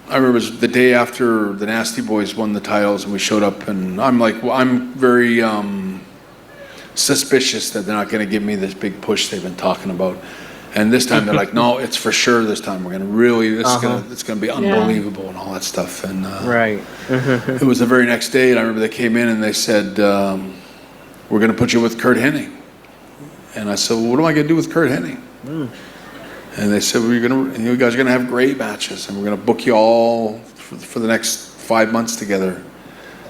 I remember it was the day after the Nasty Boys won the titles, and we showed up, and I'm like, well, I'm very suspicious that they're not going to give me this big push they've been talking about. And this time they're like, no, it's for sure this time. We're going to really, it's going to be unbelievable and all that stuff. And right. It was the very next day, and I remember they came in and they said, we're going to put you with Curt Hennig. And I said, well, what am I going to do with Curt Hennig? And they said, you guys are going to have great matches, and we're going to book you all for the next 5 months together.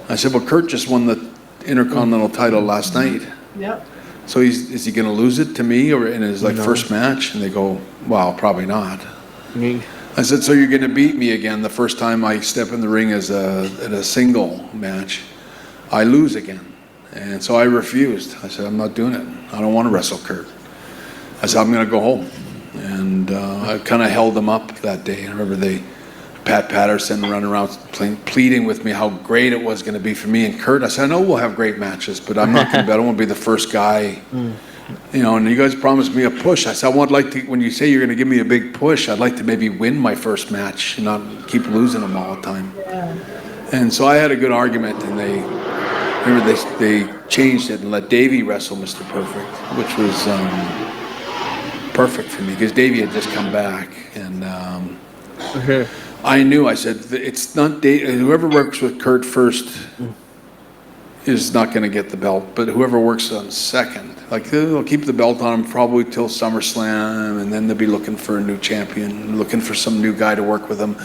I said, well, Curt just won the Intercontinental title last night. Yep. So is he going to lose it to me or in his first match? And they go, well, probably not. I said, so you're going to beat me again the first time I step in the ring in a single match. I lose again. And so I refused. I said, I'm not doing it. I don't want to wrestle Curt. I said, I'm going to go home. And I kind of held them up that day. I remember Pat Patterson running around pleading with me how great it was going to be for me and Curt. I said, I know we'll have great matches, but I don't want to be the first guy. And you guys promised me a push. I said, when you say you're going to give me a big push, I'd like to maybe win my first match and not keep losing them all the time. Yeah. And so I had a good argument, and they changed it and let Davey wrestle Mr. Perfect, which was perfect for me because Davey had just come back. And I knew, I said, it's not whoever works with Curt first is not going to get the belt, but whoever works on second, like they'll keep the belt on him probably till SummerSlam, and then they'll be looking for a new champion, looking for some new guy to work with them.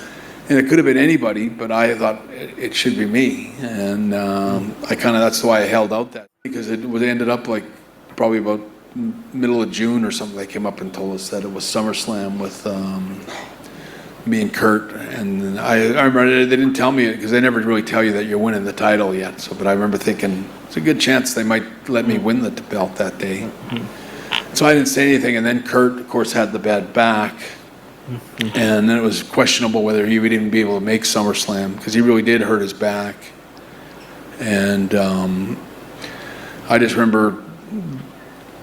And it could have been anybody, but I thought it should be me. And that's why I held out that, because it ended up like probably about middle of June or something. They came up and told us that it was SummerSlam with me and Curt. And I remember they didn't tell me it because they never really tell you that you're winning the title yet. But I remember thinking it's a good chance they might let me win the belt that day. So I didn't say anything. And then Curt, of course, had the bad back. And then it was questionable whether he would even be able to make SummerSlam because he really did hurt his back. And I just remember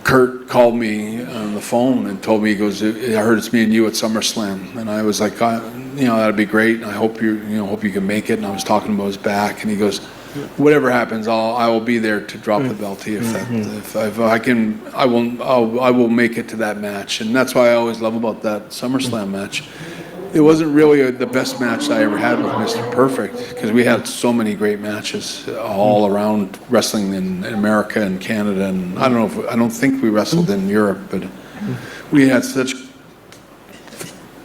Curt called me on the phone and told me, he goes, "I heard it's me and you at SummerSlam." And I was like, that'd be great. And I hope hope you can make it. And I was talking about his back, and he goes, "Whatever happens, I will be there to drop the belt to you. If I can, I will make it to that match." And that's why I always love about that SummerSlam match. It wasn't really the best match I ever had with Mr. Perfect because we had so many great matches all around wrestling in America and Canada, and I don't think we wrestled in Europe, but we had such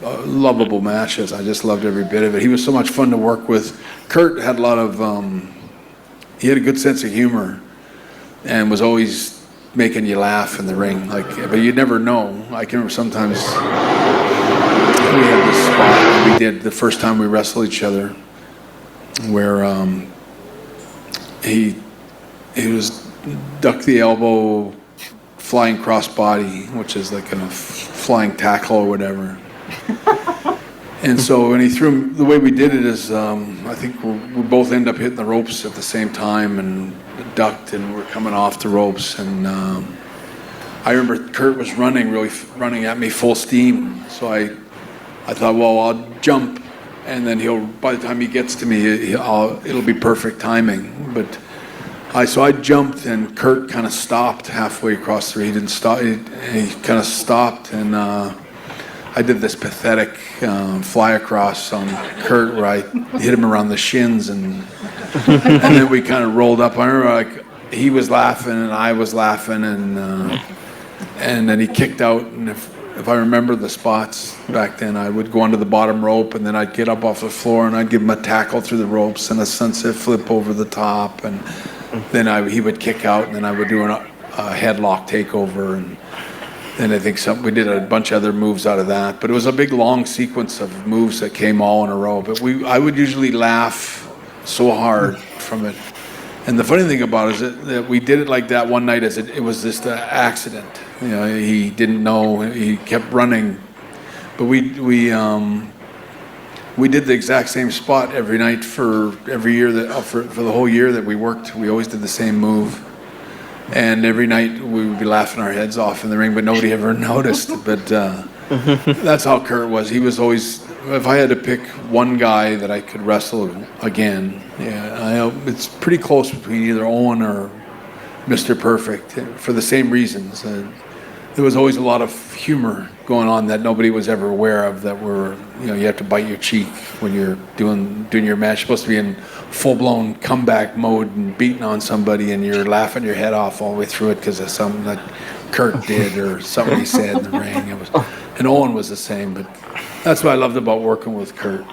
lovable matches. I just loved every bit of it. He was so much fun to work with. Curt had a lot of. He had a good sense of humor and was always making you laugh in the ring. But you never know. I can remember sometimes we had this spot that we did the first time we wrestled each other where he was duck the elbow, flying crossbody, which is like a flying tackle or whatever. And so when he threw him, the way we did it is, I think we both end up hitting the ropes at the same time and ducked, and we're coming off the ropes. And I remember Curt was running at me full steam. So I thought, well, I'll jump, and then by the time he gets to me, it'll be perfect timing. But so I jumped, and Curt kind of stopped halfway across the ring. He didn't stop. He kind of stopped, and I did this pathetic fly across on Curt where I hit him around the shins, and then we kind of rolled up. I remember he was laughing and I was laughing, and then he kicked out. And if I remember the spots back then, I would go onto the bottom rope, and then I'd get up off the floor and I'd give him a tackle through the ropes and a sunset flip over the top, and then he would kick out, and then I would do a headlock takeover, and I think we did a bunch of other moves out of that. But it was a big, long sequence of moves that came all in a row. But I would usually laugh so hard from it. And the funny thing about it is that we did it like that one night as it was just an accident. He didn't know. He kept running. But we did the exact same spot every night for every year for the whole year that we worked. We always did the same move. And every night we would be laughing our heads off in the ring, but nobody ever noticed. But that's how Curt was. He was always, if I had to pick one guy that I could wrestle again, it's pretty close between either Owen or Mr. Perfect for the same reasons. There was always a lot of humor going on that nobody was ever aware of, that you have to bite your cheek when you're doing your match. You're supposed to be in full-blown comeback mode and beating on somebody, and you're laughing your head off all the way through it because of something that Curt did or somebody said in the ring. And Owen was the same, but that's what I loved about working with Curt.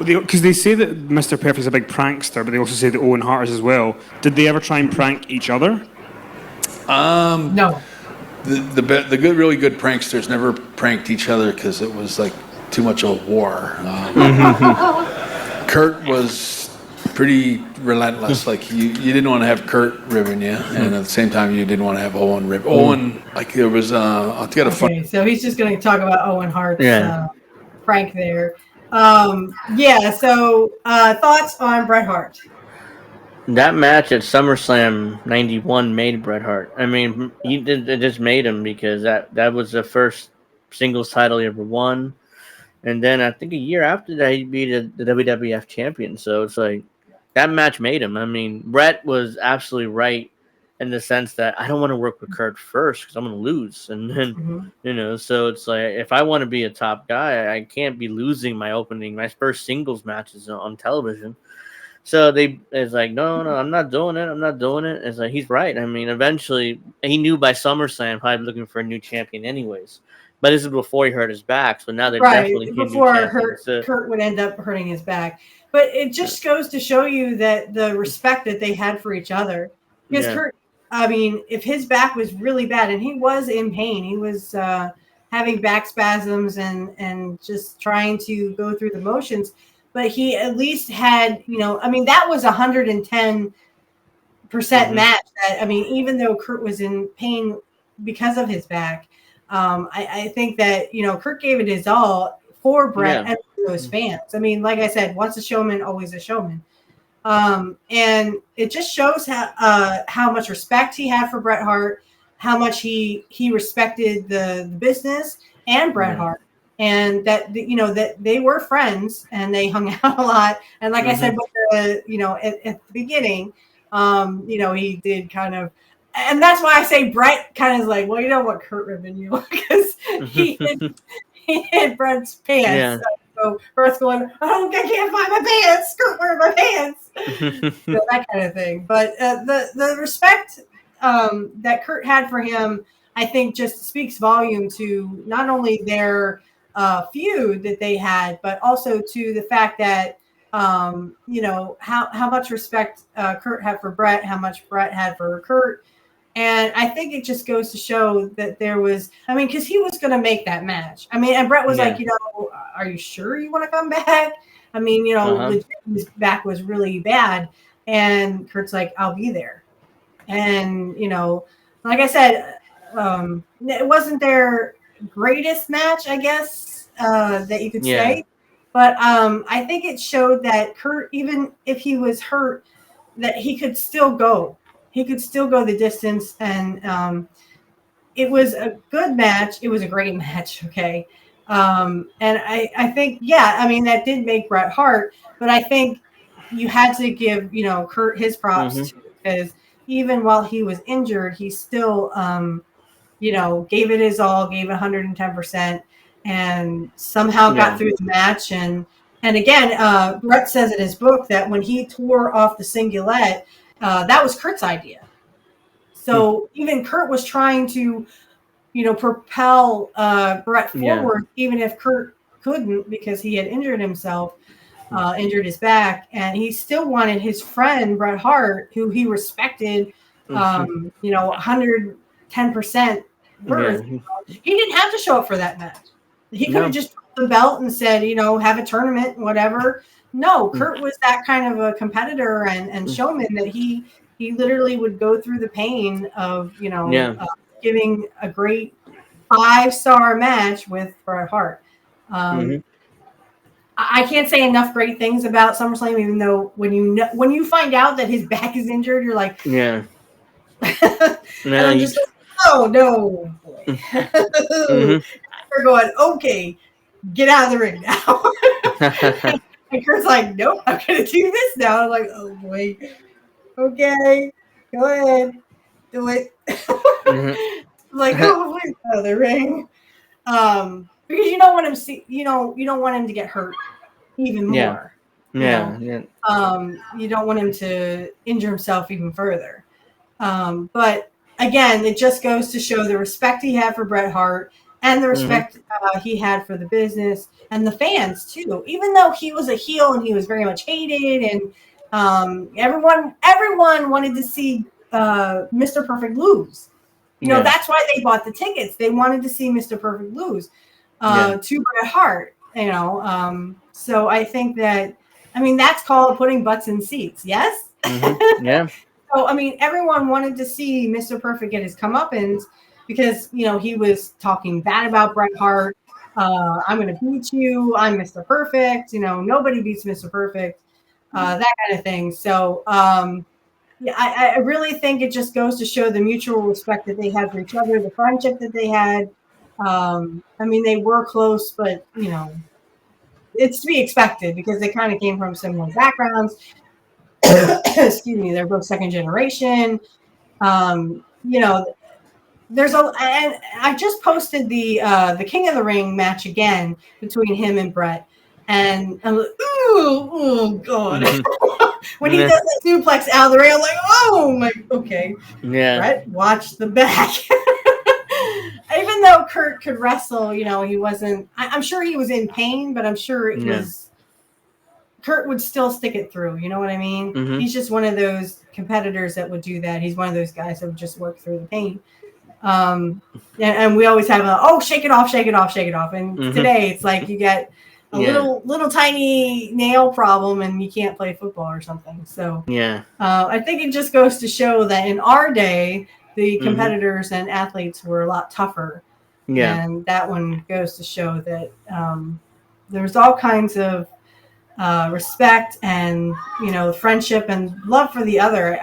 Because they say that Mr. Perfect's a big prankster, but they also say that Owen Hart is as well. Did they ever try and prank each other? No. The really good pranksters never pranked each other because it was like too much of a war. Curt was pretty relentless. Like you didn't want to have Curt ribbing you, and at the same time you didn't want to have Owen rib. Owen, like there was I'll get a fun. Okay, so he's just going to talk about Owen Hart's prank there. So thoughts on Bret Hart? That match at SummerSlam '91 made Bret Hart. I mean, it just made him because that was the first singles title he ever won. And then I think a year after that, he beat the WWF champion. So it's like that match made him. I mean, Bret was absolutely right in the sense that I don't want to work with Curt first because I'm going to lose. And then, so it's like if I want to be a top guy, I can't be losing my first singles matches on television. So it's like, no, I'm not doing it. I'm not doing it. It's like, he's right. I mean, eventually he knew by SummerSlam probably looking for a new champion anyways. But this is before he hurt his back. So now they're definitely before Kurt would end up hurting his back. But it just goes to show you that the respect that they had for each other. Because Kurt, I mean, if his back was really bad, and he was in pain, he was having back spasms and just trying to go through the motions. But he at least had, I mean, that was 110% match. That, I mean, even though Kurt was in pain because of his back, I think that, Kurt gave it his all for Bret and those fans. I mean, like I said, once a showman, always a showman. And it just shows how much respect he had for Bret Hart, how much he respected the business and Bret Hart. And that, that they were friends and they hung out a lot. And like I said, at the beginning, he did kind of, and that's why I say Bret kind of is like, well, you know what, Kurt Ribbon, you, because he hit Bret's pants. Yeah. So Bret's going, I can't find my pants. Kurt, where are my pants? That kind of thing. But the respect that Kurt had for him, I think, just speaks volume to not only their feud that they had, but also to the fact that how much respect Kurt had for Bret, how much Bret had for Kurt. And I think it just goes to show that there was, I mean, because he was going to make that match. I mean, and Bret was like, are you sure you want to come back? I mean, his back was really bad. And Kurt's like, I'll be there. And, like I said, it wasn't their greatest match, I guess, that you could say. But I think it showed that Kurt, even if he was hurt, that he could still go. He could still go the distance. And it was a good match. It was a great match, okay? And I think, I mean, that did make Bret Hart. But I think you had to give, Kurt his props, too, because even while he was injured, he still, gave it his all, gave 110%, and somehow got through the match. And again, Bret says in his book that when he tore off the singlet, that was Kurt's idea. So even Kurt was trying to, propel Bret forward, even if Kurt couldn't because he had injured himself. Injured his back, and he still wanted his friend Bret Hart, who he respected, 110% worth. He didn't have to show up for that match. He could have just dropped the belt and said, have a tournament, whatever. No, Kurt was that kind of a competitor and showman that he literally would go through the pain of, giving a great 5-star match with Bret Hart. I can't say enough great things about SummerSlam, even though when you find out that his back is injured, you're like, and I'm just like, oh no. We're going, okay, get out of the ring now. And Kurt's like, nope, I'm gonna do this now. I'm like, oh boy, okay, go ahead, do it. Like, oh, please, out of the ring. Because you don't want him you don't want him to get hurt even more. You don't want him to injure himself even further. But again, it just goes to show the respect he had for Bret Hart and the respect he had for the business and the fans too. Even though he was a heel and he was very much hated, and everyone wanted to see Mr. Perfect lose. That's why they bought the tickets. They wanted to see Mr. Perfect lose. To Bret Hart, so I think that, I mean, that's called putting butts in seats. Yes. So I mean, everyone wanted to see Mr. Perfect get his comeuppance because he was talking bad about Bret Hart. I'm going to beat you. I'm Mr. Perfect. Nobody beats Mr. Perfect. That kind of thing. So I really think it just goes to show the mutual respect that they had for each other, the friendship that they had. I mean, they were close, but it's to be expected because they kind of came from similar backgrounds. Excuse me, they're both second generation. There's and I just posted the King of the Ring match again between him and Bret, and I'm like, oh god, when he does the suplex out of the ring, I'm like, oh my, okay. Yeah. Brett, watch the back. Even though Curt could wrestle, he wasn't. I'm sure he was in pain, but I'm sure it was. Curt would still stick it through. You know what I mean? Mm-hmm. He's just one of those competitors that would do that. He's one of those guys that would just work through the pain. And we always have shake it off, shake it off, shake it off. And today it's like you get a little tiny nail problem and you can't play football or something. So I think it just goes to show that in our day, the competitors and athletes were a lot tougher. Yeah. And that one goes to show that there's all kinds of respect and, friendship and love for the other.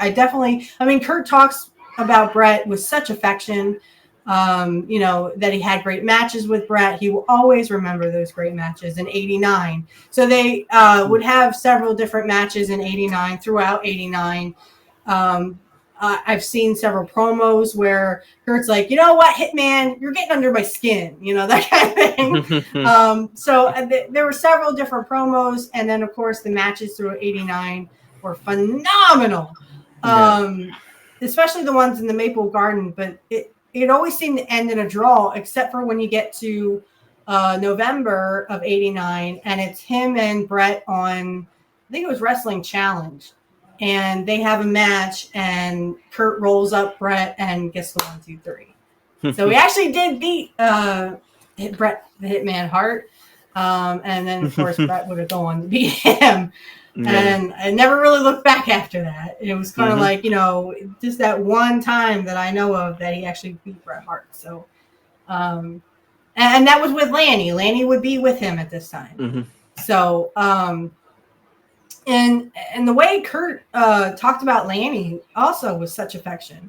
Curt talks about Brett with such affection, that he had great matches with Brett. He will always remember those great matches in 89. So they would have several different matches in 89, throughout 89. I've seen several promos where Curt's like, you know what, Hitman, you're getting under my skin, that kind of thing. So there were several different promos. And then, of course, the matches through 89 were phenomenal, especially the ones in the Maple Garden. But it always seemed to end in a draw, except for when you get to November of 89. And it's him and Brett on, I think it was Wrestling Challenge. And they have a match, and Curt rolls up Brett and gets the 1, 2, 3. So he actually did beat Brett the Hitman Hart. And then, of course, Brett would have gone to beat him. And I never really looked back after that. It was kind of like, just that one time that I know of that he actually beat Bret Hart. So, and that was with Lanny. Lanny would be with him at this time. So, and the way Curt talked about Lanny also was such affection.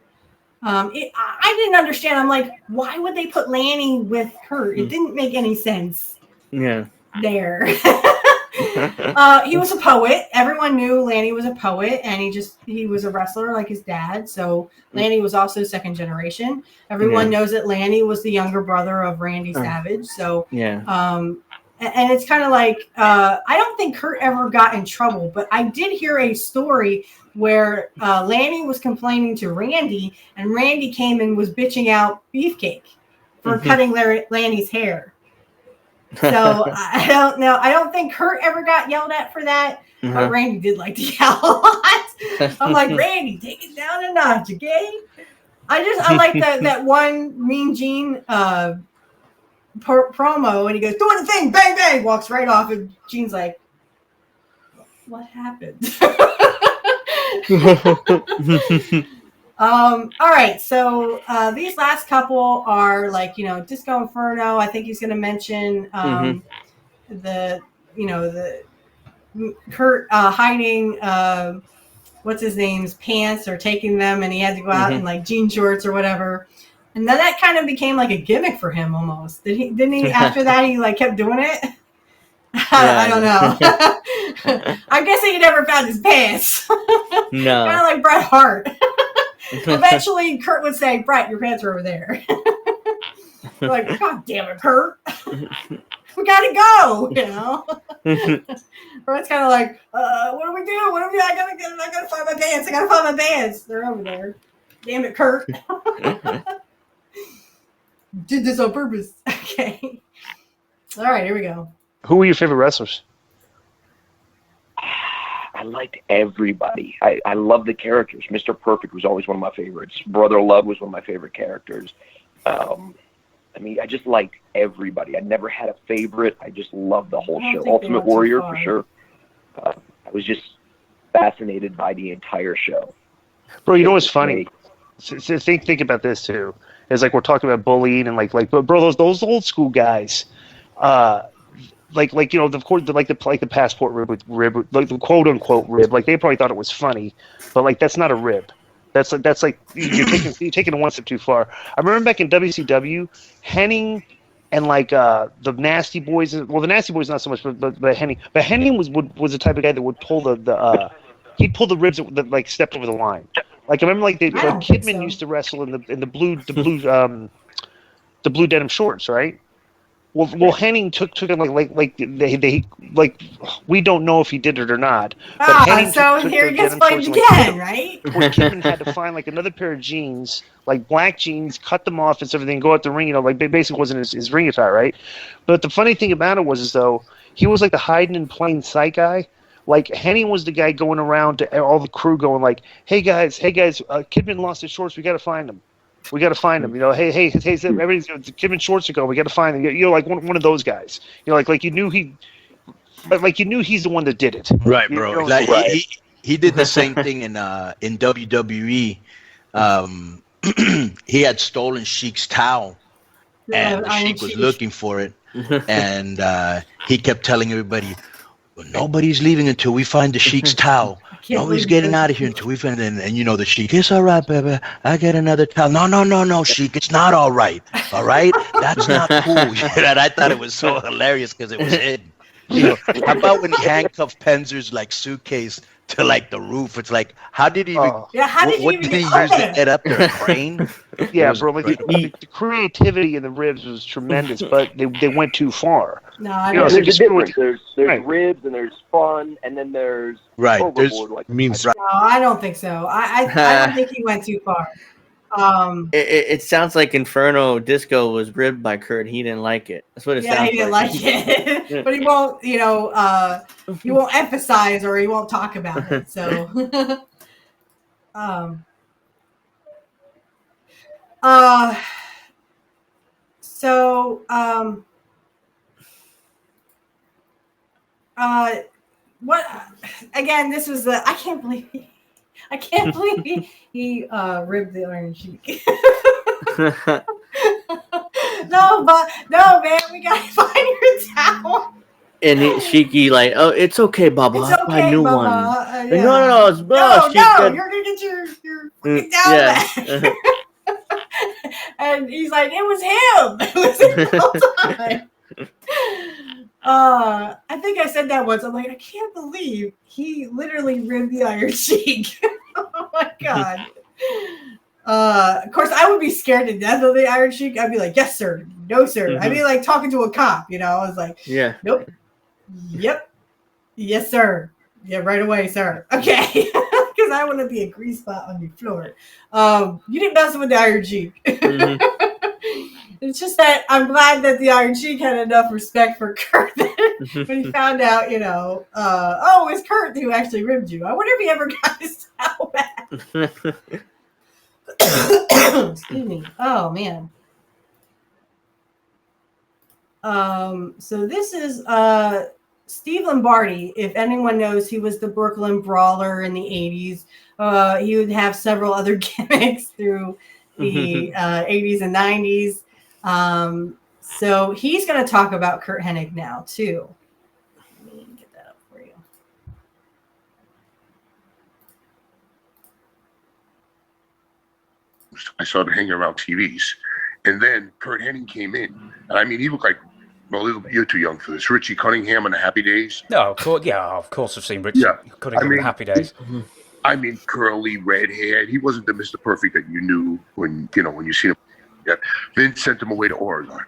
I didn't understand. I'm like, why would they put Lanny with Curt? It didn't make any sense. Yeah. There. He was a poet. Everyone knew Lanny was a poet, and he was a wrestler like his dad. So Lanny was also second generation. Everyone knows that Lanny was the younger brother of Randy Savage. So and it's kind of like, I don't think Curt ever got in trouble, but I did hear a story where Lanny was complaining to Randy, and Randy came and was bitching out Beefcake for cutting Lanny's hair. So I don't know. I don't think Curt ever got yelled at for that, but Randy did like to yell a lot. I'm like, Randy, take it down a notch, okay? I like that one Mean Gene promo, and he goes, doing the thing, bang bang, walks right off, and Gene's like, what happened? All right, so these last couple are like, Disco Inferno. I think he's going to mention the Curt hiding what's his name's pants or taking them, and he had to go out in like jean shorts or whatever. And then that kind of became like a gimmick for him almost. Didn't he? After that, he like kept doing it. I don't know. I'm guessing he never found his pants. No. Kind of like Bret Hart. Eventually, Curt would say, "Bret, your pants are over there." We're like, God damn it, Curt. We gotta go, Or it's kind of like, what do we do? What do we do? I gotta find my pants. I gotta find my pants. They're over there. Damn it, Curt. Did this on purpose. Okay. All right, here we go. Who were your favorite wrestlers? I liked everybody. I love the characters. Mr. Perfect was always one of my favorites. Brother Love was one of my favorite characters. I just liked everybody. I never had a favorite. I just loved the whole show. Ultimate Warrior, for sure. I was just fascinated by the entire show. Bro, you know what's funny? So think about this, too. It's like we're talking about bullying and but bro, those old school guys, of course, the passport rib, like the quote unquote rib, like they probably thought it was funny, but like that's not a rib. That's like you're taking it one step too far. I remember back in WCW, Hennig and the Nasty Boys. Well, the Nasty Boys not so much, but Hennig. But Hennig was the type of guy that would pull he'd pull the ribs that stepped over the line. Like I remember, Kidman used to wrestle in the blue denim shorts, right? Well, Hennig took him like they we don't know if he did it or not. But Hennig so took here their it gets denim blamed shorts and, again, right? Poor Kidman had to find like another pair of jeans, like black jeans, cut them off and everything, go out the ring. You know, like basically wasn't his ring attire, right? But the funny thing about it was though he was like the hiding in plain sight guy. Like Hennig was the guy going around to all the crew, going like, "Hey guys, Kidman lost his shorts. We got to find him. We got to find him. You know, hey, everybody's Kidman shorts are gone. We got to find him. You know, like one of those guys. You know, like you knew he's the one that did it. Right, You bro. know, Like right. he did the same thing in WWE. He had stolen Sheik's towel, and the Sheik was looking for it, and he kept telling everybody, well, nobody's leaving until we find the Sheik's towel. Nobody's getting out of here until we find it. And you know, the Sheik, it's all right, baby. I get another towel. No, Sheik, it's not all right. All right? That's not cool. And I thought it was so hilarious because it was hidden. You know, how about when he handcuffed Penzer's like suitcase to like the roof? It's like, how did he even? What did he use to get up there? A crane? Yeah, bro. Like the creativity in the ribs was tremendous, but they went too far. No, I You know, don't. so There's a difference. There's Right. ribs and there's fun, and then there's Right. overboard. Like No, I don't think so. I don't think he went too far. It sounds like Inferno Disco was ribbed by Curt. He didn't like it. That's what it Yeah, sounds he didn't like. like it, but he won't. You know, he won't emphasize or he won't talk about it. So, what? Again, this was the. I can't believe he ribbed the Iron Sheik. No, man, we gotta find your towel. And Sheiky like, oh, it's okay, Baba. It's I'll buy a okay, new Baba. one. Yeah. No, it's Baba. No, you're gonna get your fucking towel Yeah. back. And he's like, it was him. It was him the whole time. I think I said that once. I'm like, I can't believe he literally ribbed the Iron Sheik. Oh my god. Of course, I would be scared to death of the Iron Sheik. I'd be like, yes, sir. No, sir. Mm-hmm. I'd be like talking to a cop, you know. I was like, Yeah. Nope. Yep. Yes, sir. Yeah, right away, sir. Okay. Because I want to be a grease spot on your floor. You didn't mess with the Iron Sheik. Mm-hmm. It's just that I'm glad that the Iron Sheik had enough respect for Curt when he found out, you know, oh, it was Curt who actually ribbed you. I wonder if he ever got his towel back. Excuse me. Oh, man. So this is Steve Lombardi. If anyone knows, he was the Brooklyn Brawler in the 80s. He would have several other gimmicks through the 80s and 90s. So he's going to talk about Curt Hennig now, too. Let me get that up for you. I started hanging around TVs. And then Curt Hennig came in. And I mean, he looked like, well, you're too young for this. Richie Cunningham on the Happy Days. No, of course I've seen Richie Cunningham on the Happy Days. I mean, curly, red hair. He wasn't the Mr. Perfect that you knew when you seen him. Yeah. Vince sent him away to Oregon.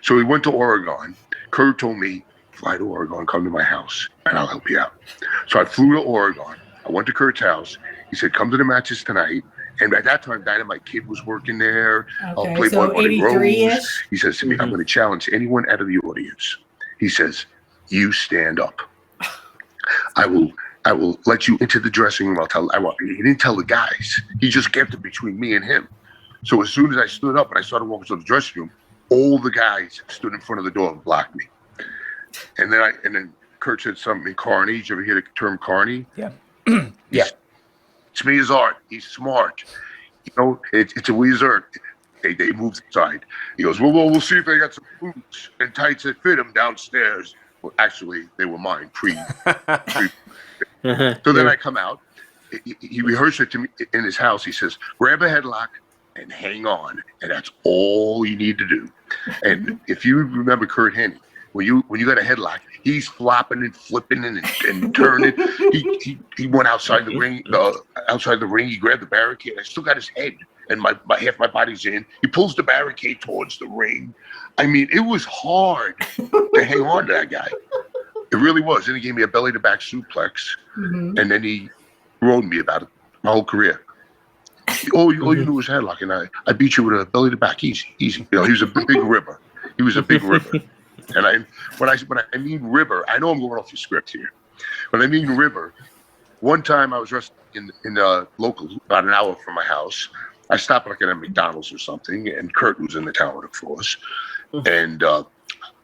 So he went to Oregon. Curt told me, fly to Oregon, come to my house, and I'll help you out. So I flew to Oregon. I went to Curt's house. He said, come to the matches tonight. And at that time, Dynamite Kid was working there. Okay, so 83-ish? He says to me, I'm going to challenge anyone out of the audience. He says, you stand up. I will let you into the dressing room. He didn't tell the guys. He just kept it between me and him. So as soon as I stood up and I started walking to the dressing room, all the guys stood in front of the door and blocked me. And then Curt said something, Carney. Did you ever hear the term Carney? Yeah. Yeah. It's me his art. He's smart. You know, it's a wizard. They moved aside. He goes, well, we'll see if they got some boots and tights that fit him downstairs. Well, actually, they were mine So then I come out. He rehearsed it to me in his house. He says, grab a headlock and hang on. And that's all you need to do. And if you remember Curt Hennig, when you got a headlock, he's flopping and flipping and turning. He went outside the ring. He grabbed the barricade. I still got his head. and my half my body's in. He pulls the barricade towards the ring. I mean, it was hard to hang on to that guy. It really was. Then he gave me a belly-to-back suplex, and then he rode me about it my whole career. All you knew was headlock, and I beat you with a belly-to-back, easy. You know, he was a big ribber. He was a big ribber. And when I mean ribber, I know I'm going off your script here. When I mean ribber, one time I was wrestling in a local, about an hour from my house. I stopped like at a McDonald's or something, and Curt was in the town, of course. And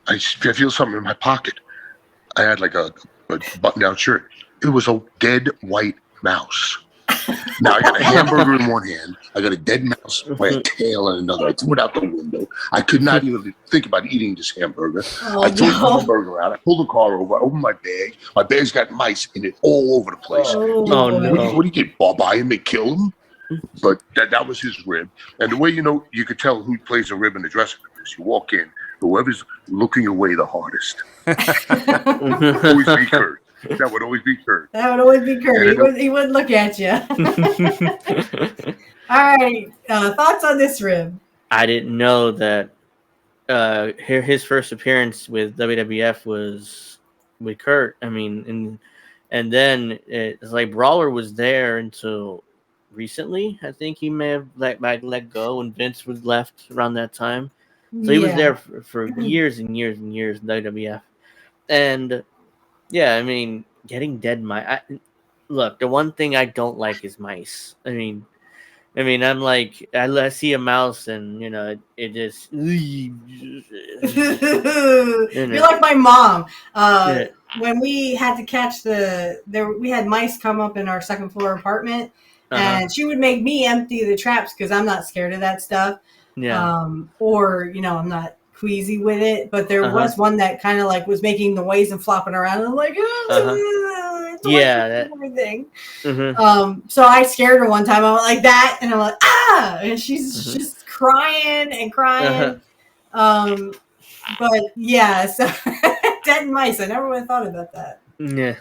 I feel something in my pocket. I had like a button-down shirt. It was a dead white mouse. Now I got a hamburger in one hand. I got a dead mouse by a tail in another. I threw it out the window. I could not even think about eating this hamburger. I threw the hamburger out. I pulled the car over. I opened my bag. My bag's got mice in it all over the place. Oh, no. What do you get? Buy him and kill him? But that was his rib. And the way you could tell who plays a rib in the dressing room is you walk in, whoever's looking away the hardest. Always be Curt. That would always be Curt. That would always be Curt. He wouldn't look at you. All right. Thoughts on this rib? I didn't know that his first appearance with WWF was with Curt. I mean, and then it's like Brawler was there until recently. I think he may have let go when Vince was left around that time. So he was there for years and years and years in WWF. And yeah, I mean, getting dead mice. Look, the one thing I don't like is mice. I mean, I'm like, I see a mouse and, you know, it just. You're like my mom. When we had to catch we had mice come up in our second floor apartment, and she would make me empty the traps because I'm not scared of that stuff. Yeah. Or, you know, I'm not queasy with it, but there was one that kind of like was making noise and flopping around, and I'm like, everything. So I scared her one time. I went like that, and I'm like, and she's just crying and crying. But yeah, so dead mice. I never would have thought about that. Yeah.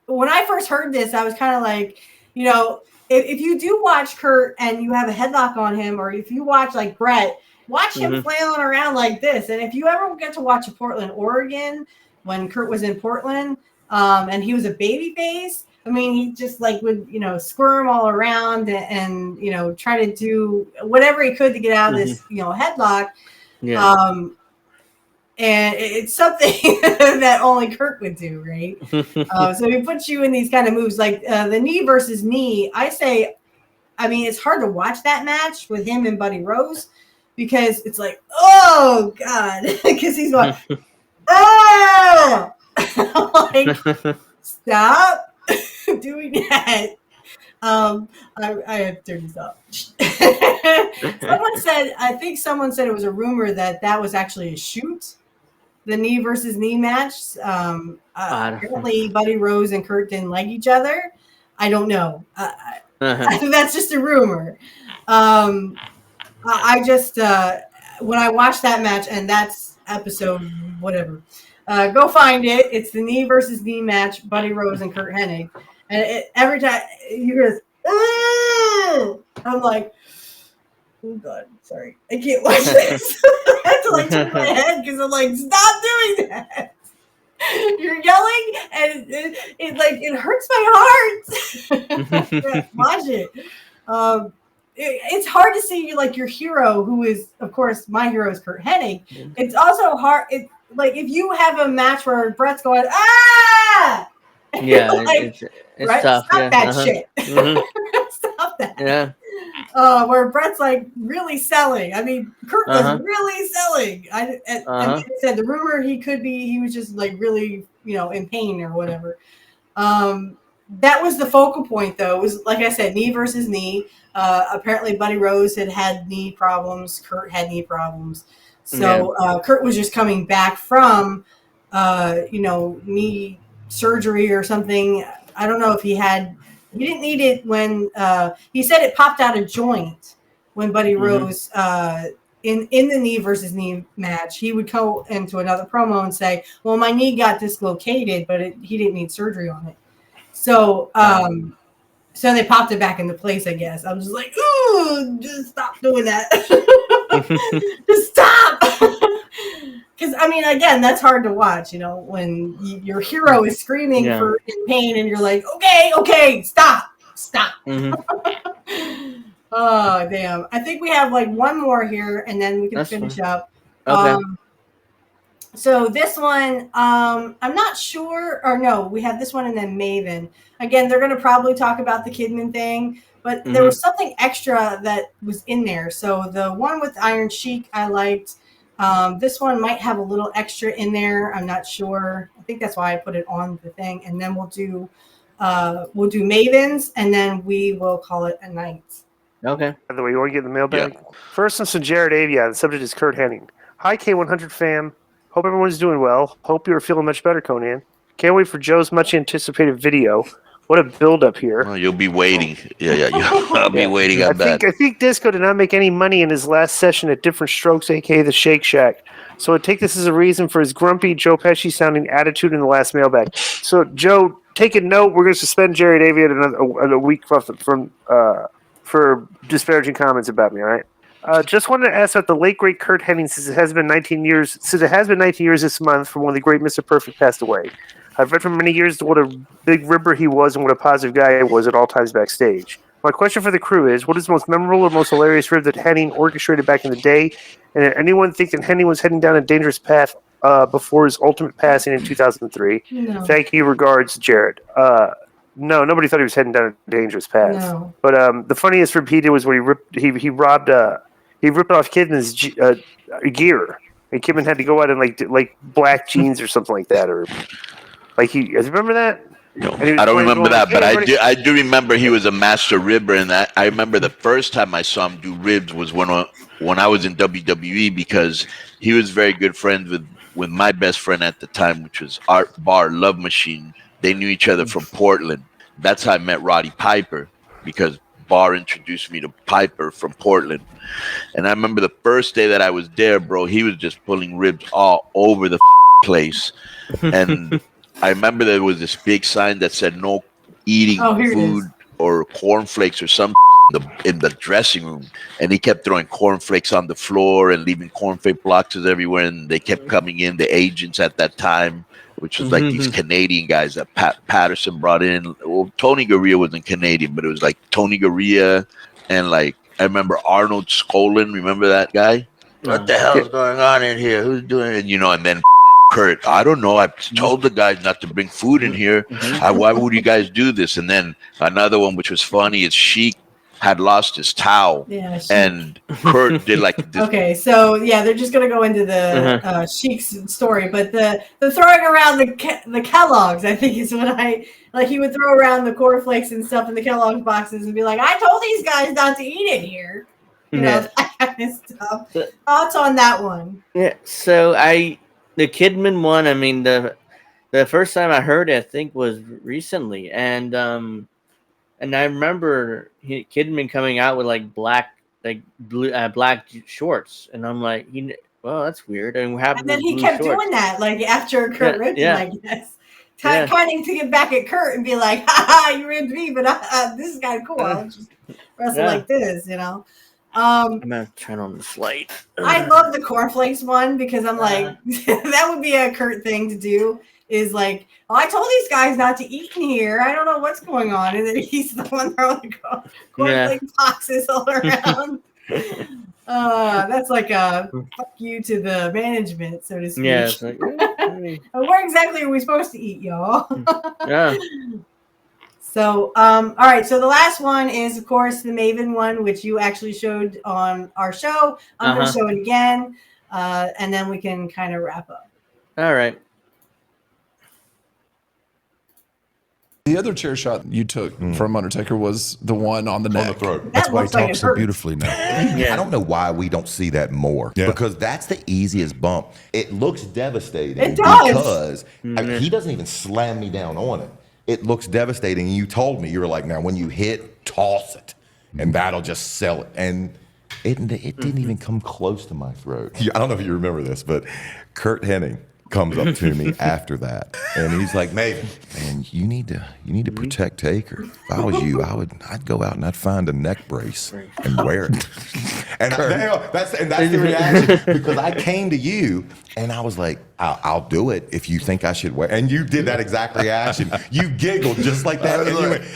When I first heard this, I was kind of like, you know, if you do watch Curt and you have a headlock on him, or if you watch like Brett, watch him flailing around like this. And if you ever get to watch a Portland, Oregon, when Curt was in Portland, and he was a baby face, I mean, he just like would, you know, squirm all around and you know, try to do whatever he could to get out of this, you know, headlock. Yeah. And it's something that only Curt would do, right? So he puts you in these kind of moves, like the knee versus knee. I mean, it's hard to watch that match with him and Buddy Rose because it's like, oh God, because he's going, oh, like, stop doing that. I have to turn this off. Someone said it was a rumor that was actually a shoot. The knee versus knee match. Apparently, Buddy Rose and Curt didn't like each other. I don't know. That's just a rumor. I just when I watched that match, and that's episode whatever. Go find it. It's the knee versus knee match. Buddy Rose and Curt Hennig. And every time you hear this, I'm like, oh God, sorry, I can't watch this. I have to like turn my head because I'm like, stop doing that. You're yelling, and it hurts my heart. Watch it. It's hard to see like your hero, who is, of course, my hero is Curt Hennig. It's also hard. Like if you have a match where Brett's going, yeah, like, it's right? tough. Stop that shit. Stop that. Yeah. Where Brett's like really selling. I mean, Curt was really selling. I said the rumor he was just like really, you know, in pain or whatever. That was the focal point, though. It was, like I said, knee versus knee. Apparently, Buddy Rose had knee problems. Curt had knee problems. So Curt was just coming back from, knee surgery or something. I don't know if he didn't need it when he said it popped out a joint when Buddy Rose in the knee versus knee match. He would go into another promo and say, well, my knee got dislocated, but he didn't need surgery on it. So So they popped it back into place, I guess. I'm just like, ooh, just stop doing that. Just stop. Because, I mean, again, that's hard to watch, you know, when your hero is screaming for in pain and you're like, okay, stop. Oh, damn. I think we have like one more here and then we can finish up. Okay. So this one, I'm not sure, or no, we have this one and then Maven. Again, they're going to probably talk about the Kidman thing, but there was something extra that was in there. So the one with Iron Sheik, I liked. This one might have a little extra in there. I'm not sure. I think that's why I put it on the thing. And then we'll do Mavens, and then we will call it a night. Okay. By the way, you want to get in the mailbag? First, this is Jared Avia. The subject is Curt Hennig. Hi, K100 fam. Hope everyone's doing well. Hope you're feeling much better, Conan. Can't wait for Joe's much anticipated video. What a build up here. Oh, you'll be waiting. Yeah. I'll be waiting on that. I think Disco did not make any money in his last session at Different Strokes, aka the Shake Shack. So I take this as a reason for his grumpy Joe Pesci sounding attitude in the last mailbag. So Joe, take a note. We're going to suspend Jared Avia a week for disparaging comments about me. All right. Just wanted to ask about the late great Curt Hennig, since it has been 19 years this month from when the great Mr. Perfect passed away. I've read for many years what a big ribber he was and what a positive guy he was at all times backstage. My question for the crew is, what is the most memorable or most hilarious rib that Hennig orchestrated back in the day? And did anyone think that Hennig was heading down a dangerous path before his ultimate passing in 2003? No. Thank you. Regards, Jared. No, nobody thought he was heading down a dangerous path. No. But the funniest rib he did was when he ripped off Kidman's gear, and Kidman had to go out in like black jeans or something like that, or like you remember that? No, I don't remember that, but I do remember he was a master ribber, and that I remember the first time I saw him do ribs was when I was in WWE, because he was very good friends with my best friend at the time, which was Art Bar Love Machine. They knew each other from Portland. That's how I met Roddy Piper, because Bar introduced me to Piper from Portland. And I remember the first day that I was there, bro, he was just pulling ribs all over the place. And I remember there was this big sign that said no eating food or cornflakes or something in the dressing room. And he kept throwing cornflakes on the floor and leaving cornflake boxes everywhere. And they kept coming in, the agents at that time, which was like these Canadian guys that Patterson brought in. Well, Tony Gurria wasn't Canadian, but it was like Tony Gurria and like, I remember Arnold Skolin. Remember that guy? What the hell is going on in here? Who's doing it? You know, and then Curt, I don't know. I told the guys not to bring food in here. Why would you guys do this? And then another one, which was funny, is Sheik had lost his towel. Yeah, and Curt did like this. Okay, so yeah, they're just gonna go into the Sheik's story, but the throwing around the Kellogg's, I think, is what he would throw around the cornflakes and stuff in the Kellogg's boxes and be like, I told these guys not to eat it here. You know, that kind of stuff. Thoughts on that one? Yeah, so the Kidman one, I mean, the first time I heard it, I think, was recently, and I remember Kidman coming out with like black shorts, and I'm like, well, that's weird. And what happened? And then he kept doing that, like after Curt ripped him, I guess. Trying to get back at Curt and be like, ha, you ripped me, but this is kind of cool. I'll just wrestle like this, you know. I'm gonna turn on the slate. I love the cornflakes one because I'm like, that would be a Curt thing to do. Is like, I told these guys not to eat in here. I don't know what's going on, and then he's the one throwing cornflake boxes all around. That's like a fuck you to the management, so to speak. Yeah. It's like, where exactly are we supposed to eat, y'all? Yeah. So, all right. So the last one is, of course, the Maven one, which you actually showed on our show. I'm going to show it again, and then we can kind of wrap up. All right. The other chair shot you took from Undertaker was the one on the neck. On the throat. That's why he talks so beautifully now. I don't know why we don't see that more. Yeah. Because that's the easiest bump. It looks devastating. It does. Because he doesn't even slam me down on it. It looks devastating. You told me, you were like, now when you hit, toss it. And that'll just sell it. And it didn't even come close to my throat. I don't know if you remember this, but Curt Hennig comes up to me after that, and he's like, "Maven, man, you need to protect Taker. If I was you, I'd go out and I'd find a neck brace and wear it." And that's the reaction, because I came to you and I was like, I'll do it if you think I should wear. And you did that exact reaction. You giggled just like that,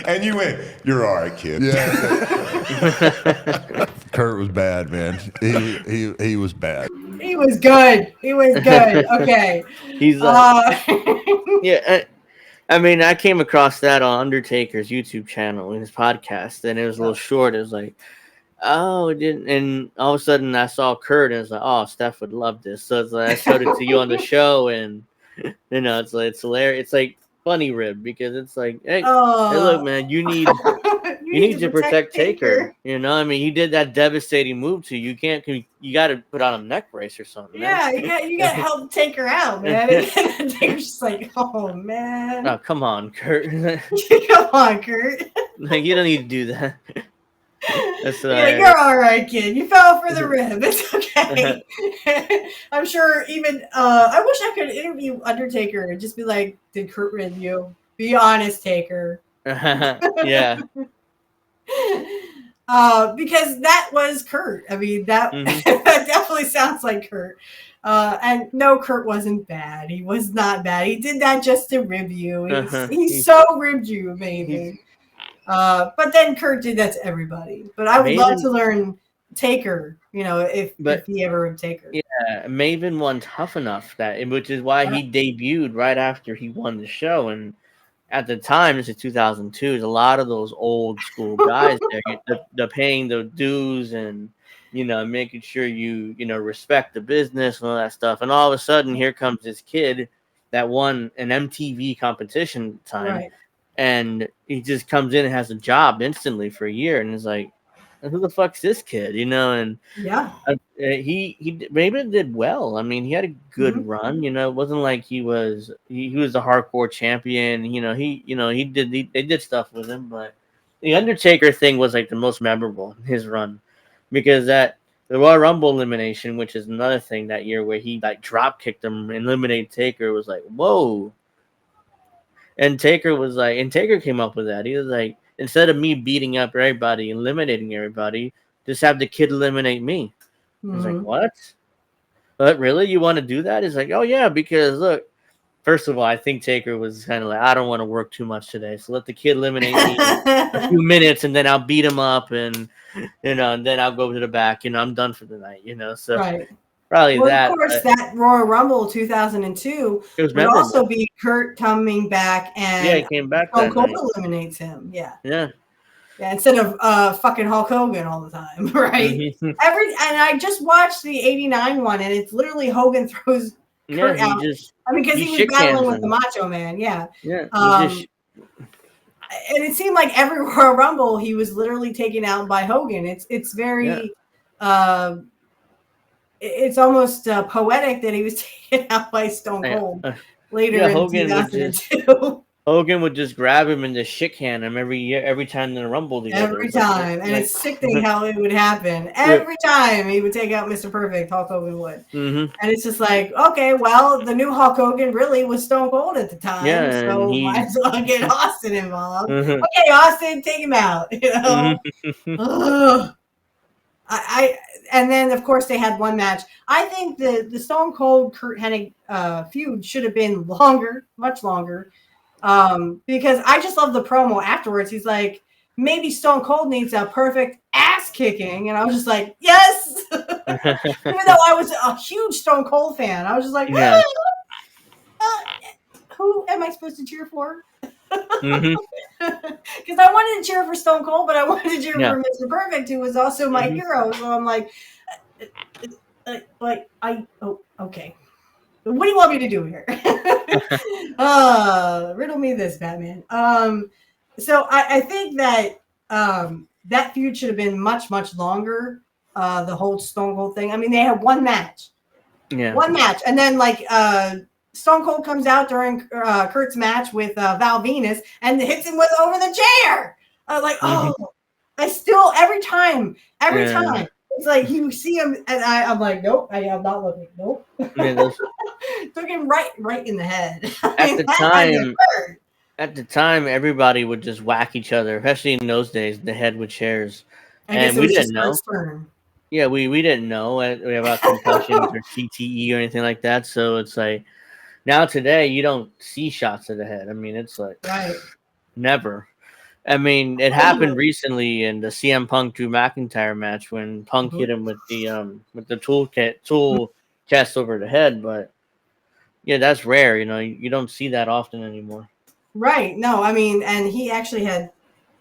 and you went, "You're all right, kid." Yeah. Curt was bad, man. He was bad. He was good. He was good. Okay. He's yeah. I mean, I came across that on Undertaker's YouTube channel in his podcast, and it was a little short. It was like, oh, it didn't. And all of a sudden, I saw Curt, and it was like, oh, Steph would love this. So it's like, I showed it to you on the show, and it's like, it's hilarious. It's like funny rib, because it's like, hey, look, man, you need to protect Taker. I mean, he did that devastating move to you. You got to put on a neck brace or something. Yeah, man. you got to help Taker out, man. And Taker's just like, oh man. Oh, come on, Curt. Come on, Curt. Like, you don't need to do that. That's you're all right, kid. You fell for the rib. It's okay. I'm sure even I wish I could interview Undertaker and just be like, did Curt rib you? Be honest, Taker. Yeah. Because that was Curt. I mean, that that definitely sounds like Curt. And no, Curt wasn't bad. He was not bad. He did that just to rib you. He so ribbed you, maybe. But then Curt did that to everybody. But I would love to learn Taker, if he ever would Taker. Yeah, Maven won Tough Enough, which is why he debuted right after he won the show. And at the time, this is 2002, there's a lot of those old school guys there. They're paying the dues and, making sure you respect the business and all that stuff. And all of a sudden, here comes this kid that won an MTV competition time. Right. And he just comes in and has a job instantly for a year, and is like, "Who the fuck's this kid?" And he Maven did well. I mean, he had a good run. It wasn't like he was a hardcore champion. They did stuff with him, but the Undertaker thing was like the most memorable in his run, because the Royal Rumble elimination, which is another thing that year where he like drop kicked him and eliminated Taker, was like, whoa. And Taker came up with that. He was like, instead of me beating up everybody, eliminating everybody, just have the kid eliminate me. I was like, what? But really, you want to do that? He's like, oh yeah, because look, first of all, I think Taker was kind of like, I don't want to work too much today, so let the kid eliminate me a few minutes, and then I'll beat him up, and and then I'll go to the back. I'm done for the night. So. Right. Probably that. Of course, that Royal Rumble 2002 would also be Curt coming back, and he came back. Stone Cold eliminates him. Yeah. Instead of fucking Hulk Hogan all the time, right? And I just watched the '89 one, and it's literally Hogan throws Curt out. Because he was battling with the Macho Man. Yeah. And it seemed like every Royal Rumble he was literally taken out by Hogan. It's very. It's almost poetic that he was taken out by Stone Cold later in 2002. Hogan would just grab him and just shit can him every time in the Rumble together. Every time. And it's sickening how it would happen. Every time he would take out Mr. Perfect, Hulk Hogan would. And it's just like, okay, well, the new Hulk Hogan really was Stone Cold at the time. Yeah, so might as well get Austin involved. Okay, Austin, take him out. And then, of course, they had one match. I think the Stone Cold Curt Hennig feud should have been longer, much longer, because I just love the promo afterwards. He's like, maybe Stone Cold needs a perfect ass kicking. And I was just like, yes! Even though I was a huge Stone Cold fan. I was just like, who am I supposed to cheer for? Because I wanted to cheer for Stone Cold, but I wanted to cheer for Mr. Perfect, who was also my hero. So I'm like, okay. What do you want me to do here? Riddle me this, Batman. So I think that that feud should have been much, much longer. The whole Stone Cold thing. I mean, they had one match. One match. And then Stone Cold comes out during Curt's match with Val Venus and hits him over the chair. I still every time It's like you see him, and I'm like, nope, I am not looking. Nope. Took him right in the head. At the time, everybody would just whack each other, especially in those days. The head with chairs, and we didn't know. Yeah, we didn't know about concussions or CTE or anything like that. So it's like now today you don't see shots to the head. I mean, it's like never. I mean, it happened recently in the CM Punk Drew McIntyre match when Punk hit him with the tool chest over the head, but yeah, that's rare. You don't see that often anymore. Right. No, I mean, and he actually had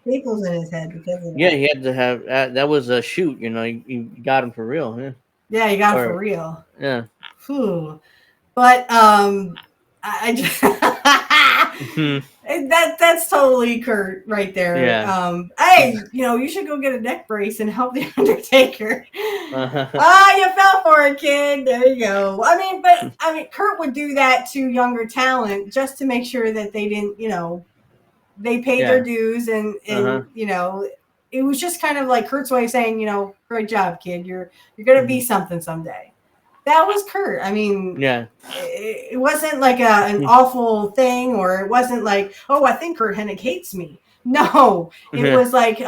staples in his head because of that. Yeah, he had to have that was a shoot. You got him for real. Yeah, you got it for real. Yeah. Whew. But I just that's totally Curt right there. Yeah. Hey, you should go get a neck brace and help the Undertaker. You fell for it, kid. There you go. I mean, Curt would do that to younger talent just to make sure that they didn't, they paid their dues and it was just kind of like Curt's way of saying, great job, kid. You're gonna be something someday. That was Curt. I mean, it wasn't like an awful thing, or it wasn't like, oh, I think Curt Hennig hates me. No, it was like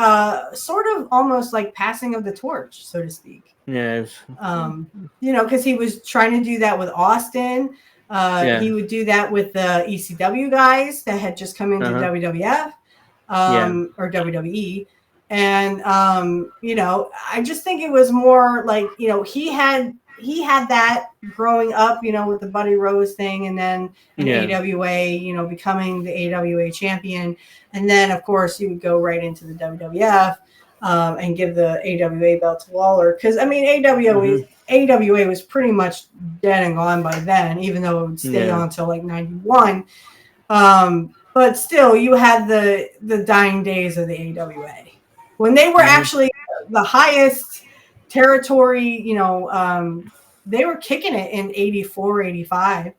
sort of almost like passing of the torch, so to speak. Yes. Because he was trying to do that with Austin. He would do that with the ECW guys that had just come into WWF or WWE. And, I just think it was more like, he had that growing up, with the Buddy Rose thing, and then in AWA, becoming the AWA champion. And then, of course, you would go right into the WWF and give the AWA belt to Lawler. Because, I mean, AWA was pretty much dead and gone by then, even though it would stay on until like 91. But still, you had the dying days of the AWA. When they were actually the highest territory, they were kicking it in 84, 85,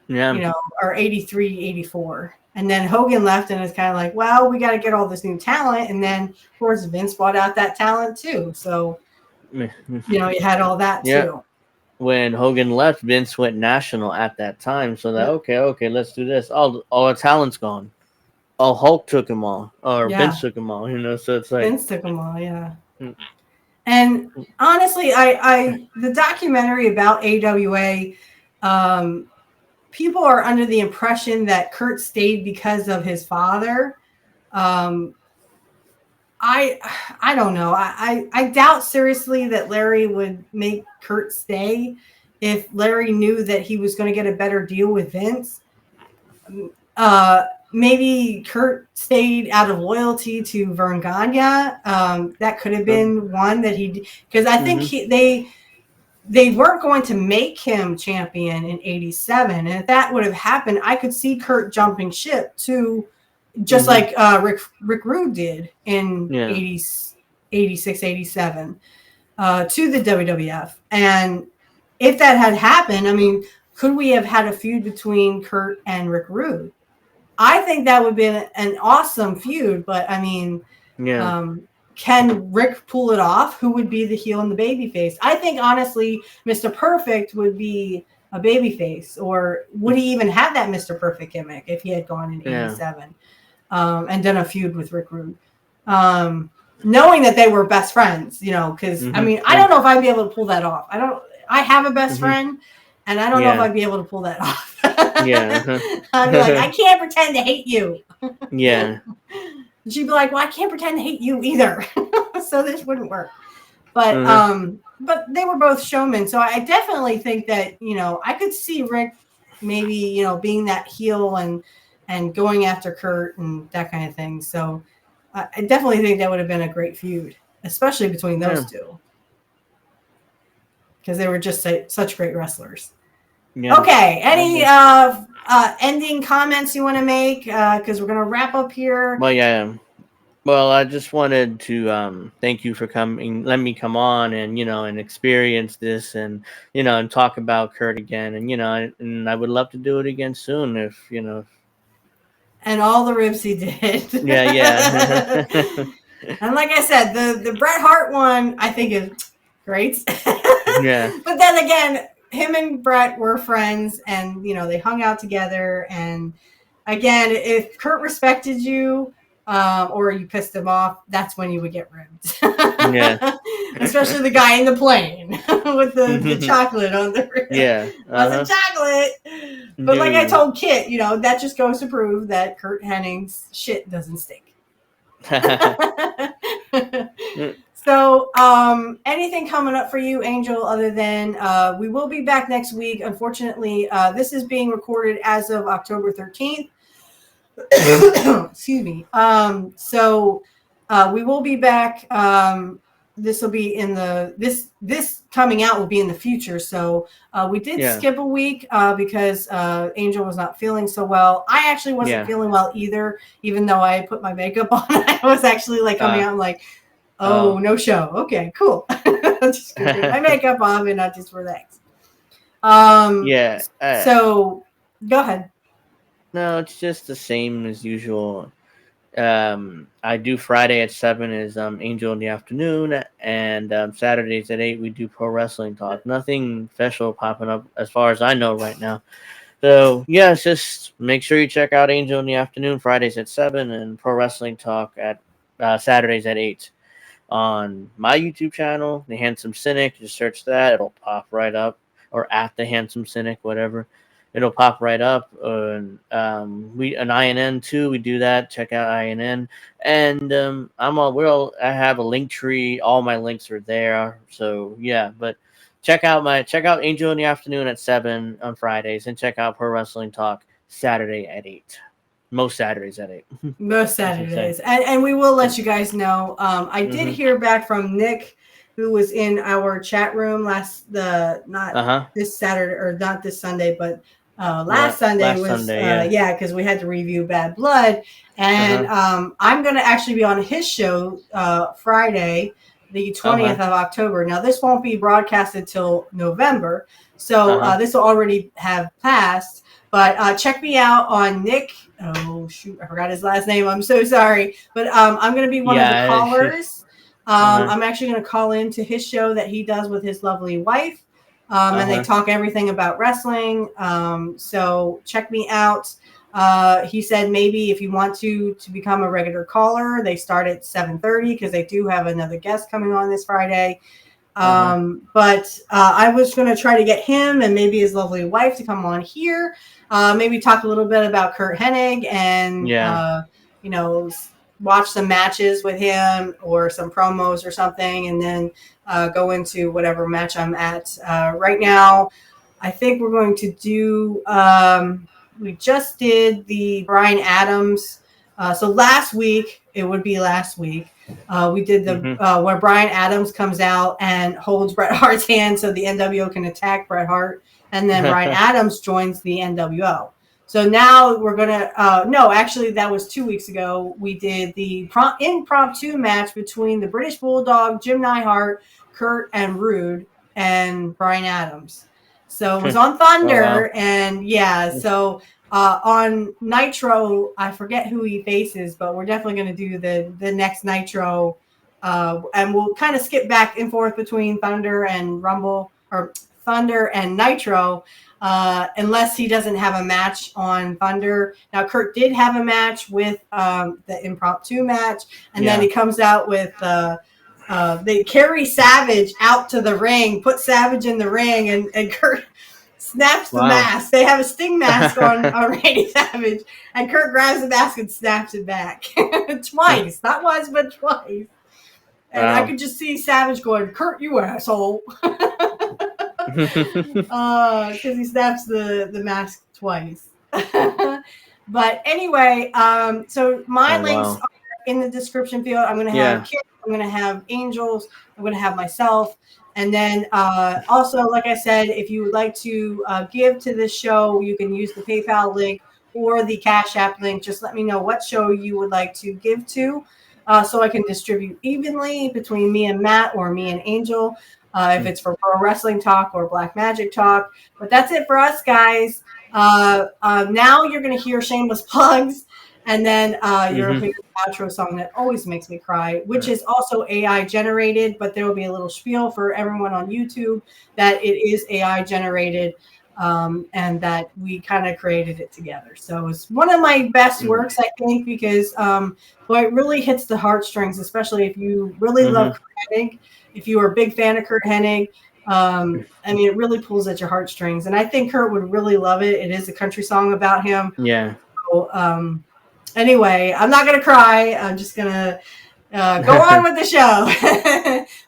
or 83, 84. And then Hogan left, and it's kind of like, well, we got to get all this new talent. And then, of course, Vince bought out that talent too. So, you had all that too. When Hogan left, Vince went national at that time. So that, okay, let's do this. All the talent's gone. Oh, Hulk took them all, or Vince took them all, so it's like. Vince took them all, yeah. And honestly, I the documentary about AWA, people are under the impression that Curt stayed because of his father. I don't know. I doubt seriously that Larry would make Curt stay if Larry knew that he was going to get a better deal with Vince. Maybe Curt stayed out of loyalty to Vern Gagne. That could have been one that because I think they weren't going to make him champion in 87. And if that would have happened, I could see Curt jumping ship to just like Rick Rude did in 86, 87 to the WWF. And if that had happened, I mean, could we have had a feud between Curt and Rick Rude? I think that would have been an awesome feud, but I mean, can Rick pull it off? Who would be the heel and the baby face? I think honestly, Mr. Perfect would be a baby face, or would he even have that Mr. Perfect gimmick if he had gone in 87 and done a feud with Rick Rude? Knowing that they were best friends, because I mean, I don't know if I'd be able to pull that off. I have a best friend, and I don't know if I'd be able to pull that off. I'd be like, I can't pretend to hate you. She'd be like, well, I can't pretend to hate you either. So this wouldn't work. But they were both showmen. So I definitely think that, I could see Rick maybe, being that heel and going after Curt and that kind of thing. So I definitely think that would have been a great feud, especially between those two. Because they were just such great wrestlers. Yeah. Okay. Any ending comments you want to make? Because we're going to wrap up here. Well, yeah. Well, I just wanted to thank you for coming. Let me come on and and experience this and and talk about Curt again and and I would love to do it again soon if And all the ribs he did. Yeah. And like I said, the Bret Hart one I think is Great. Yeah. But then again, him and Brett were friends, and they hung out together. And again, if Curt respected you, or you pissed him off, that's when you would get ribbed. Yeah. Especially the guy in the plane with the chocolate on the rib. Yeah. Wasn't chocolate. But like I told Kit, that just goes to prove that Curt Hennig's shit doesn't stink. So, anything coming up for you, Angel, other than we will be back next week. Unfortunately, this is being recorded as of October 13th. Excuse me. So we will be back. This will be in this coming out will be in the future. So we did skip a week because Angel was not feeling so well. I actually wasn't feeling well either, even though I put my makeup on. I was actually like coming out like, oh, no show. Okay, cool. Just gonna take my makeup off and not just relax. So go ahead. No, it's just the same as usual. I do Friday at 7 is Angel in the afternoon, and Saturdays at 8 we do Pro Wrestling Talk. Nothing special popping up as far as I know right now. So yeah, it's just make sure you check out Angel in the afternoon, Fridays at 7, and Pro Wrestling Talk at Saturdays at 8 on my YouTube channel, The Handsome Cynic. Just search that; it'll pop right up, or at The Handsome Cynic, whatever. It'll pop right up. We an INN too. We do that. Check out INN, and I have a link tree. All my links are there. So yeah, but check out Angel in the afternoon at 7 on Fridays, and check out Pro Wrestling Talk Saturday at 8. Most Saturdays at 8. Most Saturdays, and we will let you guys know. I did hear back from Nick, who was in our chat room this Saturday, or not this Sunday, but last Sunday because we had to review Bad Blood, and I'm going to actually be on his show Friday, the 20th of October. Now this won't be broadcasted till November, so this will already have passed. But check me out on Nick. Oh shoot, I forgot his last name. I'm so sorry, but I'm going to be one of the callers. I'm actually going to call into his show that he does with his lovely wife. And they talk everything about wrestling. So check me out. He said maybe if you want to become a regular caller, they start at 7:30 because they do have another guest coming on this Friday. But I was going to try to get him and maybe his lovely wife to come on here. Maybe talk a little bit about Curt Hennig and, watch some matches with him or some promos or something, and then go into whatever match I'm at. Right now, I think we're going to do, we just did the Bryan Adams. So last week, we did the where Bryan Adams comes out and holds Bret Hart's hand so the NWO can attack Bret Hart, and then Bryan Adams joins the NWO. So now we're going to, no, actually that was 2 weeks ago. We did the impromptu match between the British Bulldog, Jim Neidhart, Curt, and Rude, and Bryan Adams. So it was on Thunder, and so on Nitro, I forget who he faces, but we're definitely going to do the next Nitro, and we'll kind of skip back and forth between Thunder and Rumble, or Thunder and Nitro, unless he doesn't have a match on Thunder. Now, Curt did have a match with the impromptu match, and then he comes out with they carry Savage out to the ring, put Savage in the ring, and Curt snaps the mask. They have a Sting mask on Randy Savage, and Curt grabs the mask and snaps it back twice, not once but twice. And I could just see Savage going, "Curt, you asshole," because he snaps the mask twice. But anyway, so my links are in the description field. I'm going to have Kit, I'm going to have Angels, I'm going to have myself. And then also, like I said, if you would like to give to this show, you can use the PayPal link or the Cashapp link. Just let me know what show you would like to give to, so I can distribute evenly between me and Matt or me and Angel, if it's for Pro Wrestling Talk or Black Magic Talk. But that's it for us, guys. Now you're going to hear shameless plugs. And then your Mhm. outro song that always makes me cry, which is also AI generated, but there will be a little spiel for everyone on YouTube that it is AI generated, and that we kind of created it together. So it's one of my best works, I think, because it really hits the heartstrings, especially if you really love Curt Hennig. If you are a big fan of Curt Hennig, I mean, it really pulls at your heartstrings, and I think Curt would really love it. It is a country song about him. Yeah. So, anyway, I'm not gonna cry. I'm just gonna go on with the show.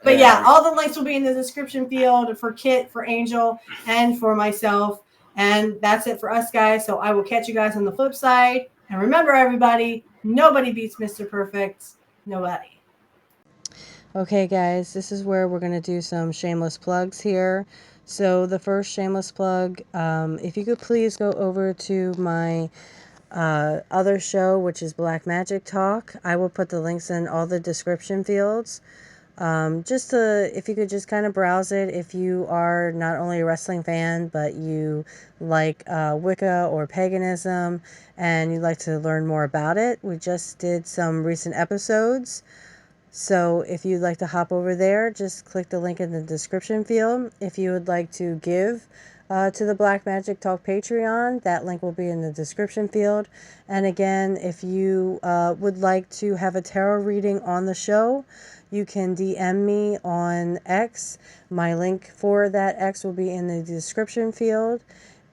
But yeah, all the links will be in the description field for Kit, for Angel, and for myself. And that's it for us, guys. So I will catch you guys on the flip side. And remember, everybody, nobody beats Mr. Perfect. Nobody. Okay, guys, this is where we're going to do some shameless plugs here. So the first shameless plug, if you could please go over to my other show, which is Black Magic Talk. I will put the links in all the description fields. If you could just kind of browse it, if you are not only a wrestling fan, but you like Wicca or paganism, and you'd like to learn more about it. We just did some recent episodes. So if you'd like to hop over there, just click the link in the description field. If you would like to give to the Black Magic Talk Patreon, that link will be in the description field. And again, if you would like to have a tarot reading on the show, you can DM me on X. My link for that X will be in the description field.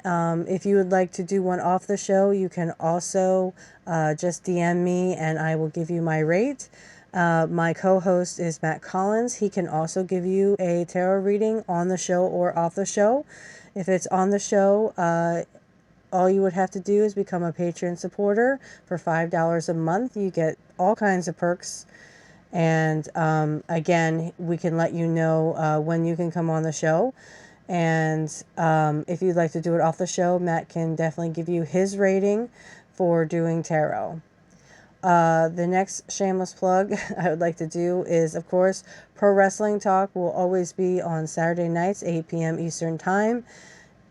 If you would like to do one off the show, you can also just DM me and I will give you my rate. My co-host is Matt Collins. He can also give you a tarot reading on the show or off the show. If it's on the show, all you would have to do is become a Patreon supporter for $5 a month. You get all kinds of perks. And again, we can let you know when you can come on the show. And if you'd like to do it off the show, Matt can definitely give you his rating for doing tarot. The next shameless plug I would like to do is, of course, Pro Wrestling Talk will always be on Saturday nights, 8 p.m. Eastern Time.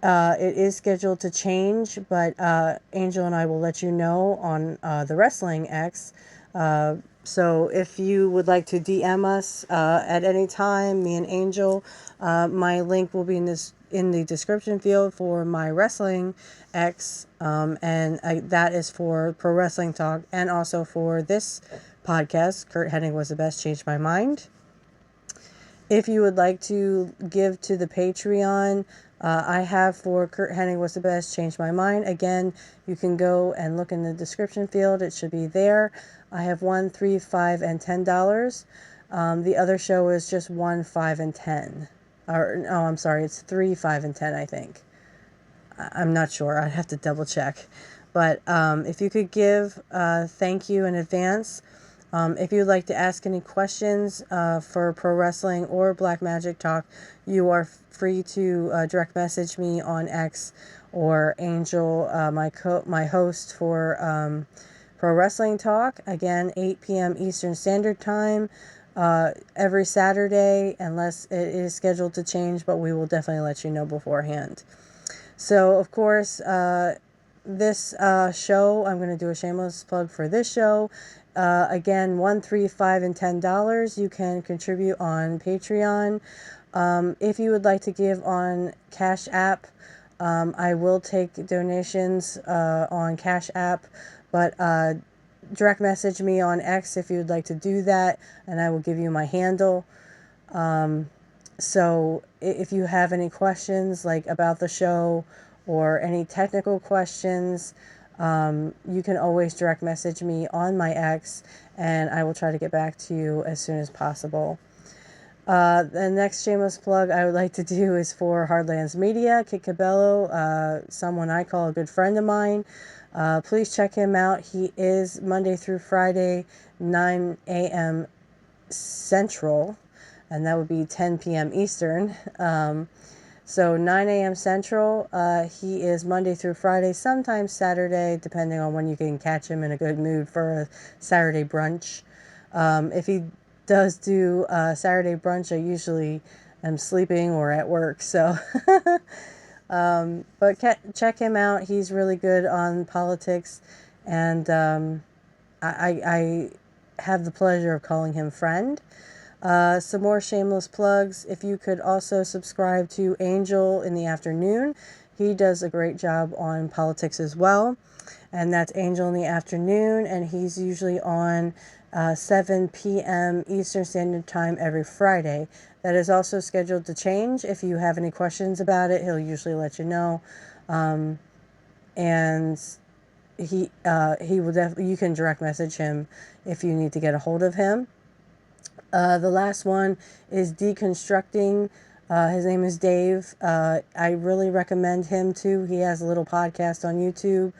It is scheduled to change, but Angel and I will let you know on the Wrestling X. So if you would like to DM us at any time, me and Angel, my link will be in the description field for my Wrestling X, and that is for Pro Wrestling Talk, and also for this podcast, Curt Hennig Was the Best, Changed My Mind. If you would like to give to the Patreon, I have for Curt Hennig Was the Best, Changed My Mind. Again, you can go and look in the description field. It should be there. I have $1, $3, $5, and $10. The other show is just $1, $5, and $10. I'm sorry, it's $3, $5, and $10, I think. I'm not sure. I'd have to double check. But if you could give, thank you in advance. If you'd like to ask any questions for Pro Wrestling or Black Magic Talk, you are free to direct message me on X, or Angel, my host for Pro Wrestling Talk. Again, 8 p.m. Eastern Standard Time every Saturday, unless it is scheduled to change, but we will definitely let you know beforehand. So, of course, this show, I'm going to do a shameless plug for this show. Again, $1, $3, $5, and $10 you can contribute on Patreon. If you would like to give on Cashapp, I will take donations on Cashapp, but direct message me on X if you would like to do that, and I will give you my handle. So if you have any questions like about the show or any technical questions, you can always direct message me on my X, and I will try to get back to you as soon as possible. The next shameless plug I would like to do is for Hardlands Media, Kit Cabello, someone I call a good friend of mine. Please check him out. He is Monday through Friday, 9 a.m. Central, and that would be 10 p.m. Eastern. So 9 a.m. Central, he is Monday through Friday, sometimes Saturday, depending on when you can catch him in a good mood for a Saturday brunch. If he does do Saturday brunch, I usually am sleeping or at work, so but check him out. He's really good on politics and I have the pleasure of calling him friend. Some more shameless plugs. If you could also subscribe to Angel in the Afternoon. He does a great job on politics as well. And that's Angel in the Afternoon. And he's usually on 7 p.m. Eastern Standard Time every Friday. That is also scheduled to change. If you have any questions about it, he'll usually let you know. And he will definitely, you can direct message him if you need to get a hold of him. The last one is Deconstructing. His name is Dave. I really recommend him too. He has a little podcast on YouTube.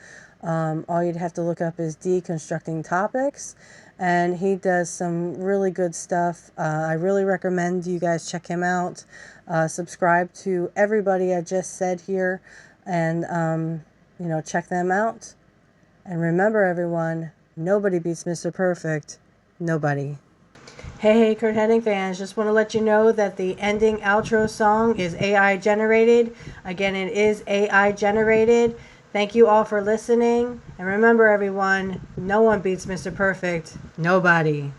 All you'd have to look up is Deconstructing Topics, and he does some really good stuff. I really recommend you guys check him out. Subscribe to everybody I just said here, and check them out. And remember, everyone, nobody beats Mr. Perfect. Nobody. Hey, Curt Hennig fans, just want to let you know that the ending outro song is AI generated. Again, it is AI generated. Thank you all for listening. And remember, everyone, no one beats Mr. Perfect. Nobody.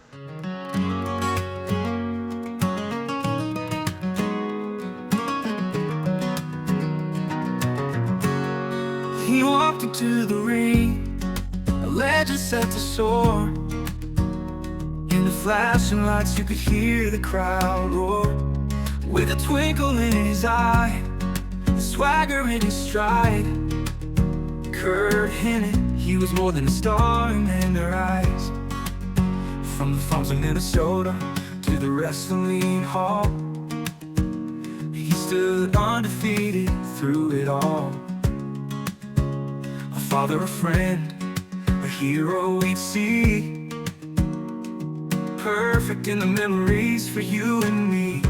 He walked into the ring, a legend set to soar. In the flashing lights, you could hear the crowd roar. With a twinkle in his eye, a swagger in his stride. Curt Hennig, he was more than a star in their eyes. From the farms of Minnesota to the wrestling hall, he stood undefeated through it all. A father, a friend, a hero we'd see. Perfect in the memories for you and me.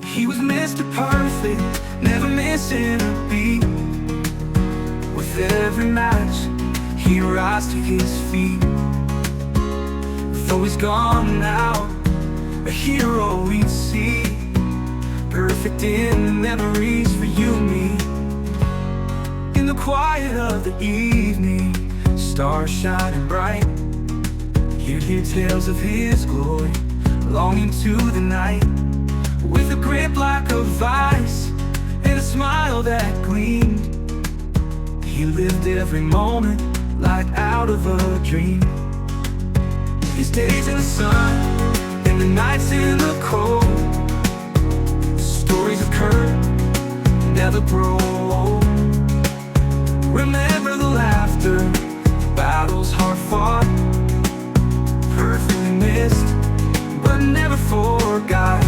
He was Mr. Perfect, never missing a beat. With every match, he rise to his feet. Though he's gone now, a hero we'd see. Perfect in the memories for you and me. In the quiet of the evening, stars shining bright. You'd hear tales of his glory, long into the night. With a grip like of ice, and a smile that gleamed. He lived every moment like out of a dream. His days in the sun, and the nights in the cold. Stories of Curt never grow old. Remember the laughter, battles hard fought. Perfectly missed, but never forgot.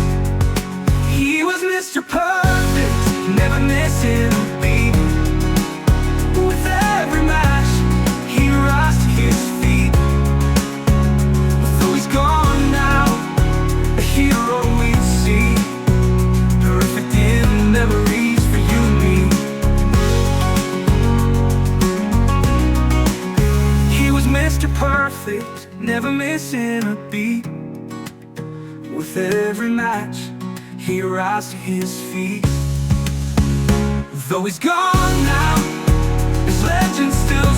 He was Mr. Perfect, never missing a beat. With every match, he rise to his feet. Though he's gone now, a hero we see. Perfect in memories for you and me. He was Mr. Perfect, never missing a beat. With every match, he rise to his feet. Though he's gone now, his legend still